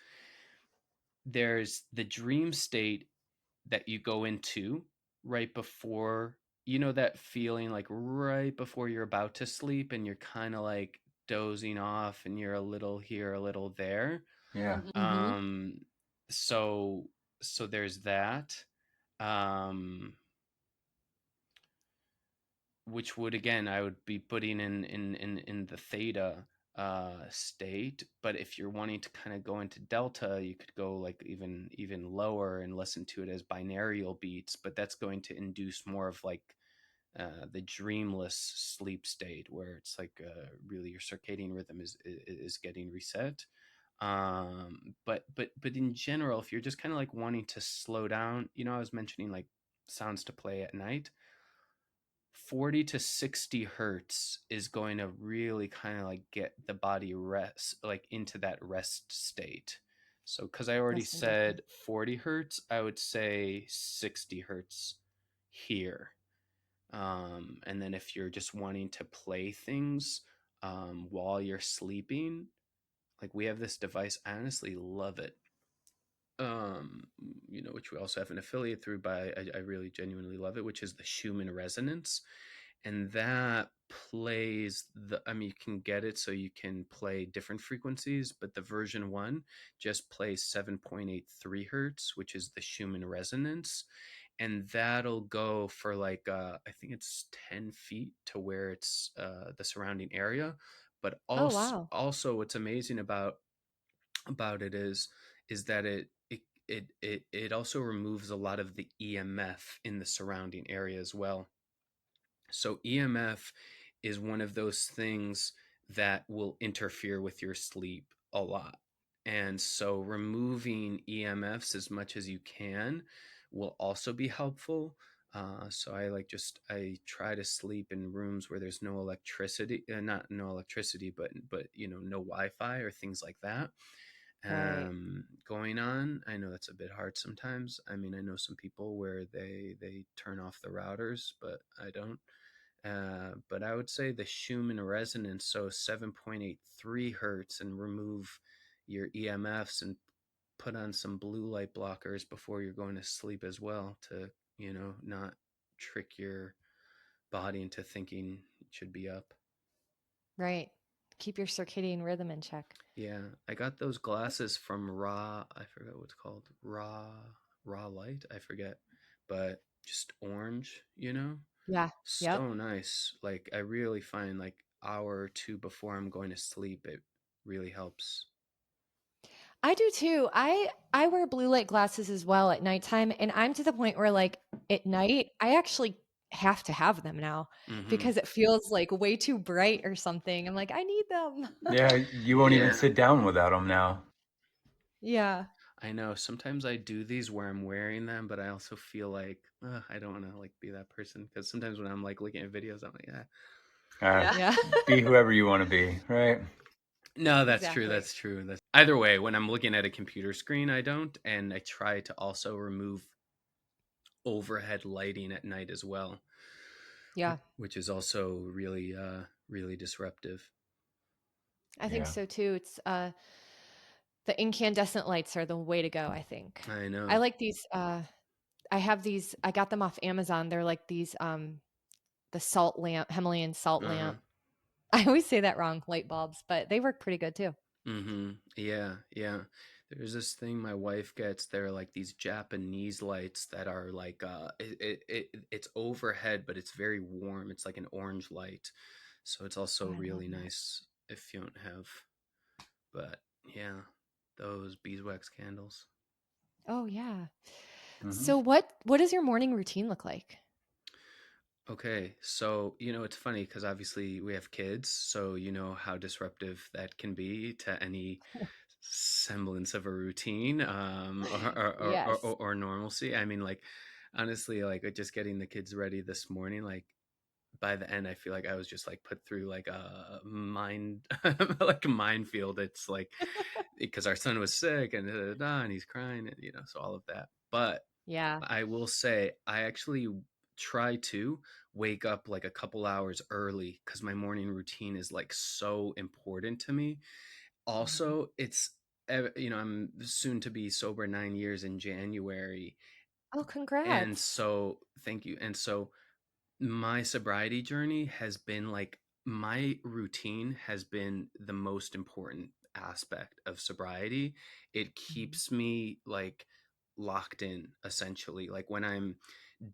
there's the dream state that you go into right before, that feeling like right before you're about to sleep and you're kind of like dozing off and you're a little here, a little there. Yeah. Mm-hmm. um so so there's that, um which would, again, I would be putting in the theta state. But if you're wanting to kind of go into delta, you could go like even lower and listen to it as binaural beats, but that's going to induce more of like the dreamless sleep state where it's like really your circadian rhythm is getting reset. But in general, if you're just kind of like wanting to slow down, I was mentioning like sounds to play at night. 40 to 60 hertz is going to really kind of like get the body rest, like into that rest state. So because I already That's interesting. said 40 hertz, I would say 60 hertz here. And then if you're just wanting to play things while you're sleeping, like we have this device, I honestly love it. Which we also have an affiliate through, but I really genuinely love it, which is the Schumann resonance. And that plays you can get it so you can play different frequencies, but the version one just plays 7.83 hertz, which is the Schumann resonance. And that'll go for like I think it's 10 feet to where it's the surrounding area. But Oh also wow. also what's amazing about it is that it also removes a lot of the EMF in the surrounding area as well. So EMF is one of those things that will interfere with your sleep a lot. And so removing EMFs as much as you can will also be helpful. So I try to sleep in rooms where there's no electricity, not no electricity, but no Wi-Fi or things like that Right. going on. I know that's a bit hard sometimes. I know some people where they turn off the routers, but I don't. But I would say the Schumann resonance, so 7.83 hertz, and remove your EMFs and put on some blue light blockers before you're going to sleep as well to, not trick your body into thinking it should be up. Right. Keep your circadian rhythm in check. Yeah, I got those glasses from I forgot what it's called. Raw Light, I forget. But just orange, Yeah. Yep. so nice. Like I really find like hour or two before I'm going to sleep, it really helps. I do too. I wear blue light glasses as well at nighttime, and I'm to the point where like at night I actually have to have them now Mm-hmm. because it feels like way too bright or something. I'm like, I need them. Yeah, you won't even Yeah, sit down without them now. Yeah. I know. Sometimes I do these where I'm wearing them, but I also feel like I don't want to like be that person because sometimes when I'm like looking at videos, I'm like, yeah. Uh, Yeah. Yeah. be whoever you want to be, right? No, that's true. Exactly. That's true. That's either way. When I'm looking at a computer screen, I don't, and I try to also remove overhead lighting at night as well, Yeah. which is also really, really disruptive. I think Yeah. so too. It's the incandescent lights are the way to go, I think. I I know. like these I have these I got them off Amazon. They're like these the salt lamp, Himalayan salt Uh huh. lamp. I always say that wrong, light bulbs, but they work pretty good too. Mm-hmm. Yeah, yeah. There's this thing my wife gets. They're like these Japanese lights that are like it's overhead, but it's very warm. It's like an orange light, so it's Oh, also I love really that. nice if you don't have. But yeah, those beeswax candles. Oh, yeah. Hmm. So what does your morning routine look like? Okay, so it's funny because obviously we have kids, so you know how disruptive that can be to any semblance of a routine, Yes. or normalcy. I mean, like honestly, like just getting the kids ready this morning, like by the end, I feel like I was just like put through like a mind like a minefield. It's like because our son was sick and and he's crying and so all of that. But Yeah. I will say I actually try to wake up like a couple hours early because my morning routine is like so important to me. Mhm. Also, it's I'm soon to be sober 9 years in January, Oh, and congrats. so thank you. And so my sobriety journey has been like my routine has been the most important aspect of sobriety. It Mhm. keeps me like locked in essentially. Like when I'm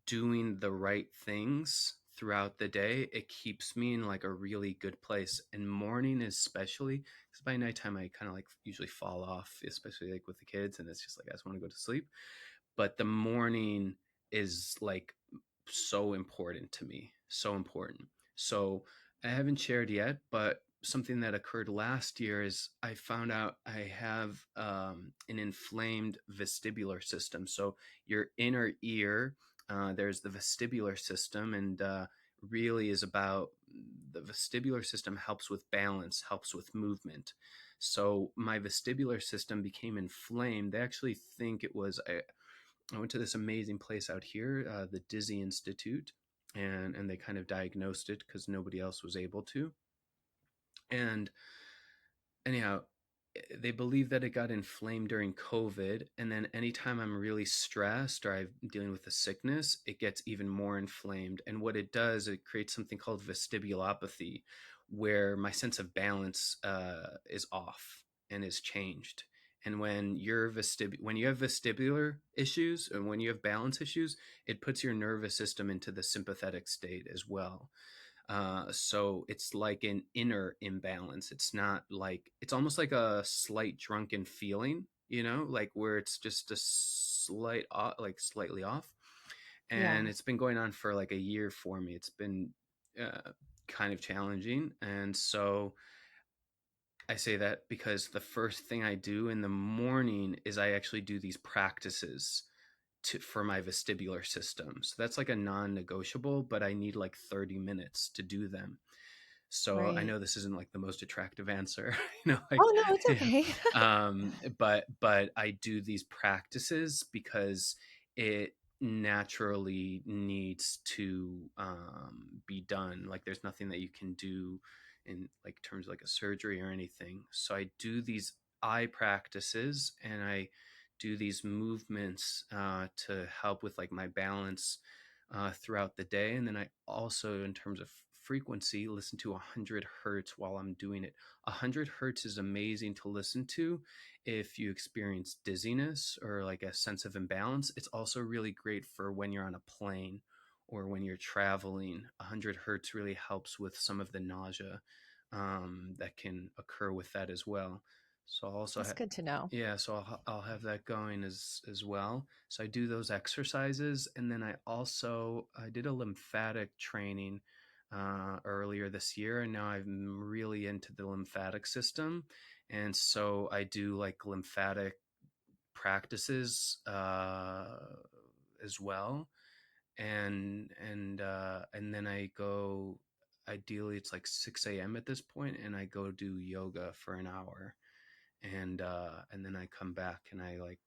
doing the right things throughout the day, it keeps me in like a really good place. And morning especially, because by nighttime I kind of like usually fall off, especially like with the kids, and it's just like I just want to go to sleep. But the morning is like so important to me, so important. So I haven't shared yet, but something that occurred last year is I found out I have an inflamed vestibular system. So your inner ear, there's the vestibular system, and really is about the vestibular system helps with balance, helps with movement. So my vestibular system became inflamed. They actually think it was I went to this amazing place out here, the Dizzy Institute, and they kind of diagnosed it because nobody else was able to. And anyhow, they believe that it got inflamed during COVID, and then anytime I'm really stressed or I'm dealing with a sickness, it gets even more inflamed. And what it does, it creates something called vestibulopathy, where my sense of balance is off and is changed. And when you have vestibular issues and when you have balance issues, it puts your nervous system into the sympathetic state as well. So it's like an inner imbalance. It's not like it's almost like a slight drunken feeling, like where it's just a slight off, like slightly off. And Yeah. it's been going on for like a year for me. It's been kind of challenging. And so I say that because the first thing I do in the morning is I actually do these practices for my vestibular system. So that's like a non-negotiable, but I need like 30 minutes to do them. So I Right. know this isn't like the most attractive answer, like Oh, no, it's yeah. okay. But I do these practices because it naturally needs to be done. Like there's nothing that you can do in like terms of like a surgery or anything. So I do these eye practices and I do these movements to help with like my balance throughout the day. And then I also, in terms of frequency, listen to 100 hertz while I'm doing it. 100 hertz is amazing to listen to if you experience dizziness or like a sense of imbalance. It's also really great for when you're on a plane or when you're traveling. 100 hertz really helps with some of the nausea that can occur with that as well. So I'll also That's good to know. yeah, so I'll have that going as well. So I do those exercises, and then I did a lymphatic training earlier this year, and now I'm really into the lymphatic system, and so I do like lymphatic practices as well, and then I go. Ideally, it's like 6 a.m. at this point, and I go do yoga for an hour, and then I come back and I like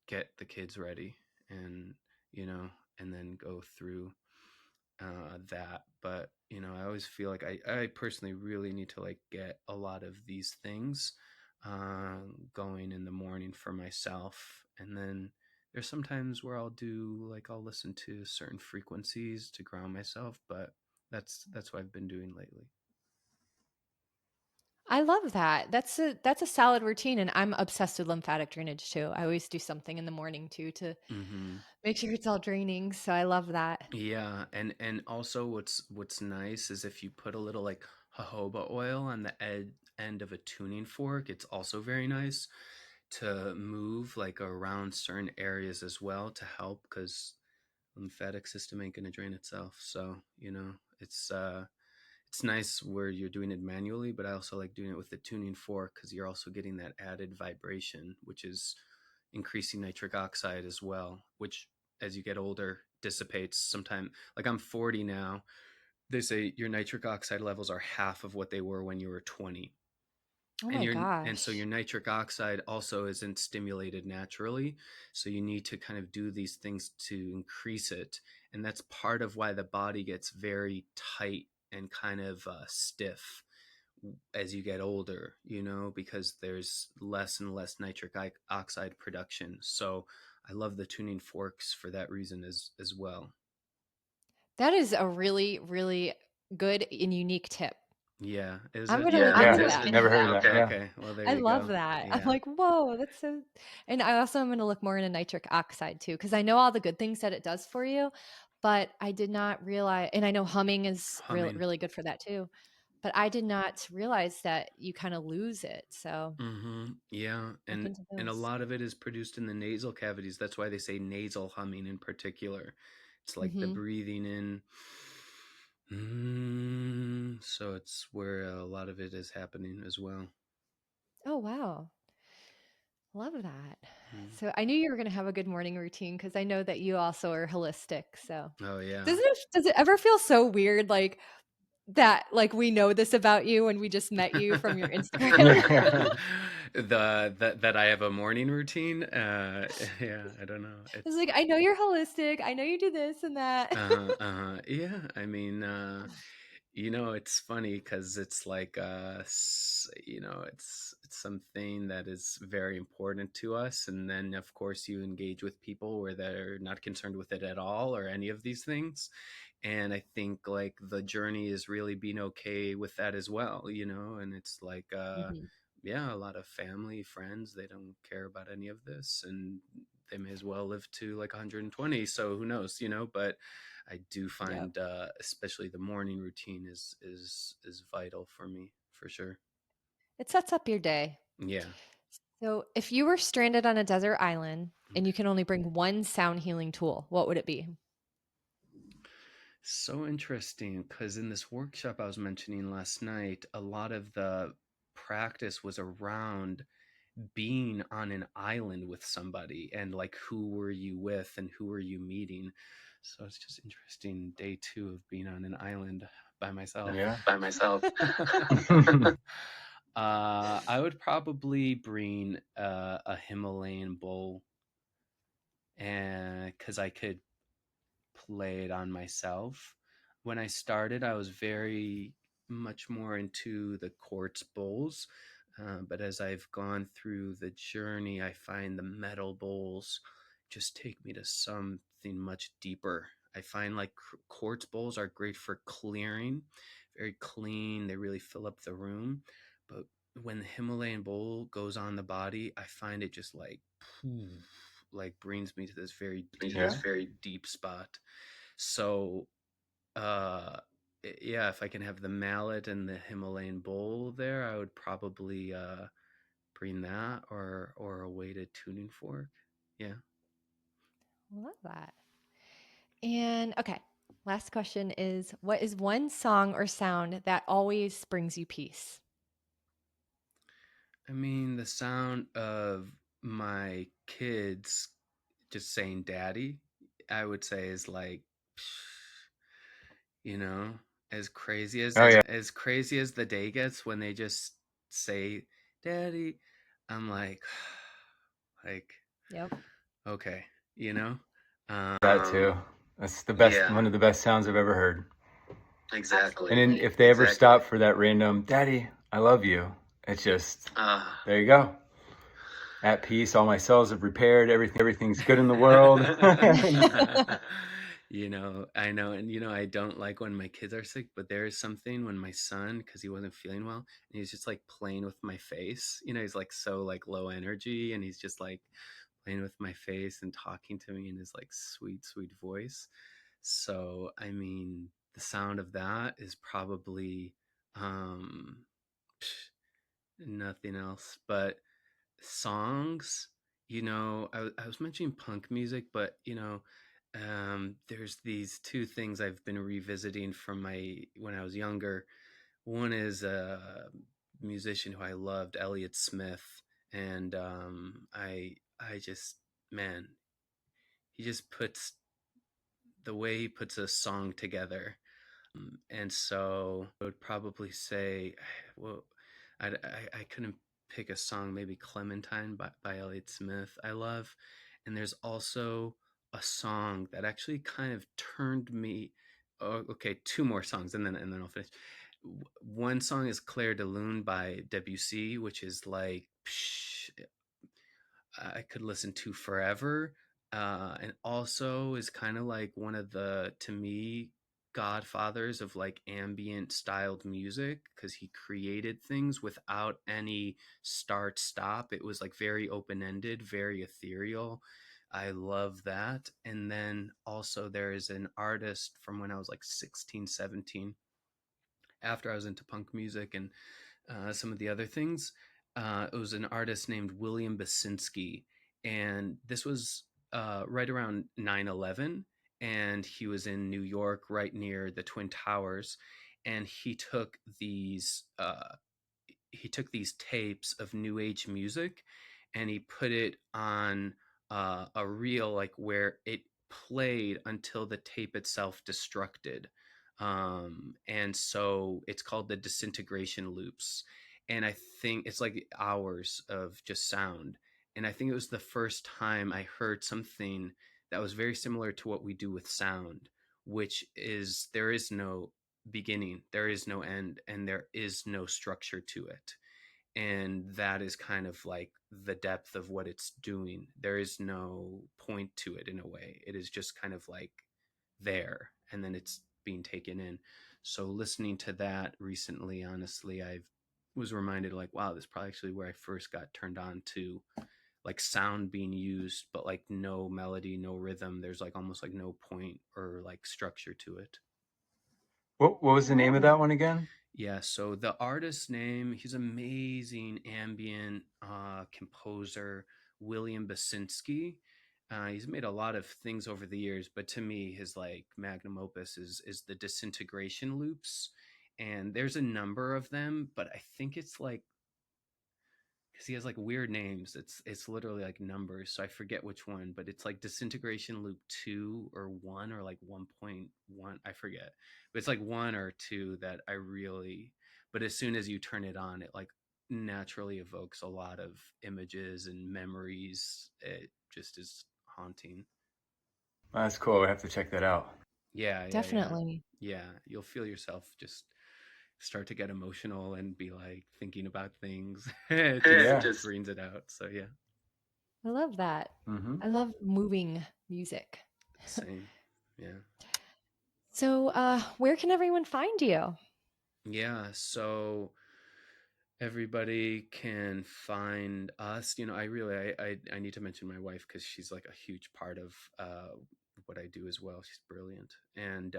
get the kids ready and you know and then go through that. But I always feel like I personally really need to like get a lot of these things going in the morning for myself, and then there's sometimes where I'll listen to certain frequencies to ground myself, but that's what I've been doing lately. I love that. That's a solid routine, and I'm obsessed with lymphatic drainage too. I always do something in the morning too to Hmm. make sure it's all draining. So I love that. Yeah, and also what's nice is if you put a little like jojoba oil on the end of a tuning fork, it's also very nice to move like around certain areas as well to help because lymphatic system ain't gonna drain itself. So, it's nice where you're doing it manually, but I also like doing it with the tuning fork because you're also getting that added vibration, which is increasing nitric oxide as well, which as you get older dissipates sometime. Like I'm 40 now. They say your nitric oxide levels are half of what they were when you were 20. Oh And my so your gosh. nitric oxide also isn't stimulated naturally, so you need to kind of do these things to increase it, and that's part of why the body gets very tight and kind of stiff as you get older, because there's less and less nitric oxide production. So I love the tuning forks for that reason as well. That is a really, really good and unique tip. Yeah, is I'm it? gonna look Yeah, into Is that. it? never heard of that. Okay. Yeah. Okay, well there I you love go. that. I'm Yeah. like, whoa, that's so. And I also am gonna look more into nitric oxide too, because I know all the good things that it does for you, but I did not realize, and I know humming is really, Humming. really good for that too. But I did not realize that you kind of lose it. So Yeah, look and into a those. lot of it is produced in the nasal cavities. That's why they say nasal humming in particular. It's like the Hmm. breathing in. So it's where a lot of it is happening as well. Oh wow. Love that. Mm. So I knew you were gonna have a good morning routine because I know that you also are holistic. So Oh yeah. does it ever feel so weird that like we know this about you and we just met you from your Instagram? Yeah. That I have a morning routine. Yeah, I don't know. It's It's like, I know you're holistic. I know you do this and that. yeah. I mean, it's funny because it's like it's something that is very important to us, and then of course you engage with people where they're not concerned with it at all or any of these things, and I think like the journey is really being okay with that as well, and it's like Mhm. yeah, a lot of family, friends, they don't care about any of this, and they may as well live to like 120. So who knows, but I do Yep. find, especially the morning routine is vital for me for sure. It sets up your day. Yeah. So if you were stranded on a desert island and you can only bring one sound healing tool, what would it be? So interesting because in this workshop I was mentioning last night, a lot of the practice was around being on an island with somebody and like who were you with and who were you meeting. So it's just interesting day two of being on an island by myself. Yeah. By myself. I would probably bring a Himalayan bowl, and because I could play it on myself. When I started, I was very much more into the quartz bowls. But as I've gone through the journey, I find the metal bowls just take me to something much deeper. I find like quartz bowls are great for clearing, very clean. They really fill up the room. But when the Himalayan bowl goes on the body, I find it just like brings me to this very Yeah. deep spot. So, uh, yeah, if I can have the mallet and the Himalayan bowl there, I would probably bring that or a weighted tuning fork. Yeah. Love that. And okay, last question is what is one song or sound that always brings you peace? I mean, the sound of my kids just saying daddy, I would say is like, you know, as crazy Oh yeah. as crazy as the day gets when they just say daddy, I'm like Yep. okay, you know. That too. That's the best, Yeah, one of the best sounds I've ever heard. exactly. And then if they ever stop for that random "Daddy, I love you," it's just there you go. At peace, all my cells have repaired. Everything's good in the world. I know. And, I don't like when my kids are sick, but there is something when my son, because he wasn't feeling well, and he's just like playing with my face. He's like so like low energy, and he's just like playing with my face and talking to me in his like sweet, sweet voice. So, I mean, the sound of that is probably um, nothing else. But songs, I was mentioning punk music, but there's these two things I've been revisiting from my when I was younger. One is a musician who I loved, Elliott Smith, and I just, man, he just puts the way he puts a song together. And so I would probably say, well, I couldn't pick a song, maybe Clementine by Elliott Smith I love. And there's also a song that actually kind of turned me, oh, okay, two more songs and then I'll finish. One song is Clair de Lune by Debussy, which is like, I could listen to forever. And also is kind of like one of the, to me, godfathers of like ambient styled music, because he created things without any start stop. It was like very open ended, very ethereal. I love that. And then also there is an artist from when I was like 16, 17, after I was into punk music and some of the other things. It was an artist named William Basinski, and this was right around 9/11, and he was in New York, right near the Twin Towers, and he took these tapes of new age music, and he put it on a reel, like where it played until the tape itself destructed. And so it's called the disintegration loops. And I think it's like hours of just sound. And I think it was the first time I heard something that was very similar to what we do with sound, which is there is no beginning, there is no end, and there is no structure to it. And that is kind of like the depth of what it's doing. There is no point to it in a way. It is just kind of like there, and then it's being taken in. So listening to that recently, honestly, I was reminded like, wow, this is probably actually where I first got turned on to like sound being used, but like no melody, no rhythm. There's like almost like no point or like structure to it. What was the name of that one again? Yeah, so the artist's name, he's amazing ambient composer, William Basinski. He's made a lot of things over the years, but to me, his like magnum opus is the disintegration loops, and there's a number of them, but I think it's like, because he has like weird names. It's literally like numbers, so I forget which one, but it's like disintegration loop 2 or 1 or like 1.1. I forget, but it's like 1 or 2 that I really. But as soon as you turn it on, it like naturally evokes a lot of images and memories. It just is haunting. That's cool. I have to check that out. Yeah. Definitely. Yeah, you'll feel yourself just start to get emotional and be like thinking about things. It just brings it out. So yeah. I love that. Mm-hmm. I love moving music. Same. Yeah. So, where can everyone find you? Yeah. So everybody can find us. I need to mention my wife, because she's like a huge part of what I do as well. She's brilliant. And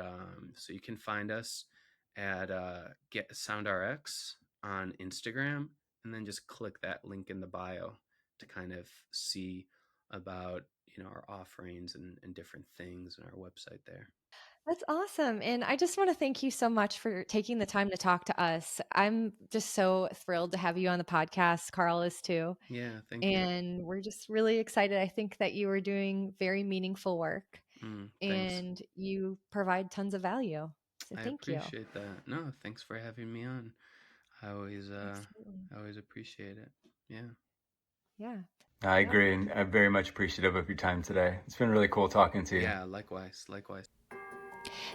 so you can find us at Get SoundRx on Instagram, and then just click that link in the bio to kind of see about our offerings and different things on our website there. That's awesome. And I just want to thank you so much for taking the time to talk to us. I'm just so thrilled to have you on the podcast. Carl is too. Yeah, thank you. And we're just really excited. I think that you are doing very meaningful work Thanks. and you provide tons of value. So I thank you. appreciate that. No, thanks for having me on. I always Absolutely. appreciate it. Yeah. Yeah. I agree, and I'm very much appreciative of your time today. It's been really cool talking to you. Yeah, likewise.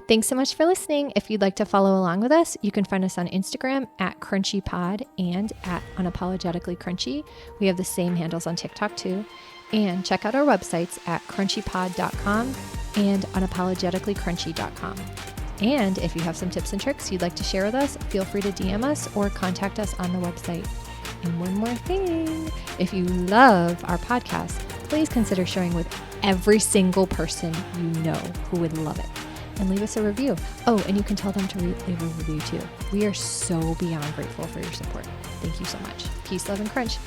Thanks so much for listening. If you'd like to follow along with us, you can find us on Instagram at CrunchyPod and at Unapologetically Crunchy. We have the same handles on TikTok too. And check out our websites at crunchypod.com and unapologeticallycrunchy.com. And if you have some tips and tricks you'd like to share with us, feel free to DM us or contact us on the website. And one more thing, if you love our podcast, please consider sharing with every single person you know who would love it. And leave us a review. Oh, and you can tell them to leave a review too. We are so beyond grateful for your support. Thank you so much. Peace, love, and crunch.